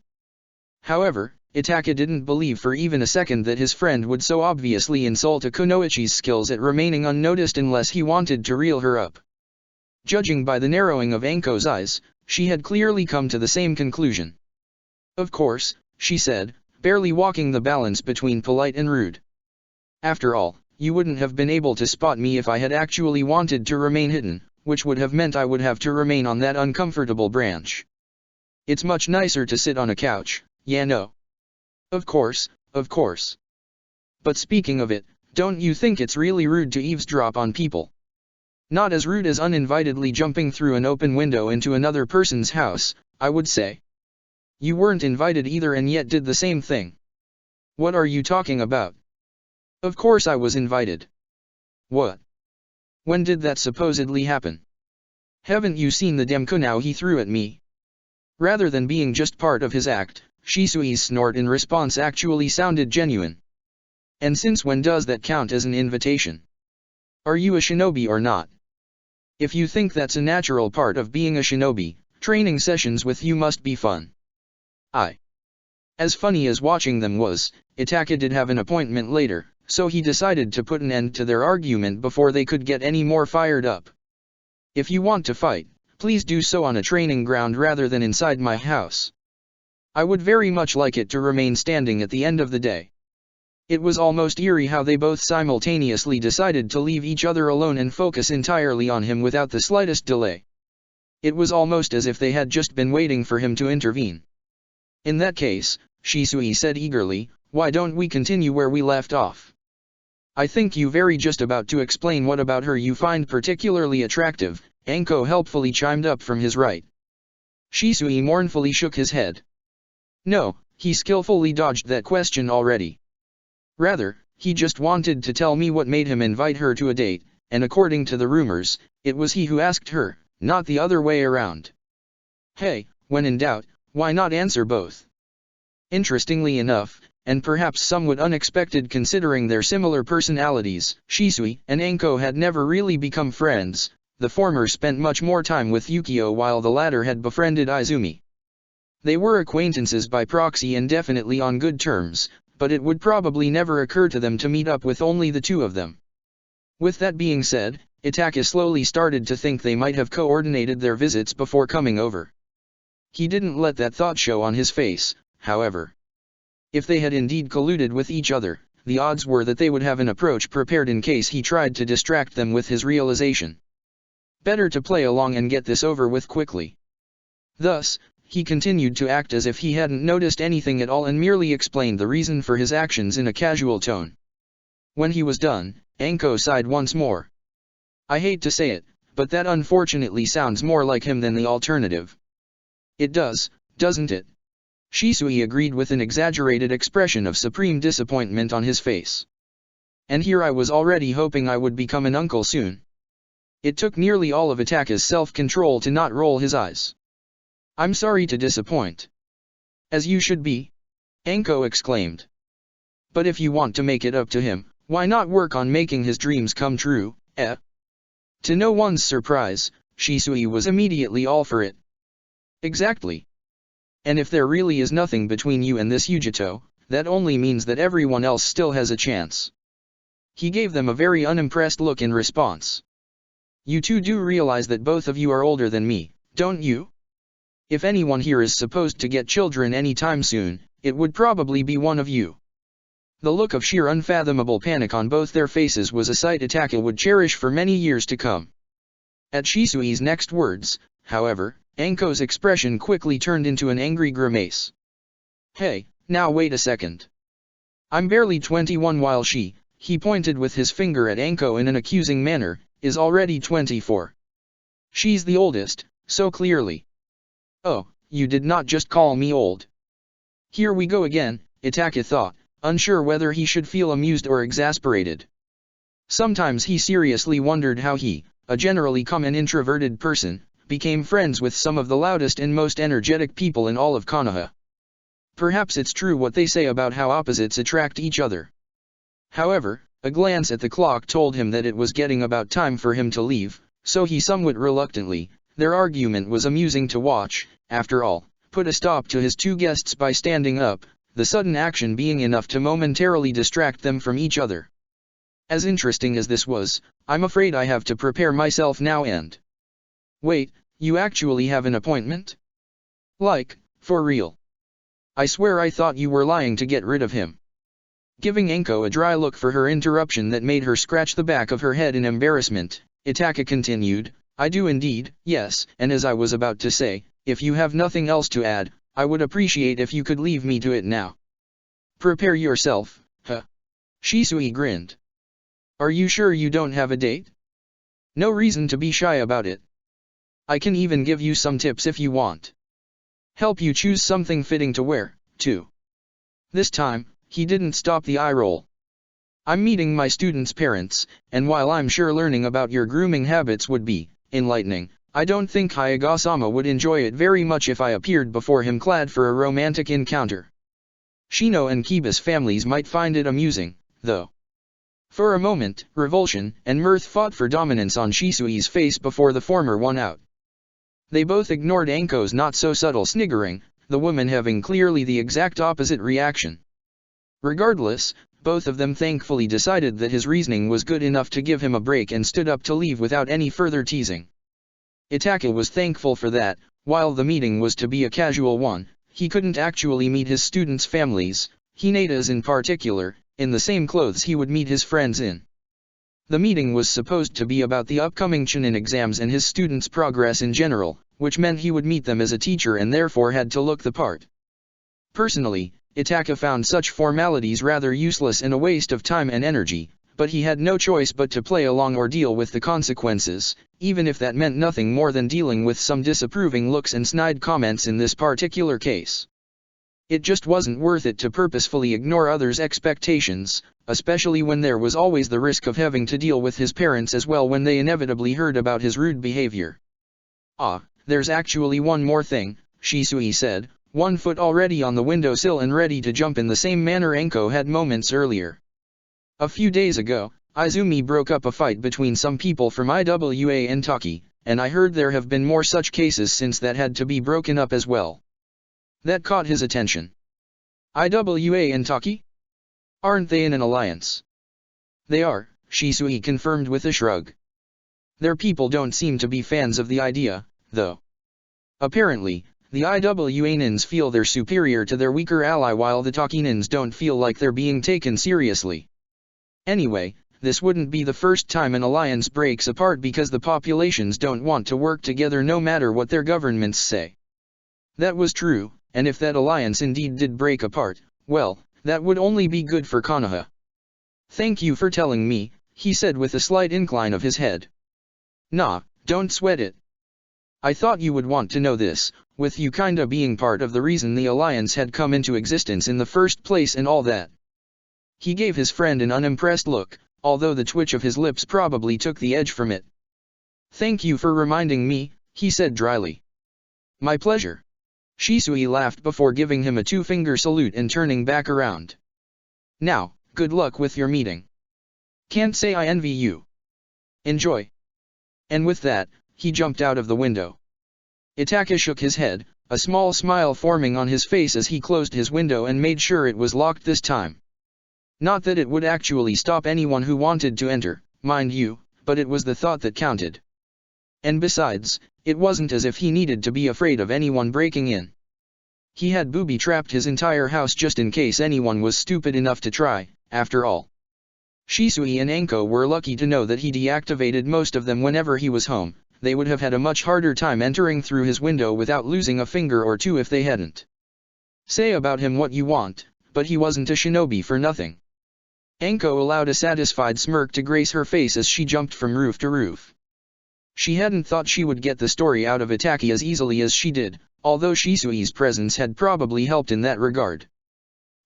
However, Itake didn't believe for even a second that his friend would so obviously insult a kunoichi's skills at remaining unnoticed unless he wanted to reel her up. Judging by the narrowing of Anko's eyes, she had clearly come to the same conclusion. Of course, she said, barely walking the balance between polite and rude. After all, you wouldn't have been able to spot me if I had actually wanted to remain hidden, which would have meant I would have to remain on that uncomfortable branch. It's much nicer to sit on a couch, yeah no. Of course, of course. But speaking of it, don't you think it's really rude to eavesdrop on people? Not as rude as uninvitedly jumping through an open window into another person's house, I would say. You weren't invited either and yet did the same thing. What are you talking about? Of course I was invited. What? When did that supposedly happen? Haven't you seen the damn kunao he threw at me? Rather than being just part of his act, Shisui's snort in response actually sounded genuine. And since when does that count as an invitation? Are you a shinobi or not? If you think that's a natural part of being a shinobi, training sessions with you must be fun. As funny as watching them was, Itake did have an appointment later, so he decided to put an end to their argument before they could get any more fired up. "If you want to fight, please do so on a training ground rather than inside my house. I would very much like it to remain standing at the end of the day." It was almost eerie how they both simultaneously decided to leave each other alone and focus entirely on him without the slightest delay. It was almost as if they had just been waiting for him to intervene. "In that case," Shisui said eagerly, "why don't we continue where we left off? I think you very just about to explain what about her you find particularly attractive," Anko helpfully chimed up from his right. Shisui mournfully shook his head. No, he skillfully dodged that question already. Rather, he just wanted to tell me what made him invite her to a date, and according to the rumors, it was he who asked her, not the other way around. Hey, when in doubt, why not answer both? Interestingly enough, and perhaps somewhat unexpected considering their similar personalities, Shisui and Anko had never really become friends. The former spent much more time with Yukio while the latter had befriended Izumi. They were acquaintances by proxy and definitely on good terms, but it would probably never occur to them to meet up with only the two of them. With that being said, Itaka slowly started to think they might have coordinated their visits before coming over. He didn't let that thought show on his face, however. If they had indeed colluded with each other, the odds were that they would have an approach prepared in case he tried to distract them with his realization. Better to play along and get this over with quickly. Thus, he continued to act as if he hadn't noticed anything at all and merely explained the reason for his actions in a casual tone. When he was done, Anko sighed once more. I hate to say it, but that unfortunately sounds more like him than the alternative. It does, doesn't it? Shisui agreed with an exaggerated expression of supreme disappointment on his face. And here I was already hoping I would become an uncle soon. It took nearly all of Itaka's self-control to not roll his eyes. I'm sorry to disappoint. As you should be, Anko exclaimed. But if you want to make it up to him, why not work on making his dreams come true, eh? To no one's surprise, Shisui was immediately all for it. Exactly. And if there really is nothing between you and this Yujito, that only means that everyone else still has a chance. He gave them a very unimpressed look in response. You two do realize that both of you are older than me, don't you? If anyone here is supposed to get children anytime soon, it would probably be one of you. The look of sheer unfathomable panic on both their faces was a sight Itaka would cherish for many years to come. At Shisui's next words, however, Anko's expression quickly turned into an angry grimace. Hey, now wait a second. I'm barely 21 while he pointed with his finger at Anko in an accusing manner, is already 24. She's the oldest, so clearly. Oh, you did not just call me old. Here we go again, Itaka thought, unsure whether he should feel amused or exasperated. Sometimes he seriously wondered how he, a generally calm and introverted person, became friends with some of the loudest and most energetic people in all of Konoha. Perhaps it's true what they say about how opposites attract each other. However, a glance at the clock told him that it was getting about time for him to leave, so he somewhat reluctantly, their argument was amusing to watch, after all, put a stop to his two guests by standing up, the sudden action being enough to momentarily distract them from each other. As interesting as this was, I'm afraid I have to prepare myself now and... Wait, you actually have an appointment? Like, for real? I swear I thought you were lying to get rid of him. Giving Anko a dry look for her interruption that made her scratch the back of her head in embarrassment, Itaka continued, I do indeed, yes, and as I was about to say, if you have nothing else to add, I would appreciate if you could leave me to it now. Prepare yourself, huh? Shisui grinned. Are you sure you don't have a date? No reason to be shy about it. I can even give you some tips if you want. Help you choose something fitting to wear, too. This time, he didn't stop the eye roll. I'm meeting my students' parents, and while I'm sure learning about your grooming habits would be enlightening, I don't think Hyuga-sama would enjoy it very much if I appeared before him clad for a romantic encounter. Shino and Kiba's families might find it amusing, though. For a moment, revulsion and mirth fought for dominance on Shisui's face before the former won out. They both ignored Anko's not-so-subtle sniggering, the woman having clearly the exact opposite reaction. Regardless, both of them thankfully decided that his reasoning was good enough to give him a break and stood up to leave without any further teasing. Itaka was thankful for that. While the meeting was to be a casual one, he couldn't actually meet his students' families, Hinata's in particular, in the same clothes he would meet his friends in. The meeting was supposed to be about the upcoming Chunin exams and his students' progress in general, which meant he would meet them as a teacher and therefore had to look the part. Personally, Itaka found such formalities rather useless and a waste of time and energy, but he had no choice but to play along or deal with the consequences, even if that meant nothing more than dealing with some disapproving looks and snide comments in this particular case. It just wasn't worth it to purposefully ignore others' expectations, especially when there was always the risk of having to deal with his parents as well when they inevitably heard about his rude behavior. "Ah, there's actually one more thing," Shisui said, 1 foot already on the windowsill and ready to jump in the same manner Enko had moments earlier. "A few days ago, Izumi broke up a fight between some people from IWA and Taki, and I heard there have been more such cases since that had to be broken up as well." That caught his attention. "IWA and Taki? Aren't they in an alliance?" "They are," Shisui confirmed with a shrug. "Their people don't seem to be fans of the idea, though. Apparently, the IWA-nins feel they're superior to their weaker ally while the Taki-nins don't feel like they're being taken seriously. Anyway, this wouldn't be the first time an alliance breaks apart because the populations don't want to work together no matter what their governments say." That was true, and if that alliance indeed did break apart, well, that would only be good for Konoha. "Thank you for telling me," he said with a slight incline of his head. "Nah, don't sweat it. I thought you would want to know this, with you kinda being part of the reason the alliance had come into existence in the first place and all that." He gave his friend an unimpressed look, although the twitch of his lips probably took the edge from it. "Thank you for reminding me," he said dryly. "My pleasure." Shisui laughed before giving him a 2-finger salute and turning back around. "Now, good luck with your meeting. Can't say I envy you. Enjoy." And with that, he jumped out of the window. Itaka shook his head, a small smile forming on his face as he closed his window and made sure it was locked this time. Not that it would actually stop anyone who wanted to enter, mind you, but it was the thought that counted. And besides, it wasn't as if he needed to be afraid of anyone breaking in. He had booby-trapped his entire house just in case anyone was stupid enough to try, after all. Shisui and Enko were lucky to know that he deactivated most of them whenever he was home. They would have had a much harder time entering through his window without losing a finger or two if they hadn't. Say about him what you want, but he wasn't a shinobi for nothing. Enko allowed a satisfied smirk to grace her face as she jumped from roof to roof. She hadn't thought she would get the story out of Itaki as easily as she did, although Shisui's presence had probably helped in that regard.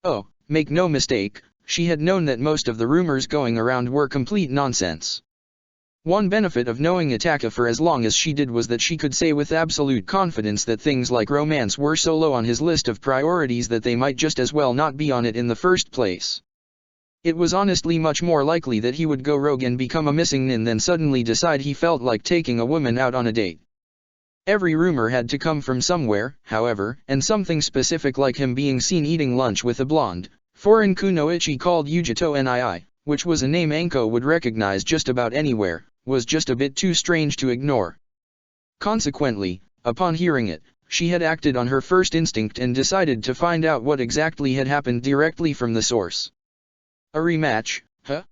Oh, make no mistake, she had known that most of the rumors going around were complete nonsense. One benefit of knowing Itaka for as long as she did was that she could say with absolute confidence that things like romance were so low on his list of priorities that they might just as well not be on it in the first place. It was honestly much more likely that he would go rogue and become a missing nin than suddenly decide he felt like taking a woman out on a date. Every rumor had to come from somewhere, however, and something specific like him being seen eating lunch with a blonde, foreign kunoichi called Yujito Nii, which was a name Enko would recognize just about anywhere, was just a bit too strange to ignore. Consequently, upon hearing it, she had acted on her first instinct and decided to find out what exactly had happened directly from the source. A rematch, huh?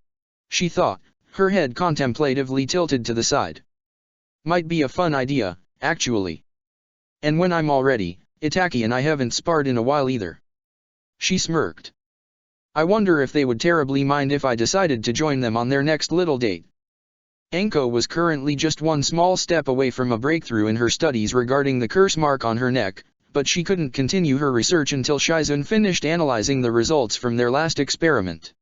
She thought, her head contemplatively tilted to the side. Might be a fun idea, actually. And when I'm all ready, Itaki and I haven't sparred in a while either. She smirked. I wonder if they would terribly mind if I decided to join them on their next little date. Enko was currently just one small step away from a breakthrough in her studies regarding the curse mark on her neck, but she couldn't continue her research until Shizun finished analyzing the results from their last experiment.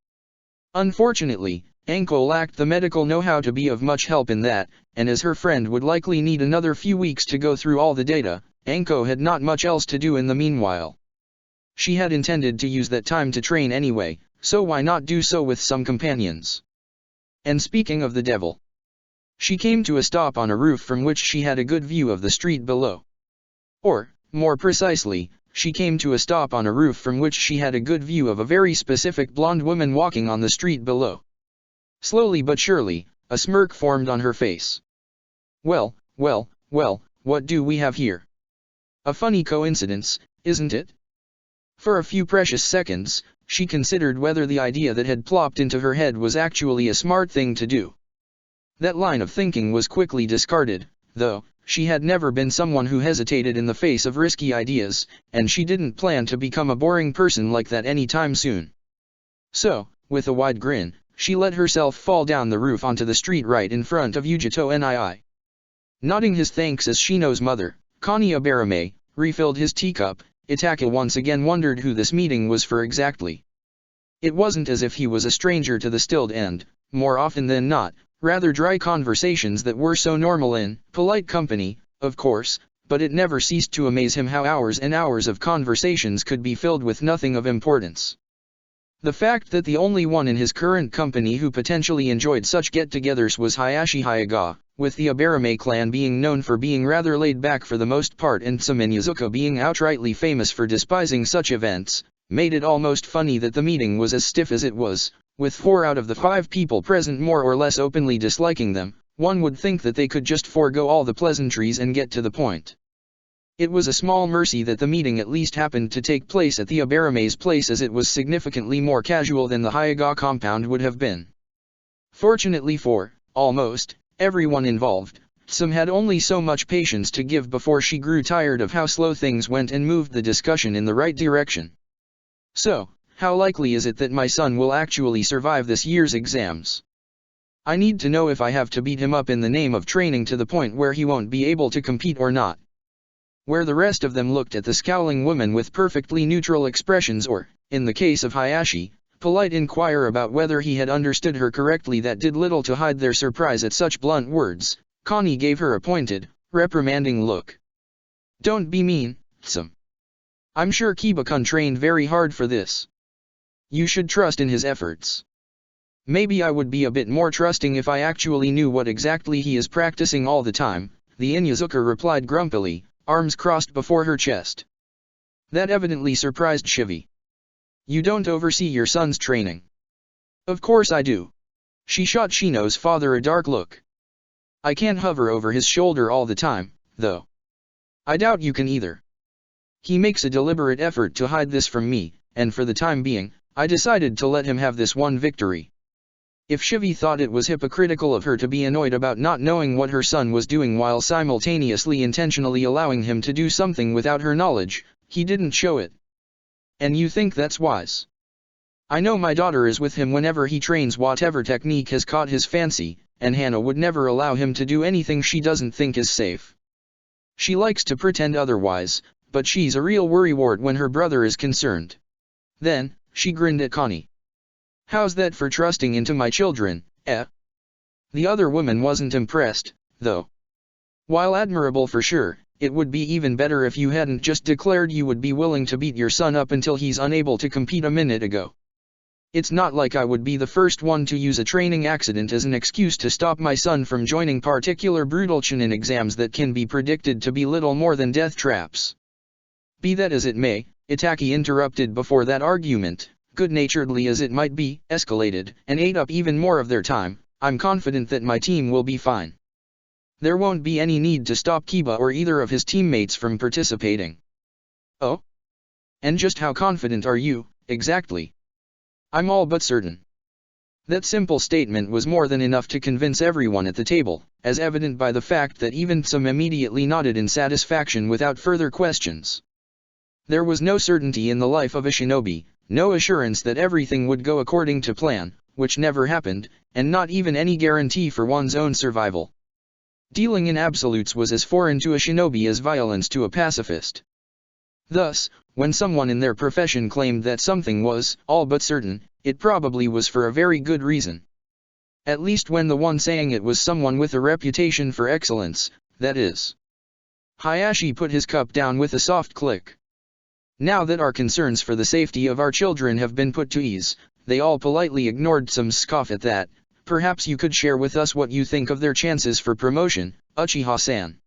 Unfortunately, Enko lacked the medical know-how to be of much help in that, and as her friend would likely need another few weeks to go through all the data, Enko had not much else to do in the meanwhile. She had intended to use that time to train anyway, so why not do so with some companions? And speaking of the devil, she came to a stop on a roof from which she had a good view of the street below. Or, more precisely, she came to a stop on a roof from which she had a good view of a very specific blonde woman walking on the street below. Slowly but surely, a smirk formed on her face. Well, well, well, what do we have here? A funny coincidence, isn't it? For a few precious seconds, she considered whether the idea that had plopped into her head was actually a smart thing to do. That line of thinking was quickly discarded, though. She had never been someone who hesitated in the face of risky ideas, and she didn't plan to become a boring person like that anytime soon. So, with a wide grin, she let herself fall down the roof onto the street right in front of Yugito Nii. Nodding his thanks as Shino's mother, Connie Abarame, refilled his teacup, Itaka once again wondered who this meeting was for exactly. It wasn't as if he was a stranger to the stilled and, more often than not, rather dry conversations that were so normal in polite company, of course, but it never ceased to amaze him how hours and hours of conversations could be filled with nothing of importance. The fact that the only one in his current company who potentially enjoyed such get-togethers was Hayashi Hayaga, with the Abarame clan being known for being rather laid back for the most part and some in Yazuka being outrightly famous for despising such events, made it almost funny that the meeting was as stiff as it was. With 4 out of the 5 people present more or less openly disliking them, one would think that they could just forego all the pleasantries and get to the point. It was a small mercy that the meeting at least happened to take place at the Abarame's place, as it was significantly more casual than the Hayaga compound would have been. Fortunately for, almost, everyone involved, Tsum had only so much patience to give before she grew tired of how slow things went and moved the discussion in the right direction. So, how likely is it that my son will actually survive this year's exams? I need to know if I have to beat him up in the name of training to the point where he won't be able to compete or not. Where the rest of them looked at the scowling woman with perfectly neutral expressions or, in the case of Hayashi, polite inquire about whether he had understood her correctly, that did little to hide their surprise at such blunt words, Connie gave her a pointed, reprimanding look. Don't be mean, Tsum. I'm sure Kiba-kun trained very hard for this. You should trust in his efforts. Maybe I would be a bit more trusting if I actually knew what exactly he is practicing all the time, the Inyazuka replied grumpily, arms crossed before her chest. That evidently surprised Shivi. You don't oversee your son's training. Of course I do. She shot Shino's father a dark look. I can't hover over his shoulder all the time, though. I doubt you can either. He makes a deliberate effort to hide this from me, and for the time being, I decided to let him have this one victory. If Shivi thought it was hypocritical of her to be annoyed about not knowing what her son was doing while simultaneously intentionally allowing him to do something without her knowledge, he didn't show it. And you think that's wise? I know my daughter is with him whenever he trains whatever technique has caught his fancy, and Hannah would never allow him to do anything she doesn't think is safe. She likes to pretend otherwise, but she's a real worrywart when her brother is concerned. Then, she grinned at Connie. How's that for trusting into my children, eh? The other woman wasn't impressed, though. While admirable for sure, it would be even better if you hadn't just declared you would be willing to beat your son up until he's unable to compete a minute ago. It's not like I would be the first one to use a training accident as an excuse to stop my son from joining particular brutal Chunin exams that can be predicted to be little more than death traps. Be that as it may, Itaki interrupted before that argument, good-naturedly as it might be, escalated, and ate up even more of their time. I'm confident that my team will be fine. There won't be any need to stop Kiba or either of his teammates from participating. Oh? And just how confident are you, exactly? I'm all but certain. That simple statement was more than enough to convince everyone at the table, as evident by the fact that even Tsum immediately nodded in satisfaction without further questions. There was no certainty in the life of a shinobi, no assurance that everything would go according to plan, which never happened, and not even any guarantee for one's own survival. Dealing in absolutes was as foreign to a shinobi as violence to a pacifist. Thus, when someone in their profession claimed that something was all but certain, it probably was for a very good reason. At least when the one saying it was someone with a reputation for excellence, that is. Hayashi put his cup down with a soft click. Now that our concerns for the safety of our children have been put to ease, they all politely ignored some scoff at that. Perhaps you could share with us what you think of their chances for promotion, Uchiha-san.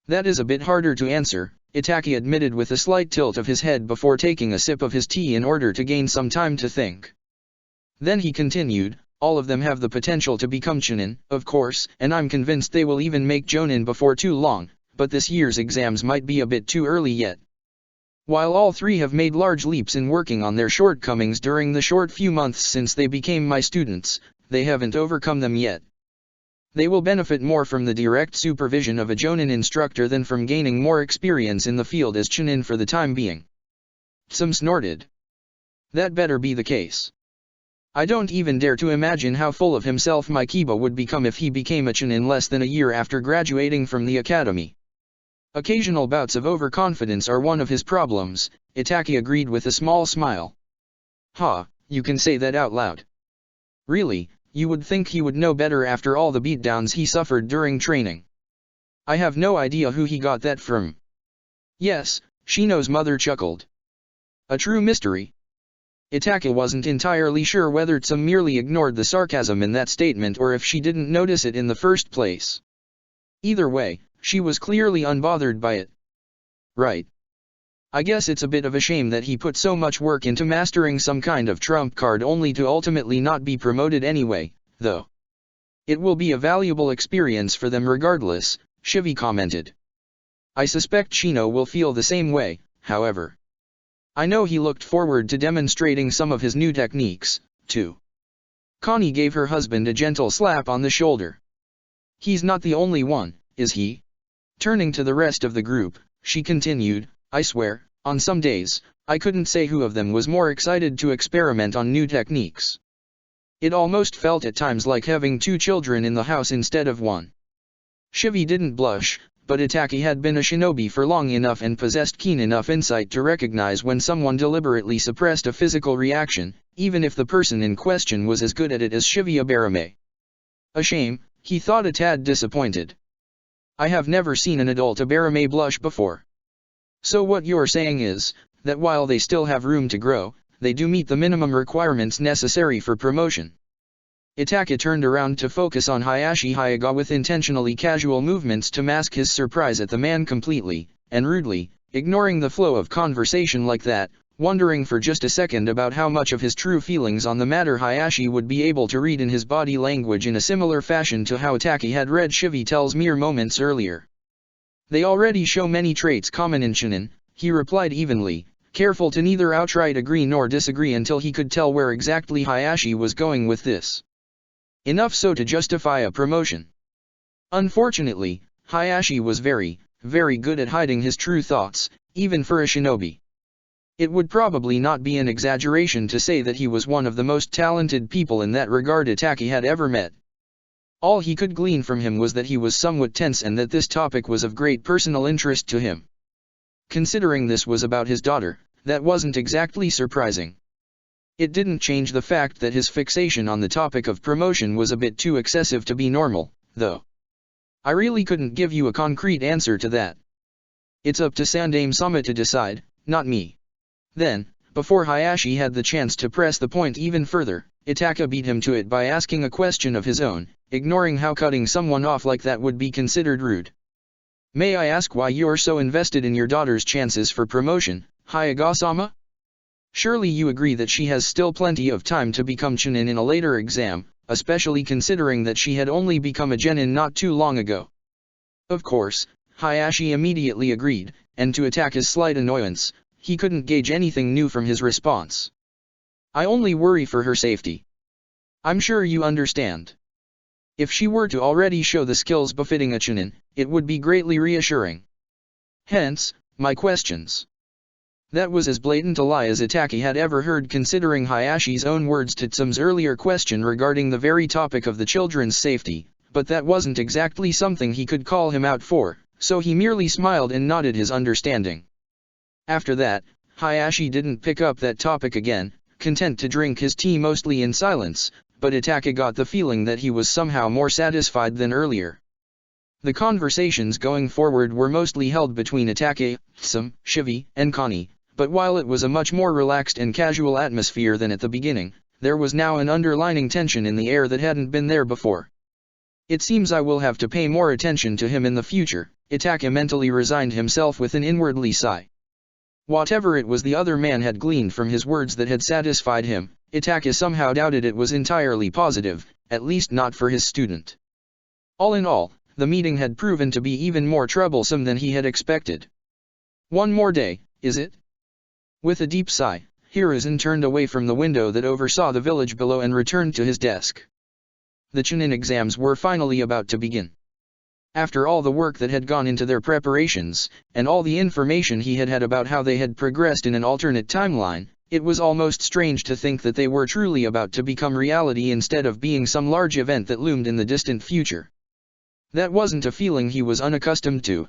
That is a bit harder to answer, Itaki admitted with a slight tilt of his head before taking a sip of his tea in order to gain some time to think. Then he continued, all of them have the potential to become Chunin, of course, and I'm convinced they will even make Jonin before too long, but this year's exams might be a bit too early yet. While all three have made large leaps in working on their shortcomings during the short few months since they became my students, they haven't overcome them yet. They will benefit more from the direct supervision of a Jonin instructor than from gaining more experience in the field as Chunin for the time being. Tsum snorted. That better be the case. I don't even dare to imagine how full of himself my Kiba would become if he became a Chunin less than a year after graduating from the academy. Occasional bouts of overconfidence are one of his problems, Itaki agreed with a small smile. Ha, you can say that out loud. Really, you would think he would know better after all the beatdowns he suffered during training. I have no idea who he got that from. Yes, Shino's mother chuckled. A true mystery. Itaki wasn't entirely sure whether Tsum merely ignored the sarcasm in that statement or if she didn't notice it in the first place. Either way, she was clearly unbothered by it. Right. I guess it's a bit of a shame that he put so much work into mastering some kind of trump card only to ultimately not be promoted anyway, though. It will be a valuable experience for them regardless, Shivi commented. I suspect Shino will feel the same way, however. I know he looked forward to demonstrating some of his new techniques, too. Connie gave her husband a gentle slap on the shoulder. He's not the only one, is he? Turning to the rest of the group, she continued, I swear, on some days, I couldn't say who of them was more excited to experiment on new techniques. It almost felt at times like having two children in the house instead of one. Shivi didn't blush, but Itaki had been a shinobi for long enough and possessed keen enough insight to recognize when someone deliberately suppressed a physical reaction, even if the person in question was as good at it as Shivi Abarame. A shame, he thought a tad disappointed. I have never seen an adult Abarame blush before. So what you're saying is, that while they still have room to grow, they do meet the minimum requirements necessary for promotion. Itaki turned around to focus on Hayashi Hayaga with intentionally casual movements to mask his surprise at the man completely, and rudely, ignoring the flow of conversation like that, wondering for just a second about how much of his true feelings on the matter Hayashi would be able to read in his body language in a similar fashion to how Itaki had read Shivi Tell's mere moments earlier. They already show many traits common in Chunin, he replied evenly, careful to neither outright agree nor disagree until he could tell where exactly Hayashi was going with this. Enough so to justify a promotion. Unfortunately, Hayashi was very, very good at hiding his true thoughts, even for a shinobi. It would probably not be an exaggeration to say that he was one of the most talented people in that regard Itaki had ever met. All he could glean from him was that he was somewhat tense and that this topic was of great personal interest to him. Considering this was about his daughter, that wasn't exactly surprising. It didn't change the fact that his fixation on the topic of promotion was a bit too excessive to be normal, though. I really couldn't give you a concrete answer to that. It's up to Sandaime-sama to decide, not me. Then, before Hayashi had the chance to press the point even further, Itaka beat him to it by asking a question of his own, ignoring how cutting someone off like that would be considered rude. May I ask why you're so invested in your daughter's chances for promotion, Hayaga-sama? Surely you agree that she has still plenty of time to become Chunin in a later exam, especially considering that she had only become a genin not too long ago. Of course, Hayashi immediately agreed, and to attack his slight annoyance, he couldn't gauge anything new from his response. I only worry for her safety. I'm sure you understand. If she were to already show the skills befitting a Chunin, it would be greatly reassuring. Hence, my questions. That was as blatant a lie as Itaki had ever heard considering Hayashi's own words to Tsum's earlier question regarding the very topic of the children's safety, but that wasn't exactly something he could call him out for, so he merely smiled and nodded his understanding. After that, Hayashi didn't pick up that topic again, content to drink his tea mostly in silence, but Itaki got the feeling that he was somehow more satisfied than earlier. The conversations going forward were mostly held between Itaki, Tsum, Shivi, and Connie, but while it was a much more relaxed and casual atmosphere than at the beginning, there was now an underlying tension in the air that hadn't been there before. It seems I will have to pay more attention to him in the future, Itaka mentally resigned himself with an inwardly sigh. Whatever it was the other man had gleaned from his words that had satisfied him, Itaka somehow doubted it was entirely positive, at least not for his student. All in all, the meeting had proven to be even more troublesome than he had expected. One more day, is it? With a deep sigh, Hiruzen turned away from the window that oversaw the village below and returned to his desk. The Chunin exams were finally about to begin. After all the work that had gone into their preparations, and all the information he had had about how they had progressed in an alternate timeline, it was almost strange to think that they were truly about to become reality instead of being some large event that loomed in the distant future. That wasn't a feeling he was unaccustomed to.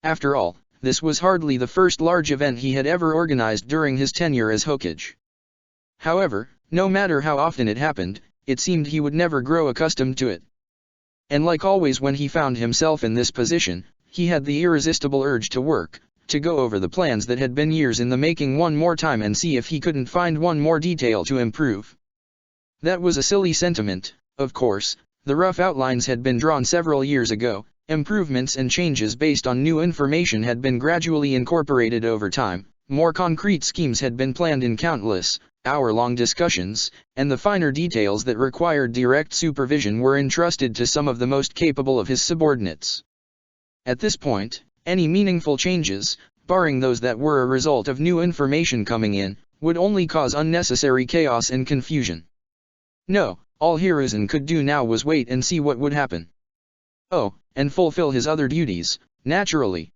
After all, this was hardly the first large event he had ever organized during his tenure as Hokage. However, no matter how often it happened, it seemed he would never grow accustomed to it. And like always when he found himself in this position, he had the irresistible urge to work, to go over the plans that had been years in the making one more time and see if he couldn't find one more detail to improve. That was a silly sentiment, of course. The rough outlines had been drawn several years ago, improvements and changes based on new information had been gradually incorporated over time, more concrete schemes had been planned in countless, hour-long discussions, and the finer details that required direct supervision were entrusted to some of the most capable of his subordinates. At this point, any meaningful changes, barring those that were a result of new information coming in, would only cause unnecessary chaos and confusion. No, all Hiruzen could do now was wait and see what would happen. Oh, and fulfill his other duties, naturally.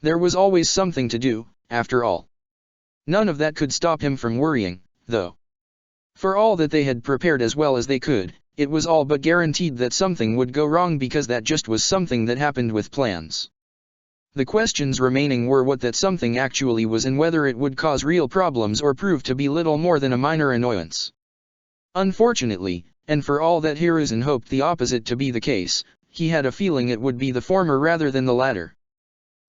There was always something to do, after all. None of that could stop him from worrying, though. For all that they had prepared as well as they could, it was all but guaranteed that something would go wrong because that just was something that happened with plans. The questions remaining were what that something actually was and whether it would cause real problems or prove to be little more than a minor annoyance. Unfortunately, and for all that Hiruzen hoped the opposite to be the case, he had a feeling it would be the former rather than the latter.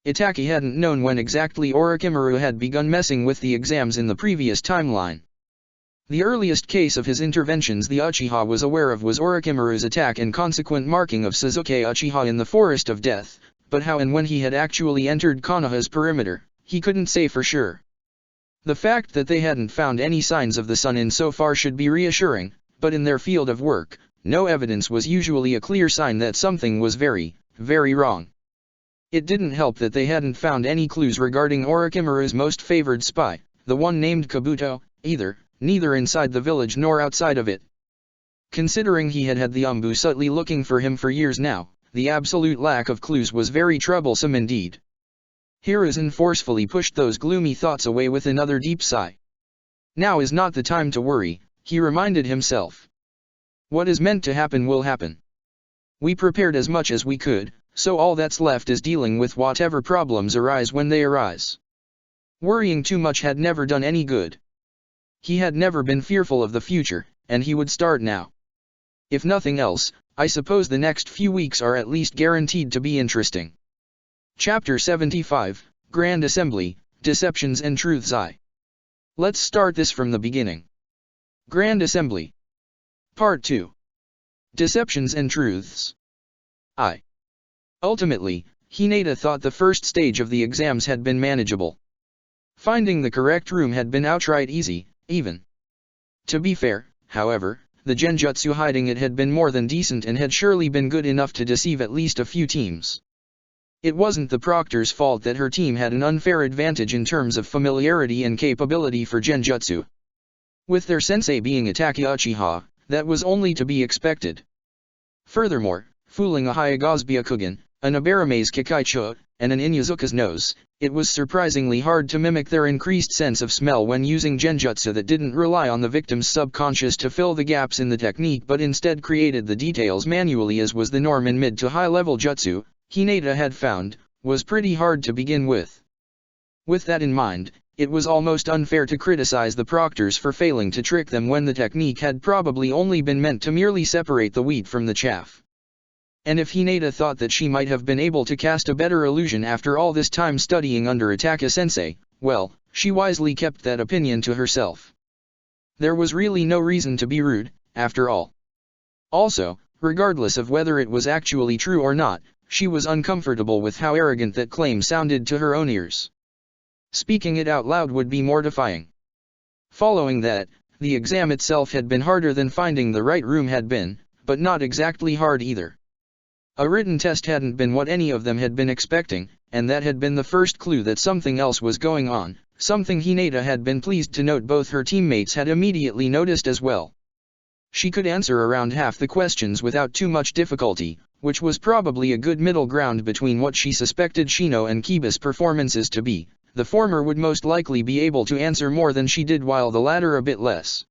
Itaka hadn't known when exactly Orochimaru had begun messing with the exams in the previous timeline. The earliest case of his interventions the Uchiha was aware of was Orochimaru's attack and consequent marking of Sasuke Uchiha in the Forest of Death, but how and when he had actually entered Konoha's perimeter, he couldn't say for sure. The fact that they hadn't found any signs of the sun in so far should be reassuring, but in their field of work, no evidence was usually a clear sign that something was very, very wrong. It didn't help that they hadn't found any clues regarding Orochimaru's most favored spy, the one named Kabuto, neither inside the village nor outside of it. Considering he had had the Umbu subtly looking for him for years now, the absolute lack of clues was very troublesome indeed. Hiruzen forcefully pushed those gloomy thoughts away with another deep sigh. Now is not the time to worry, he reminded himself. What is meant to happen will happen. We prepared as much as we could, so all that's left is dealing with whatever problems arise when they arise. Worrying too much had never done any good. He had never been fearful of the future, and he would start now. If nothing else, I suppose the next few weeks are at least guaranteed to be interesting. Chapter 75, Grand Assembly, Deceptions and Truths I. Let's start this from the beginning. Grand Assembly. Part 2. Deceptions and Truths I. Ultimately, Hinata thought the first stage of the exams had been manageable. Finding the correct room had been outright easy, even. To be fair, however, the genjutsu hiding it had been more than decent and had surely been good enough to deceive at least a few teams. It wasn't the proctor's fault that her team had an unfair advantage in terms of familiarity and capability for genjutsu. With their sensei being Itaka Uchiha, that was only to be expected. Furthermore, fooling a Hyaga's Byakugan, an Abarama's Kikaicho, and an Inuzuka's nose, it was surprisingly hard to mimic their increased sense of smell when using genjutsu that didn't rely on the victim's subconscious to fill the gaps in the technique but instead created the details manually as was the norm in mid to high-level jutsu, Hinata had found, was pretty hard to begin with. With that in mind, it was almost unfair to criticize the proctors for failing to trick them when the technique had probably only been meant to merely separate the wheat from the chaff. And if Hinata thought that she might have been able to cast a better illusion after all this time studying under Itaka-sensei, well, she wisely kept that opinion to herself. There was really no reason to be rude, after all. Also, regardless of whether it was actually true or not, she was uncomfortable with how arrogant that claim sounded to her own ears. Speaking it out loud would be mortifying. Following that, the exam itself had been harder than finding the right room had been, but not exactly hard either. A written test hadn't been what any of them had been expecting, and that had been the first clue that something else was going on, something Hinata had been pleased to note both her teammates had immediately noticed as well. She could answer around half the questions without too much difficulty, which was probably a good middle ground between what she suspected Shino and Kiba's performances to be. The former would most likely be able to answer more than she did, while the latter a bit less.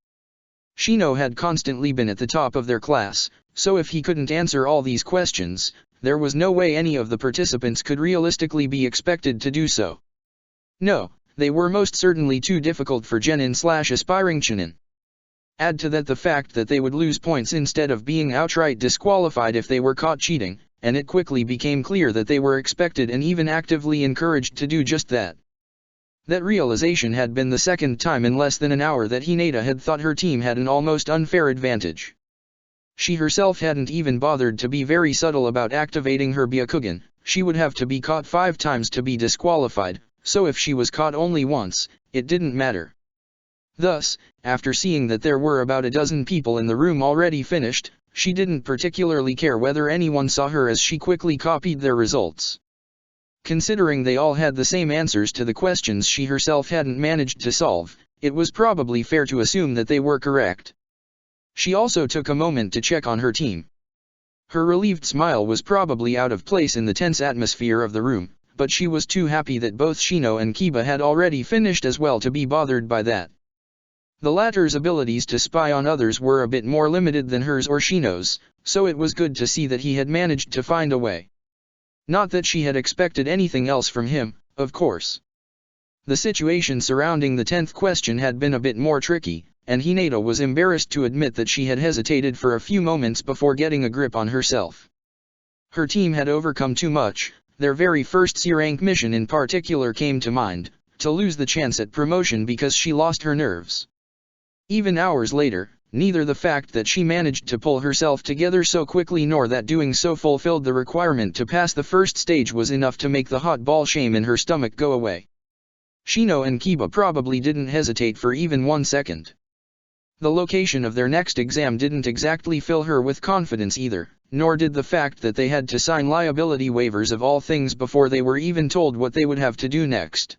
Shino had constantly been at the top of their class, so if he couldn't answer all these questions, there was no way any of the participants could realistically be expected to do so. No, they were most certainly too difficult for genin/aspiring chunin. Add to that the fact that they would lose points instead of being outright disqualified if they were caught cheating, and it quickly became clear that they were expected and even actively encouraged to do just that. That realization had been the second time in less than an hour that Hinata had thought her team had an almost unfair advantage. She herself hadn't even bothered to be very subtle about activating her Byakugan. She would have to be caught 5 times to be disqualified, so if she was caught only once, it didn't matter. Thus, after seeing that there were about a dozen people in the room already finished, she didn't particularly care whether anyone saw her as she quickly copied their results. Considering they all had the same answers to the questions she herself hadn't managed to solve, it was probably fair to assume that they were correct. She also took a moment to check on her team. Her relieved smile was probably out of place in the tense atmosphere of the room, but she was too happy that both Shino and Kiba had already finished as well to be bothered by that. The latter's abilities to spy on others were a bit more limited than hers or Shino's, so it was good to see that he had managed to find a way. Not that she had expected anything else from him, of course. The situation surrounding the 10th question had been a bit more tricky, and Hinata was embarrassed to admit that she had hesitated for a few moments before getting a grip on herself. Her team had overcome too much. Their very first C-rank mission in particular came to mind, to lose the chance at promotion because she lost her nerves. Even hours later, neither the fact that she managed to pull herself together so quickly nor that doing so fulfilled the requirement to pass the first stage was enough to make the hot ball shame in her stomach go away. Shino and Kiba probably didn't hesitate for even 1 second. The location of their next exam didn't exactly fill her with confidence either, nor did the fact that they had to sign liability waivers of all things before they were even told what they would have to do next.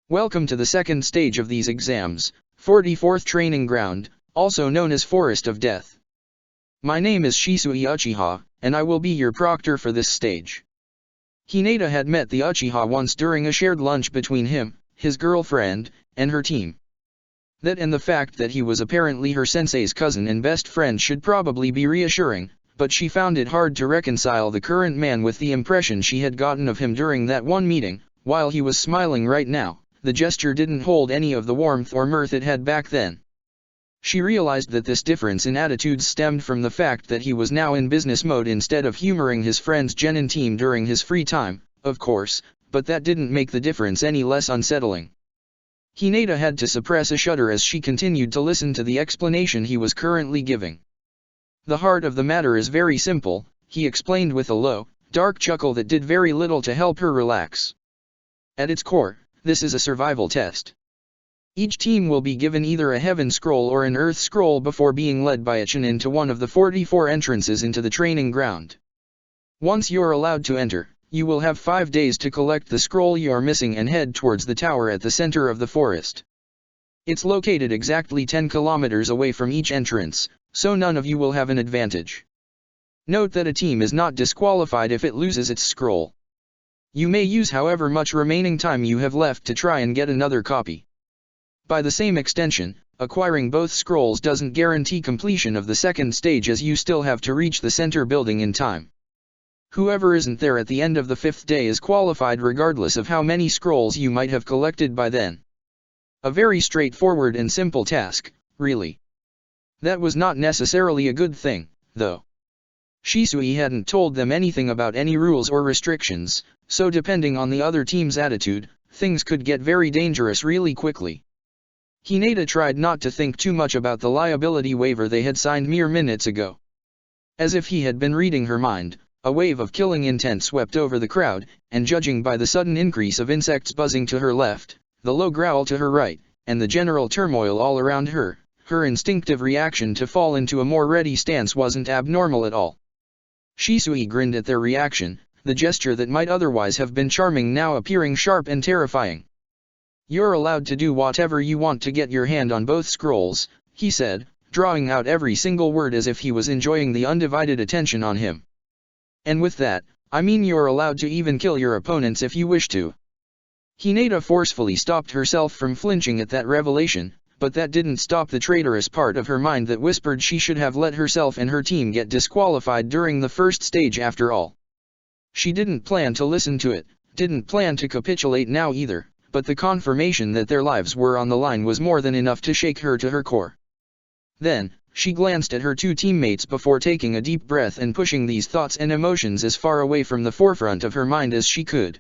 Welcome to the second stage of these exams, 44th Training Ground, also known as Forest of Death. My name is Shisui Uchiha, and I will be your proctor for this stage. Hinata had met the Uchiha once during a shared lunch between him, his girlfriend, and her team. That and the fact that he was apparently her sensei's cousin and best friend should probably be reassuring, but she found it hard to reconcile the current man with the impression she had gotten of him during that one meeting. While he was smiling right now, the gesture didn't hold any of the warmth or mirth it had back then. She realized that this difference in attitudes stemmed from the fact that he was now in business mode instead of humoring his friend's genin team during his free time, of course, but that didn't make the difference any less unsettling. Hinata had to suppress a shudder as she continued to listen to the explanation he was currently giving. The heart of the matter is very simple, he explained with a low, dark chuckle that did very little to help her relax. At its core, this is a survival test. Each team will be given either a Heaven Scroll or an Earth Scroll before being led by a chunin to one of the 44 entrances into the training ground. Once you're allowed to enter, you will have 5 days to collect the scroll you are missing and head towards the tower at the center of the forest. It's located exactly 10 kilometers away from each entrance, so none of you will have an advantage. Note that a team is not disqualified if it loses its scroll. You may use however much remaining time you have left to try and get another copy. By the same extension, acquiring both scrolls doesn't guarantee completion of the second stage as you still have to reach the center building in time. Whoever isn't there at the end of the 5th day is qualified regardless of how many scrolls you might have collected by then. A very straightforward and simple task, really. That was not necessarily a good thing, though. Shisui hadn't told them anything about any rules or restrictions, so depending on the other team's attitude, things could get very dangerous really quickly. Hinata tried not to think too much about the liability waiver they had signed mere minutes ago. As if he had been reading her mind, A wave of killing intent swept over the crowd, and judging by the sudden increase of insects buzzing to her left, the low growl to her right, and the general turmoil all around her, her instinctive reaction to fall into a more ready stance wasn't abnormal at all. Shisui grinned at their reaction, the gesture that might otherwise have been charming now appearing sharp and terrifying. "You're allowed to do whatever you want to get your hand on both scrolls," he said, drawing out every single word as if he was enjoying the undivided attention on him. "And with that, I mean you're allowed to even kill your opponents if you wish to." Hinata forcefully stopped herself from flinching at that revelation, but that didn't stop the traitorous part of her mind that whispered she should have let herself and her team get disqualified during the first stage after all. She didn't plan to listen to it, didn't plan to capitulate now either, but the confirmation that their lives were on the line was more than enough to shake her to her core. Then, she glanced at her two teammates before taking a deep breath and pushing these thoughts and emotions as far away from the forefront of her mind as she could.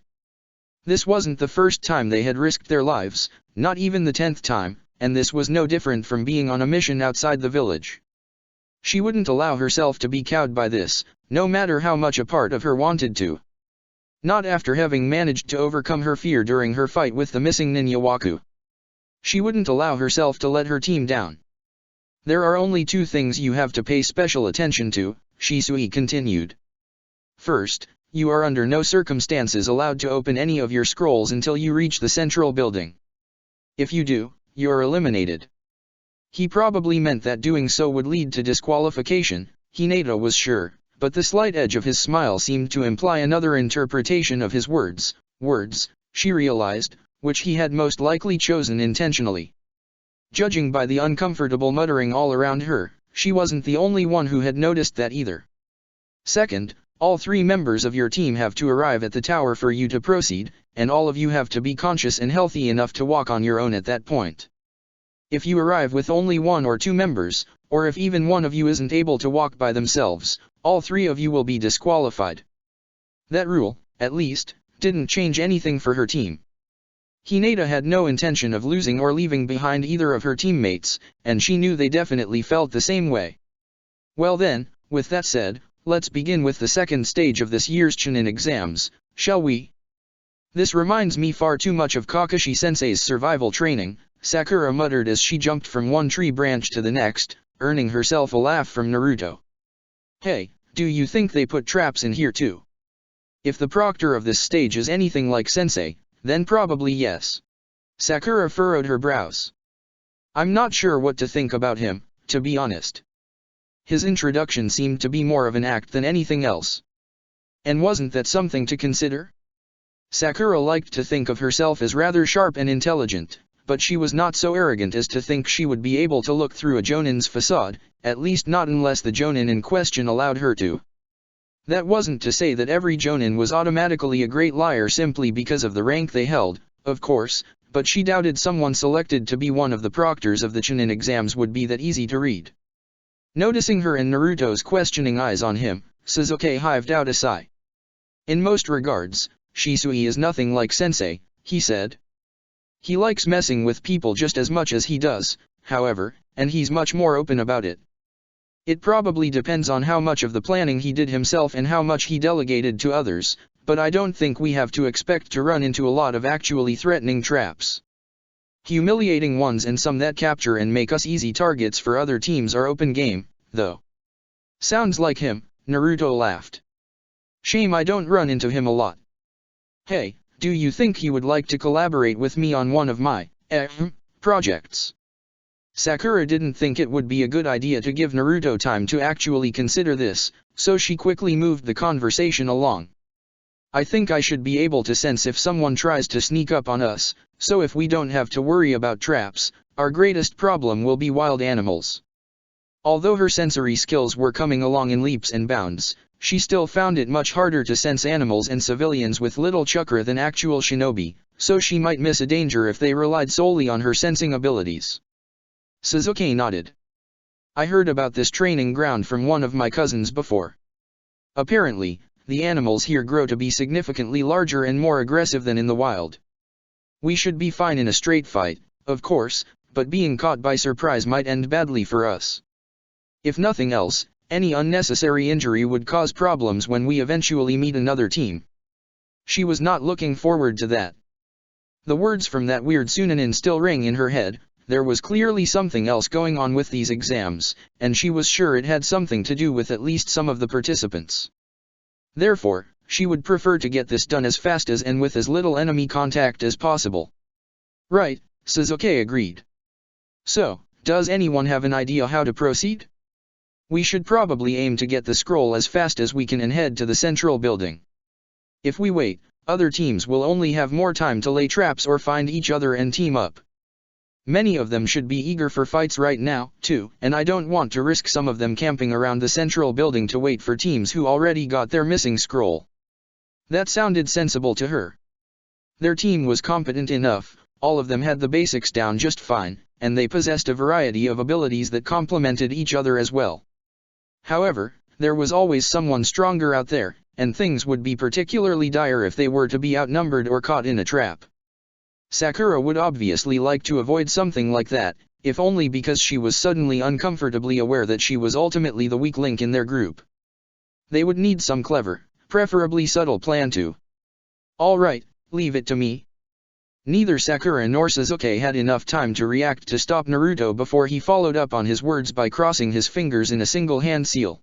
This wasn't the first time they had risked their lives, not even the 10th time, and this was no different from being on a mission outside the village. She wouldn't allow herself to be cowed by this, no matter how much a part of her wanted to. Not after having managed to overcome her fear during her fight with the missing ninja Waku. She wouldn't allow herself to let her team down. "There are only two things you have to pay special attention to," Shisui continued. "First, you are under no circumstances allowed to open any of your scrolls until you reach the central building. If you do, you're eliminated." He probably meant that doing so would lead to disqualification, Hinata was sure, but the slight edge of his smile seemed to imply another interpretation of his words, she realized, which he had most likely chosen intentionally. Judging by the uncomfortable muttering all around her, she wasn't the only one who had noticed that either. "Second, all three members of your team have to arrive at the tower for you to proceed, and all of you have to be conscious and healthy enough to walk on your own at that point. If you arrive with only one or two members, or if even one of you isn't able to walk by themselves, all three of you will be disqualified." That rule, at least, didn't change anything for her team. Hinata had no intention of losing or leaving behind either of her teammates, and she knew they definitely felt the same way. "Well then, with that said, let's begin with the second stage of this year's Chunin exams, shall we? This reminds me far too much of Kakashi-sensei's survival training," Sakura muttered as she jumped from one tree branch to the next, earning herself a laugh from Naruto. "Hey, do you think they put traps in here too? If the proctor of this stage is anything like sensei, then probably yes." Sakura furrowed her brows. "I'm not sure what to think about him, to be honest. His introduction seemed to be more of an act than anything else. And wasn't that something to consider?" Sakura liked to think of herself as rather sharp and intelligent, but she was not so arrogant as to think she would be able to look through a jonin's facade, at least not unless the jonin in question allowed her to. That wasn't to say that every jonin was automatically a great liar simply because of the rank they held, of course, but she doubted someone selected to be one of the proctors of the Chunin exams would be that easy to read. Noticing her and Naruto's questioning eyes on him, Sasuke hived out a sigh. "In most regards, Shisui is nothing like sensei," he said. "He likes messing with people just as much as he does, however, and he's much more open about it. It probably depends on how much of the planning he did himself and how much he delegated to others, but I don't think we have to expect to run into a lot of actually threatening traps. Humiliating ones and some that capture and make us easy targets for other teams are open game, though." "Sounds like him," Naruto laughed. "Shame I don't run into him a lot. Hey, do you think he would like to collaborate with me on one of my projects?" Sakura didn't think it would be a good idea to give Naruto time to actually consider this, so she quickly moved the conversation along. "I think I should be able to sense if someone tries to sneak up on us, so if we don't have to worry about traps, our greatest problem will be wild animals." Although her sensory skills were coming along in leaps and bounds, she still found it much harder to sense animals and civilians with little chakra than actual shinobi, so she might miss a danger if they relied solely on her sensing abilities. Sasuke nodded. "I heard about this training ground from one of my cousins before. Apparently, the animals here grow to be significantly larger and more aggressive than in the wild. We should be fine in a straight fight, of course, but being caught by surprise might end badly for us. If nothing else, Any unnecessary injury would cause problems when we eventually meet another team. She was not looking forward to that. The words from that weird Sunanin still rang in her head. There was clearly something else going on with these exams, and she was sure it had something to do with at least some of the participants. Therefore, she would prefer to get this done as fast as and with as little enemy contact as possible. Right, Sasuke agreed. So, does anyone have an idea how to proceed? We should probably aim to get the scroll as fast as we can and head to the central building. If we wait, other teams will only have more time to lay traps or find each other and team up. Many of them should be eager for fights right now, too, and I don't want to risk some of them camping around the central building to wait for teams who already got their missing scroll. That sounded sensible to her. Their team was competent enough, all of them had the basics down just fine, and they possessed a variety of abilities that complemented each other as well. However, there was always someone stronger out there, and things would be particularly dire if they were to be outnumbered or caught in a trap. Sakura would obviously like to avoid something like that, if only because she was suddenly uncomfortably aware that she was ultimately the weak link in their group. They would need some clever, preferably subtle plan to. Alright, leave it to me. Neither Sakura nor Sasuke had enough time to react to stop Naruto before he followed up on his words by crossing his fingers in a single hand seal.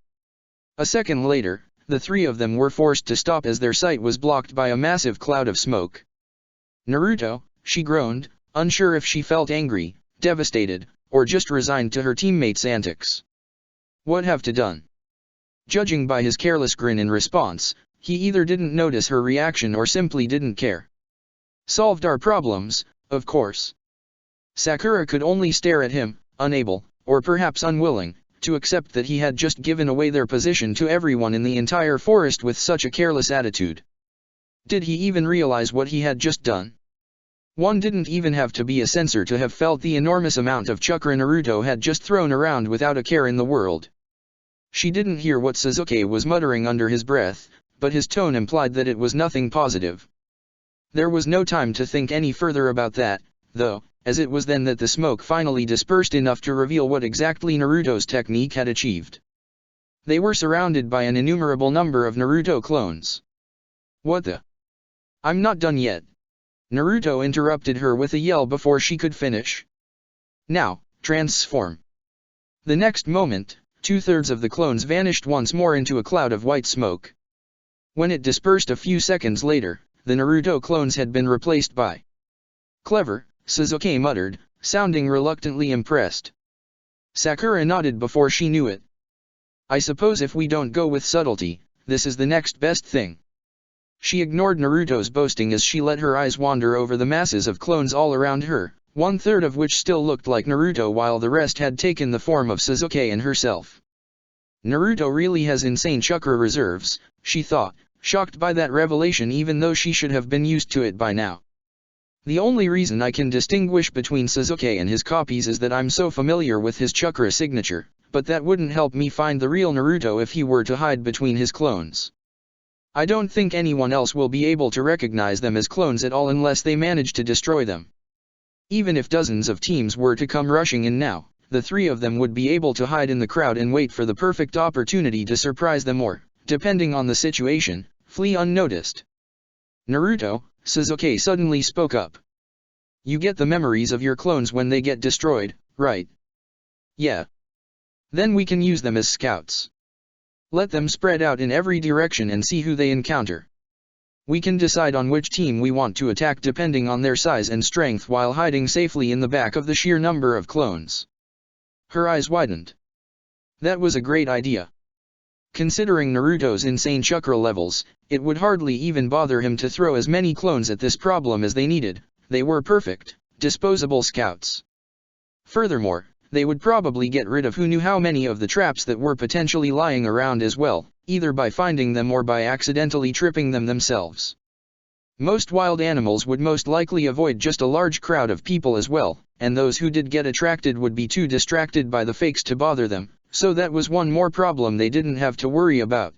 A second later, the three of them were forced to stop as their sight was blocked by a massive cloud of smoke. Naruto, she groaned, unsure if she felt angry, devastated, or just resigned to her teammates' antics. What have to done? Judging by his careless grin in response, he either didn't notice her reaction or simply didn't care. Solved our problems, of course. Sakura could only stare at him, unable, or perhaps unwilling, to accept that he had just given away their position to everyone in the entire forest with such a careless attitude. Did he even realize what he had just done? One didn't even have to be a censor to have felt the enormous amount of chakra Naruto had just thrown around without a care in the world. She didn't hear what Sasuke was muttering under his breath, but his tone implied that it was nothing positive. There was no time to think any further about that, though, as it was then that the smoke finally dispersed enough to reveal what exactly Naruto's technique had achieved. They were surrounded by an innumerable number of Naruto clones. What the? I'm not done yet. Naruto interrupted her with a yell before she could finish. Now, transform. The next moment, 2/3 of the clones vanished once more into a cloud of white smoke. When it dispersed a few seconds later, the Naruto clones had been replaced by. Clever, Sasuke muttered, sounding reluctantly impressed. Sakura nodded before she knew it. I suppose if we don't go with subtlety, this is the next best thing. She ignored Naruto's boasting as she let her eyes wander over the masses of clones all around her, 1/3 of which still looked like Naruto while the rest had taken the form of Sasuke and herself. Naruto really has insane chakra reserves, she thought, shocked by that revelation even though she should have been used to it by now. The only reason I can distinguish between Sasuke and his copies is that I'm so familiar with his chakra signature, but that wouldn't help me find the real Naruto if he were to hide between his clones. I don't think anyone else will be able to recognize them as clones at all unless they manage to destroy them. Even if dozens of teams were to come rushing in now, the three of them would be able to hide in the crowd and wait for the perfect opportunity to surprise them or, depending on the situation, flee unnoticed. Naruto, Sasuke suddenly spoke up. You get the memories of your clones when they get destroyed, right? Yeah. Then we can use them as scouts. Let them spread out in every direction and see who they encounter. We can decide on which team we want to attack depending on their size and strength while hiding safely in the back of the sheer number of clones. Her eyes widened. That was a great idea. Considering Naruto's insane chakra levels, it would hardly even bother him to throw as many clones at this problem as they needed. They were perfect, disposable scouts. Furthermore, they would probably get rid of who knew how many of the traps that were potentially lying around as well, either by finding them or by accidentally tripping them themselves. Most wild animals would most likely avoid just a large crowd of people as well, and those who did get attracted would be too distracted by the fakes to bother them, so that was one more problem they didn't have to worry about.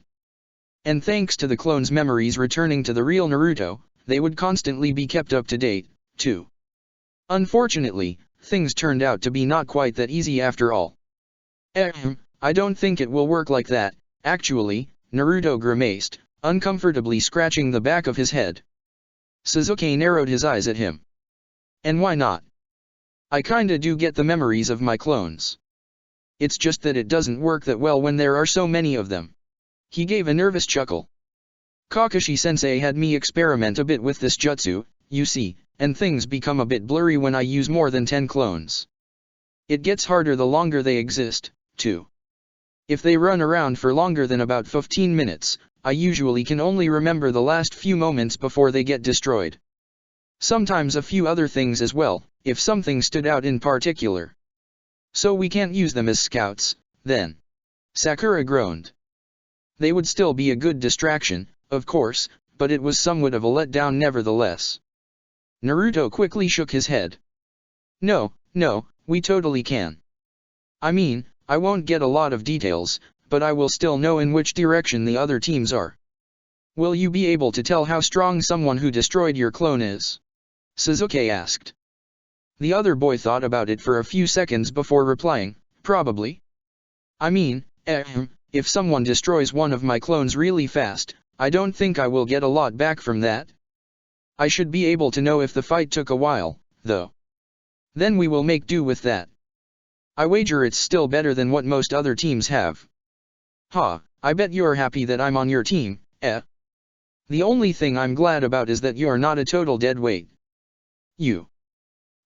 And thanks to the clones' memories returning to the real Naruto, they would constantly be kept up to date, too. Unfortunately, things turned out to be not quite that easy after all. I don't think it will work like that, actually, Naruto grimaced, uncomfortably scratching the back of his head. Sasuke narrowed his eyes at him. And why not? I kinda do get the memories of my clones. It's just that it doesn't work that well when there are so many of them. He gave a nervous chuckle. Kakashi-sensei had me experiment a bit with this jutsu, you see, and things become a bit blurry when I use more than 10 clones. It gets harder the longer they exist, too. If they run around for longer than about 15 minutes, I usually can only remember the last few moments before they get destroyed. Sometimes a few other things as well, if something stood out in particular. So we can't use them as scouts, then. Sakura groaned. They would still be a good distraction, of course, but it was somewhat of a letdown nevertheless. Naruto quickly shook his head. No, we totally can. I mean, I won't get a lot of details, but I will still know in which direction the other teams are. Will you be able to tell how strong someone who destroyed your clone is? Sasuke asked. The other boy thought about it for a few seconds before replying, probably. I mean, if someone destroys one of my clones really fast, I don't think I will get a lot back from that. I should be able to know if the fight took a while, though. Then we will make do with that. I wager it's still better than what most other teams have. I bet you're happy that I'm on your team, The only thing I'm glad about is that you're not a total deadweight. You.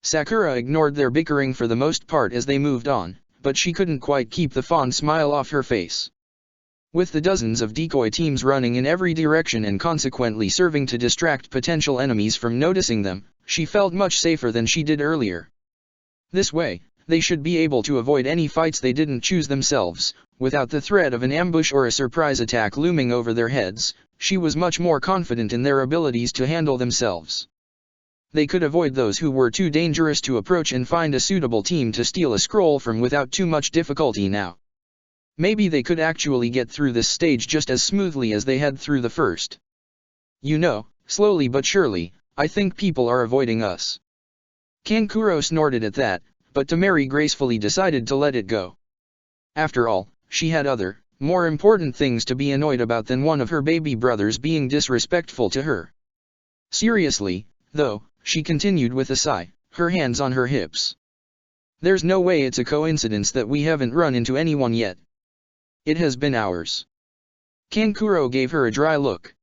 Sakura ignored their bickering for the most part as they moved on, but she couldn't quite keep the fond smile off her face. With the dozens of decoy teams running in every direction and consequently serving to distract potential enemies from noticing them, she felt much safer than she did earlier. This way, they should be able to avoid any fights they didn't choose themselves, without the threat of an ambush or a surprise attack looming over their heads. She was much more confident in their abilities to handle themselves. They could avoid those who were too dangerous to approach and find a suitable team to steal a scroll from without too much difficulty now. Maybe they could actually get through this stage just as smoothly as they had through the first. You know, slowly but surely, I think people are avoiding us. Kankuro snorted at that, but Temari gracefully decided to let it go. After all, she had other, more important things to be annoyed about than one of her baby brothers being disrespectful to her. Seriously, though, she continued with a sigh, her hands on her hips. There's no way it's a coincidence that we haven't run into anyone yet. It has been hours. Kankuro gave her a dry look.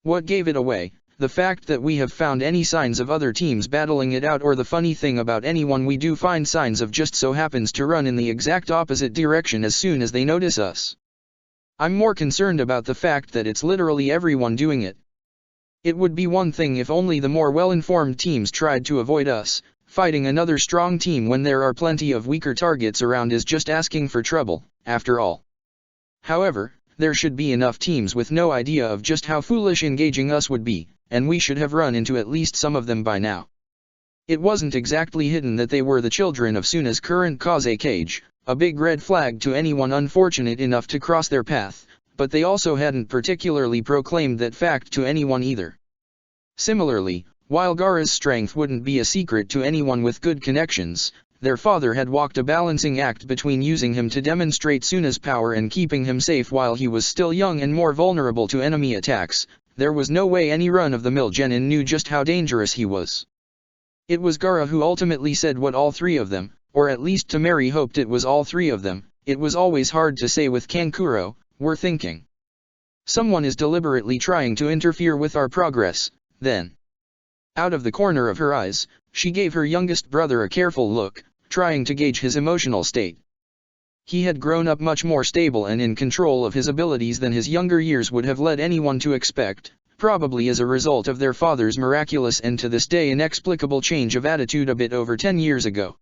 What gave it away, the fact that we have found any signs of other teams battling it out, or the funny thing about anyone we do find signs of just so happens to run in the exact opposite direction as soon as they notice us? I'm more concerned about the fact that it's literally everyone doing it. It would be one thing if only the more well-informed teams tried to avoid us. Fighting another strong team when there are plenty of weaker targets around is just asking for trouble, after all. However, there should be enough teams with no idea of just how foolish engaging us would be, and we should have run into at least some of them by now. It wasn't exactly hidden that they were the children of Suna's current Kazekage, a big red flag to anyone unfortunate enough to cross their path, but they also hadn't particularly proclaimed that fact to anyone either. Similarly, while Gaara's strength wouldn't be a secret to anyone with good connections, their father had walked a balancing act between using him to demonstrate Suna's power and keeping him safe while he was still young and more vulnerable to enemy attacks. There was no way any run-of-the-mill genin knew just how dangerous he was. It was Gaara who ultimately said what all three of them, or at least Temari hoped it was all three of them, it was always hard to say with Kankuro, were thinking. Someone is deliberately trying to interfere with our progress, then. Out of the corner of her eyes, she gave her youngest brother a careful look, trying to gauge his emotional state. He had grown up much more stable and in control of his abilities than his younger years would have led anyone to expect, probably as a result of their father's miraculous and to this day inexplicable change of attitude a bit over 10 years ago.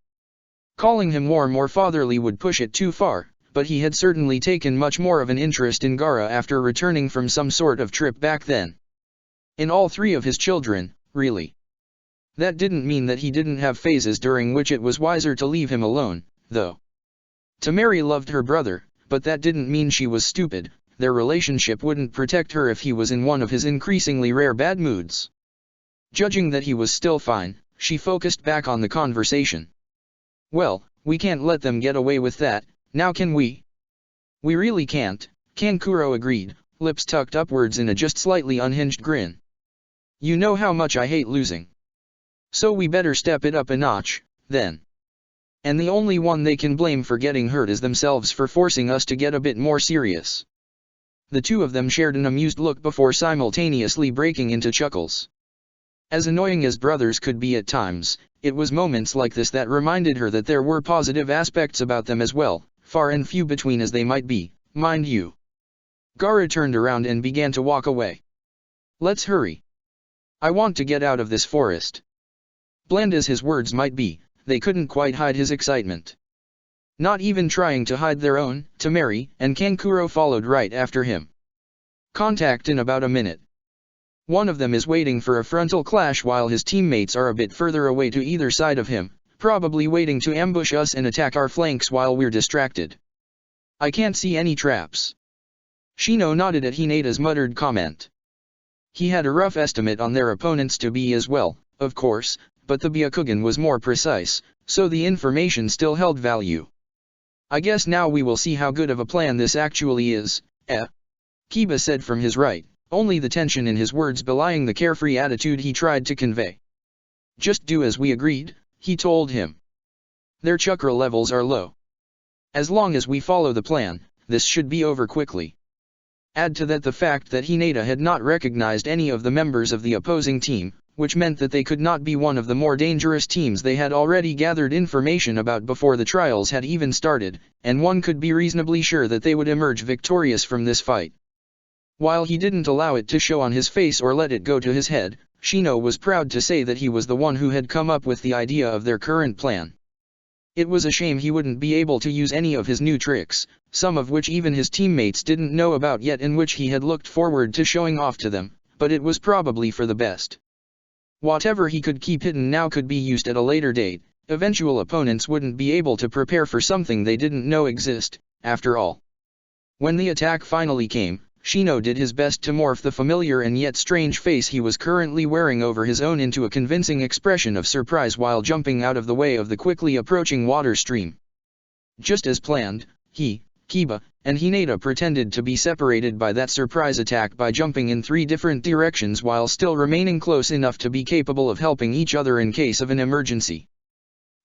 Calling him warm or fatherly would push it too far, but he had certainly taken much more of an interest in Gaara after returning from some sort of trip back then. In all three of his children, really. That didn't mean that he didn't have phases during which it was wiser to leave him alone, though. Temari loved her brother, but that didn't mean she was stupid. Their relationship wouldn't protect her if he was in one of his increasingly rare bad moods. Judging that he was still fine, she focused back on the conversation. Well, we can't let them get away with that, now can we? We really can't, Kankuro agreed, lips tucked upwards in a just slightly unhinged grin. You know how much I hate losing. So we better step it up a notch, then. And the only one they can blame for getting hurt is themselves for forcing us to get a bit more serious. The two of them shared an amused look before simultaneously breaking into chuckles. As annoying as brothers could be at times, it was moments like this that reminded her that there were positive aspects about them as well, far and few between as they might be, mind you. Gaara turned around and began to walk away. Let's hurry. I want to get out of this forest. Bland as his words might be, they couldn't quite hide his excitement. Not even trying to hide their own, Temari and Kankuro followed right after him. Contact in about a minute. One of them is waiting for a frontal clash while his teammates are a bit further away to either side of him, probably waiting to ambush us and attack our flanks while we're distracted. I can't see any traps. Shino nodded at Hinata's muttered comment. He had a rough estimate on their opponents to be as well, of course, but the Byakugan was more precise, so the information still held value. I guess now we will see how good of a plan this actually is, Kiba said from his right, only the tension in his words belying the carefree attitude he tried to convey. Just do as we agreed, he told him. Their chakra levels are low. As long as we follow the plan, this should be over quickly. Add to that the fact that Hinata had not recognized any of the members of the opposing team, which meant that they could not be one of the more dangerous teams they had already gathered information about before the trials had even started, and one could be reasonably sure that they would emerge victorious from this fight. While he didn't allow it to show on his face or let it go to his head, Shino was proud to say that he was the one who had come up with the idea of their current plan. It was a shame he wouldn't be able to use any of his new tricks, some of which even his teammates didn't know about yet and which he had looked forward to showing off to them, but it was probably for the best. Whatever he could keep hidden now could be used at a later date. Eventual opponents wouldn't be able to prepare for something they didn't know exist, after all. When the attack finally came, Shino did his best to morph the familiar and yet strange face he was currently wearing over his own into a convincing expression of surprise while jumping out of the way of the quickly approaching water stream. Just as planned, he, Kiba, and Hinata pretended to be separated by that surprise attack by jumping in 3 different directions while still remaining close enough to be capable of helping each other in case of an emergency.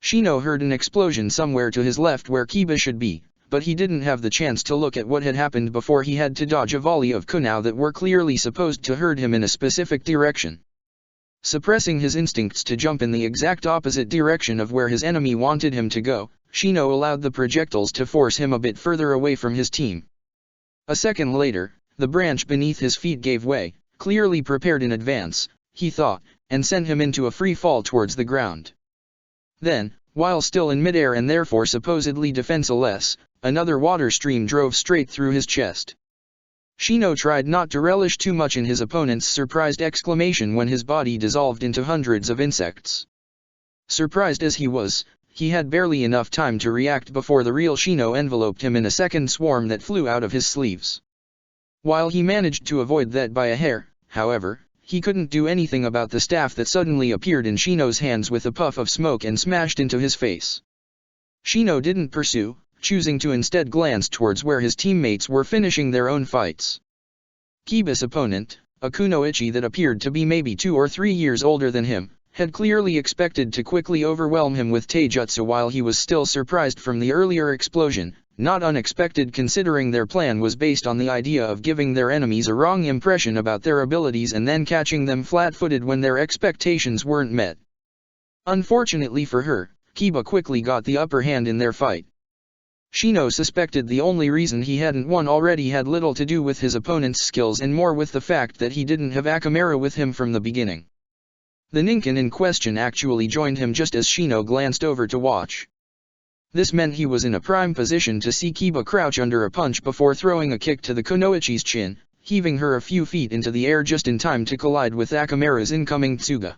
Shino heard an explosion somewhere to his left where Kiba should be, but he didn't have the chance to look at what had happened before he had to dodge a volley of kunao that were clearly supposed to herd him in a specific direction. Suppressing his instincts to jump in the exact opposite direction of where his enemy wanted him to go, Shino allowed the projectiles to force him a bit further away from his team. A second later, the branch beneath his feet gave way, clearly prepared in advance, he thought, and sent him into a free fall towards the ground. Then, while still in midair and therefore supposedly defenseless, another water stream drove straight through his chest. Shino tried not to relish too much in his opponent's surprised exclamation when his body dissolved into hundreds of insects. Surprised as he was, he had barely enough time to react before the real Shino enveloped him in a second swarm that flew out of his sleeves. While he managed to avoid that by a hair, however, he couldn't do anything about the staff that suddenly appeared in Shino's hands with a puff of smoke and smashed into his face. Shino didn't pursue, choosing to instead glance towards where his teammates were finishing their own fights. Kiba's opponent, a kunoichi that appeared to be maybe 2 or 3 years older than him, had clearly expected to quickly overwhelm him with taijutsu while he was still surprised from the earlier explosion, not unexpected considering their plan was based on the idea of giving their enemies a wrong impression about their abilities and then catching them flat-footed when their expectations weren't met. Unfortunately for her, Kiba quickly got the upper hand in their fight. Shino suspected the only reason he hadn't won already had little to do with his opponent's skills and more with the fact that he didn't have Akamera with him from the beginning. The Ninken in question actually joined him just as Shino glanced over to watch. This meant he was in a prime position to see Kiba crouch under a punch before throwing a kick to the kunoichi's chin, heaving her a few feet into the air just in time to collide with Akamera's incoming Tsuga.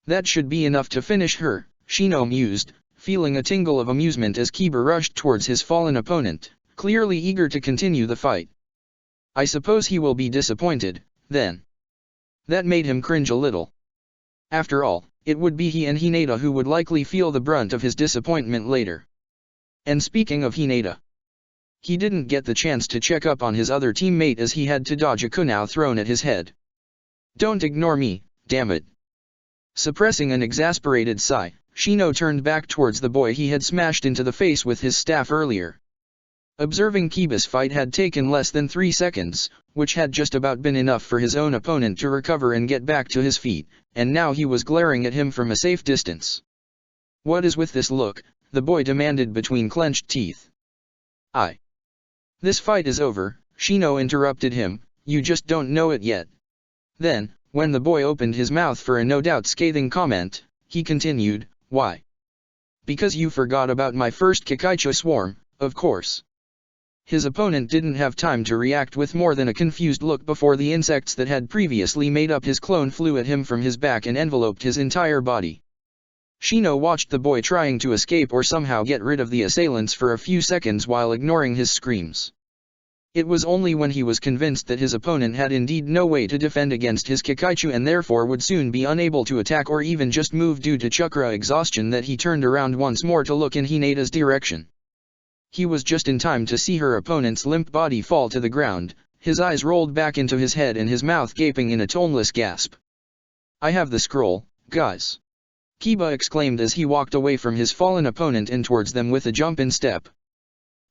That should be enough to finish her, Shino mused, feeling a tingle of amusement as Kiba rushed towards his fallen opponent, clearly eager to continue the fight. I suppose he will be disappointed, then. That made him cringe a little. After all, it would be he and Hinata who would likely feel the brunt of his disappointment later. And speaking of Hinata, He didn't get the chance to check up on his other teammate as he had to dodge a kunai thrown at his head. "Don't ignore me, damn it." Suppressing an exasperated sigh, Shino turned back towards the boy he had smashed into the face with his staff earlier. Observing Kiba's fight had taken less than 3 seconds, which had just about been enough for his own opponent to recover and get back to his feet, and now he was glaring at him from a safe distance. "What is with this look?" the boy demanded between clenched teeth. "This fight is over," Shino interrupted him, "you just don't know it yet." Then, when the boy opened his mouth for a no doubt scathing comment, he continued, "Why? Because you forgot about my first Kikaicha swarm, of course." His opponent didn't have time to react with more than a confused look before the insects that had previously made up his clone flew at him from his back and enveloped his entire body. Shino watched the boy trying to escape or somehow get rid of the assailants for a few seconds while ignoring his screams. It was only when he was convinced that his opponent had indeed no way to defend against his Kikaichu and therefore would soon be unable to attack or even just move due to chakra exhaustion that he turned around once more to look in Hinata's direction. He was just in time to see her opponent's limp body fall to the ground, his eyes rolled back into his head and his mouth gaping in a toneless gasp. "I have the scroll, guys!" Kiba exclaimed as he walked away from his fallen opponent and towards them with a jump in step.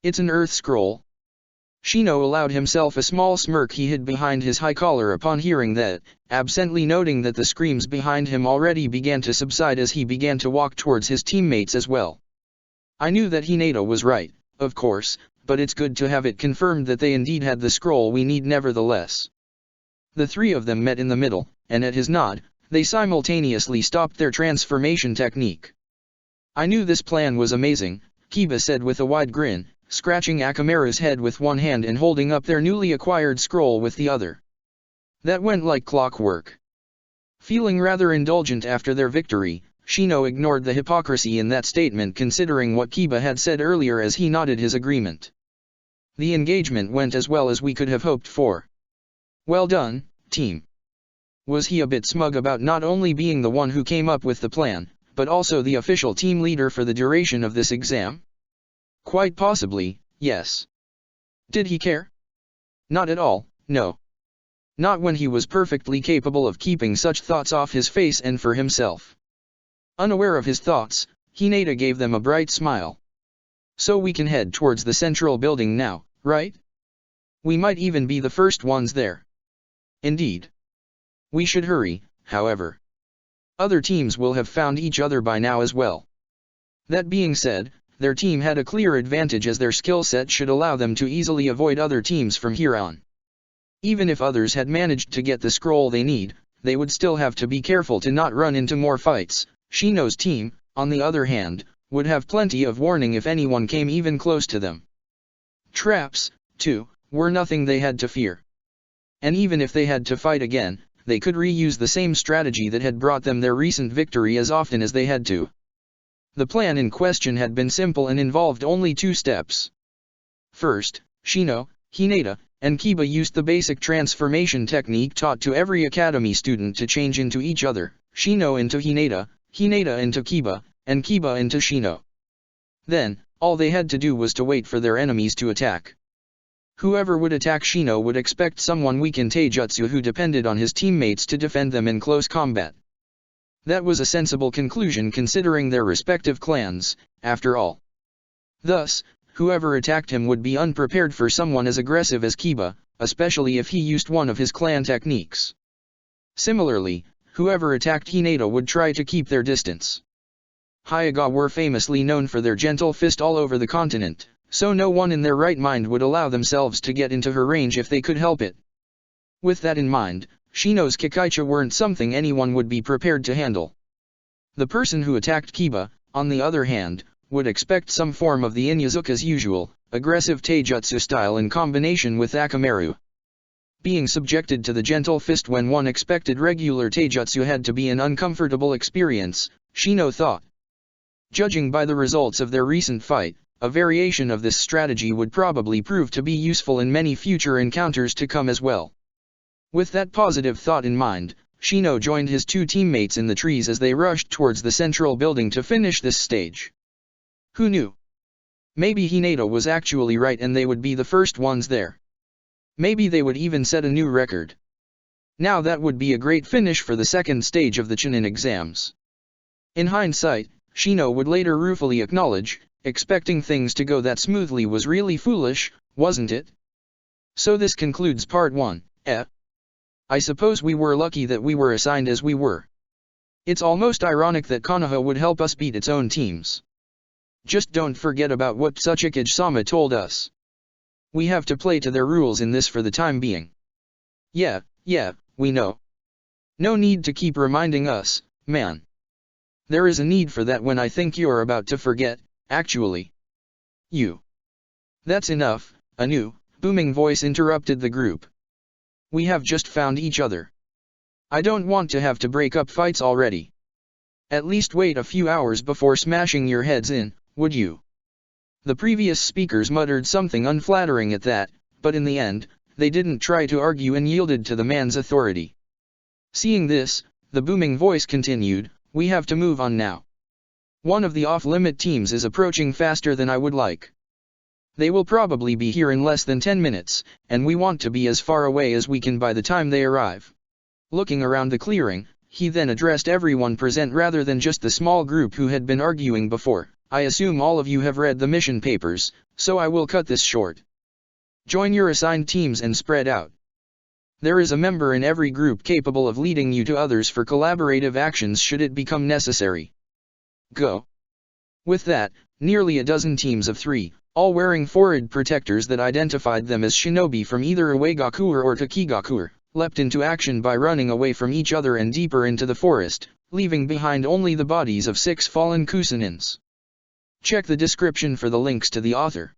"It's an earth scroll." Shino allowed himself a small smirk he hid behind his high collar upon hearing that, absently noting that the screams behind him already began to subside as he began to walk towards his teammates as well. "I knew that Hinata was right, of course, but it's good to have it confirmed that they indeed had the scroll we need nevertheless." The three of them met in the middle, and at his nod, they simultaneously stopped their transformation technique. "I knew this plan was amazing," Kiba said with a wide grin, scratching Akamaru's head with one hand and holding up their newly acquired scroll with the other. "That went like clockwork." Feeling rather indulgent after their victory, Shino ignored the hypocrisy in that statement considering what Kiba had said earlier as he nodded his agreement. "The engagement went as well as we could have hoped for. Well done, team." Was he a bit smug about not only being the one who came up with the plan, but also the official team leader for the duration of this exam? Quite possibly, yes. Did he care? Not at all, no. Not when he was perfectly capable of keeping such thoughts off his face and for himself. Unaware of his thoughts, Hinata gave them a bright smile. "So we can head towards the central building now, right? We might even be the first ones there." "Indeed. We should hurry, however. Other teams will have found each other by now as well." That being said, their team had a clear advantage as their skill set should allow them to easily avoid other teams from here on. Even if others had managed to get the scroll they need, they would still have to be careful to not run into more fights. Shino's team, on the other hand, would have plenty of warning if anyone came even close to them. Traps, too, were nothing they had to fear. And even if they had to fight again, they could reuse the same strategy that had brought them their recent victory as often as they had to. The plan in question had been simple and involved only 2 steps. First, Shino, Hinata, and Kiba used the basic transformation technique taught to every academy student to change into each other, Shino into Hinata, Hinata into Kiba, and Kiba into Shino. Then, all they had to do was to wait for their enemies to attack. Whoever would attack Shino would expect someone weak in Taijutsu who depended on his teammates to defend them in close combat. That was a sensible conclusion considering their respective clans, after all. Thus, whoever attacked him would be unprepared for someone as aggressive as Kiba, especially if he used one of his clan techniques. Similarly, whoever attacked Hinata would try to keep their distance. Hyuga were famously known for their gentle fist all over the continent, so no one in their right mind would allow themselves to get into her range if they could help it. With that in mind, Shino's Kikaicha weren't something anyone would be prepared to handle. The person who attacked Kiba, on the other hand, would expect some form of the Inyazuka's usual, aggressive Taijutsu style in combination with Akamaru. Being subjected to the gentle fist when one expected regular Taijutsu had to be an uncomfortable experience, Shino thought. Judging by the results of their recent fight, a variation of this strategy would probably prove to be useful in many future encounters to come as well. With that positive thought in mind, Shino joined his 2 teammates in the trees as they rushed towards the central building to finish this stage. Who knew? Maybe Hinata was actually right and they would be the first ones there. Maybe they would even set a new record. Now that would be a great finish for the second stage of the Chunin exams. In hindsight, Shino would later ruefully acknowledge, expecting things to go that smoothly was really foolish, wasn't it? So this concludes part 1. I suppose we were lucky that we were assigned as we were. It's almost ironic that Konoha would help us beat its own teams. Just don't forget about what Tsuchikage-sama told us. We have to play to their rules in this for the time being. Yeah, we know. No need to keep reminding us, man. There is a need for that when I think you're about to forget, actually. You. That's enough, a new, booming voice interrupted the group. We have just found each other. I don't want to have to break up fights already. At least wait a few hours before smashing your heads in, would you? The previous speakers muttered something unflattering at that, but in the end, they didn't try to argue and yielded to the man's authority. Seeing this, the booming voice continued, we have to move on now. One of the off-limit teams is approaching faster than I would like. They will probably be here in less than 10 minutes, and we want to be as far away as we can by the time they arrive. Looking around the clearing, he then addressed everyone present rather than just the small group who had been arguing before. I assume all of you have read the mission papers, so I will cut this short. Join your assigned teams and spread out. There is a member in every group capable of leading you to others for collaborative actions should it become necessary. Go. With that, nearly a dozen teams of 3, all wearing forehead protectors that identified them as shinobi from either Uegakuer or Takigakuer, leapt into action by running away from each other and deeper into the forest, leaving behind only the bodies of 6 fallen Kusanins. Check the description for the links to the author.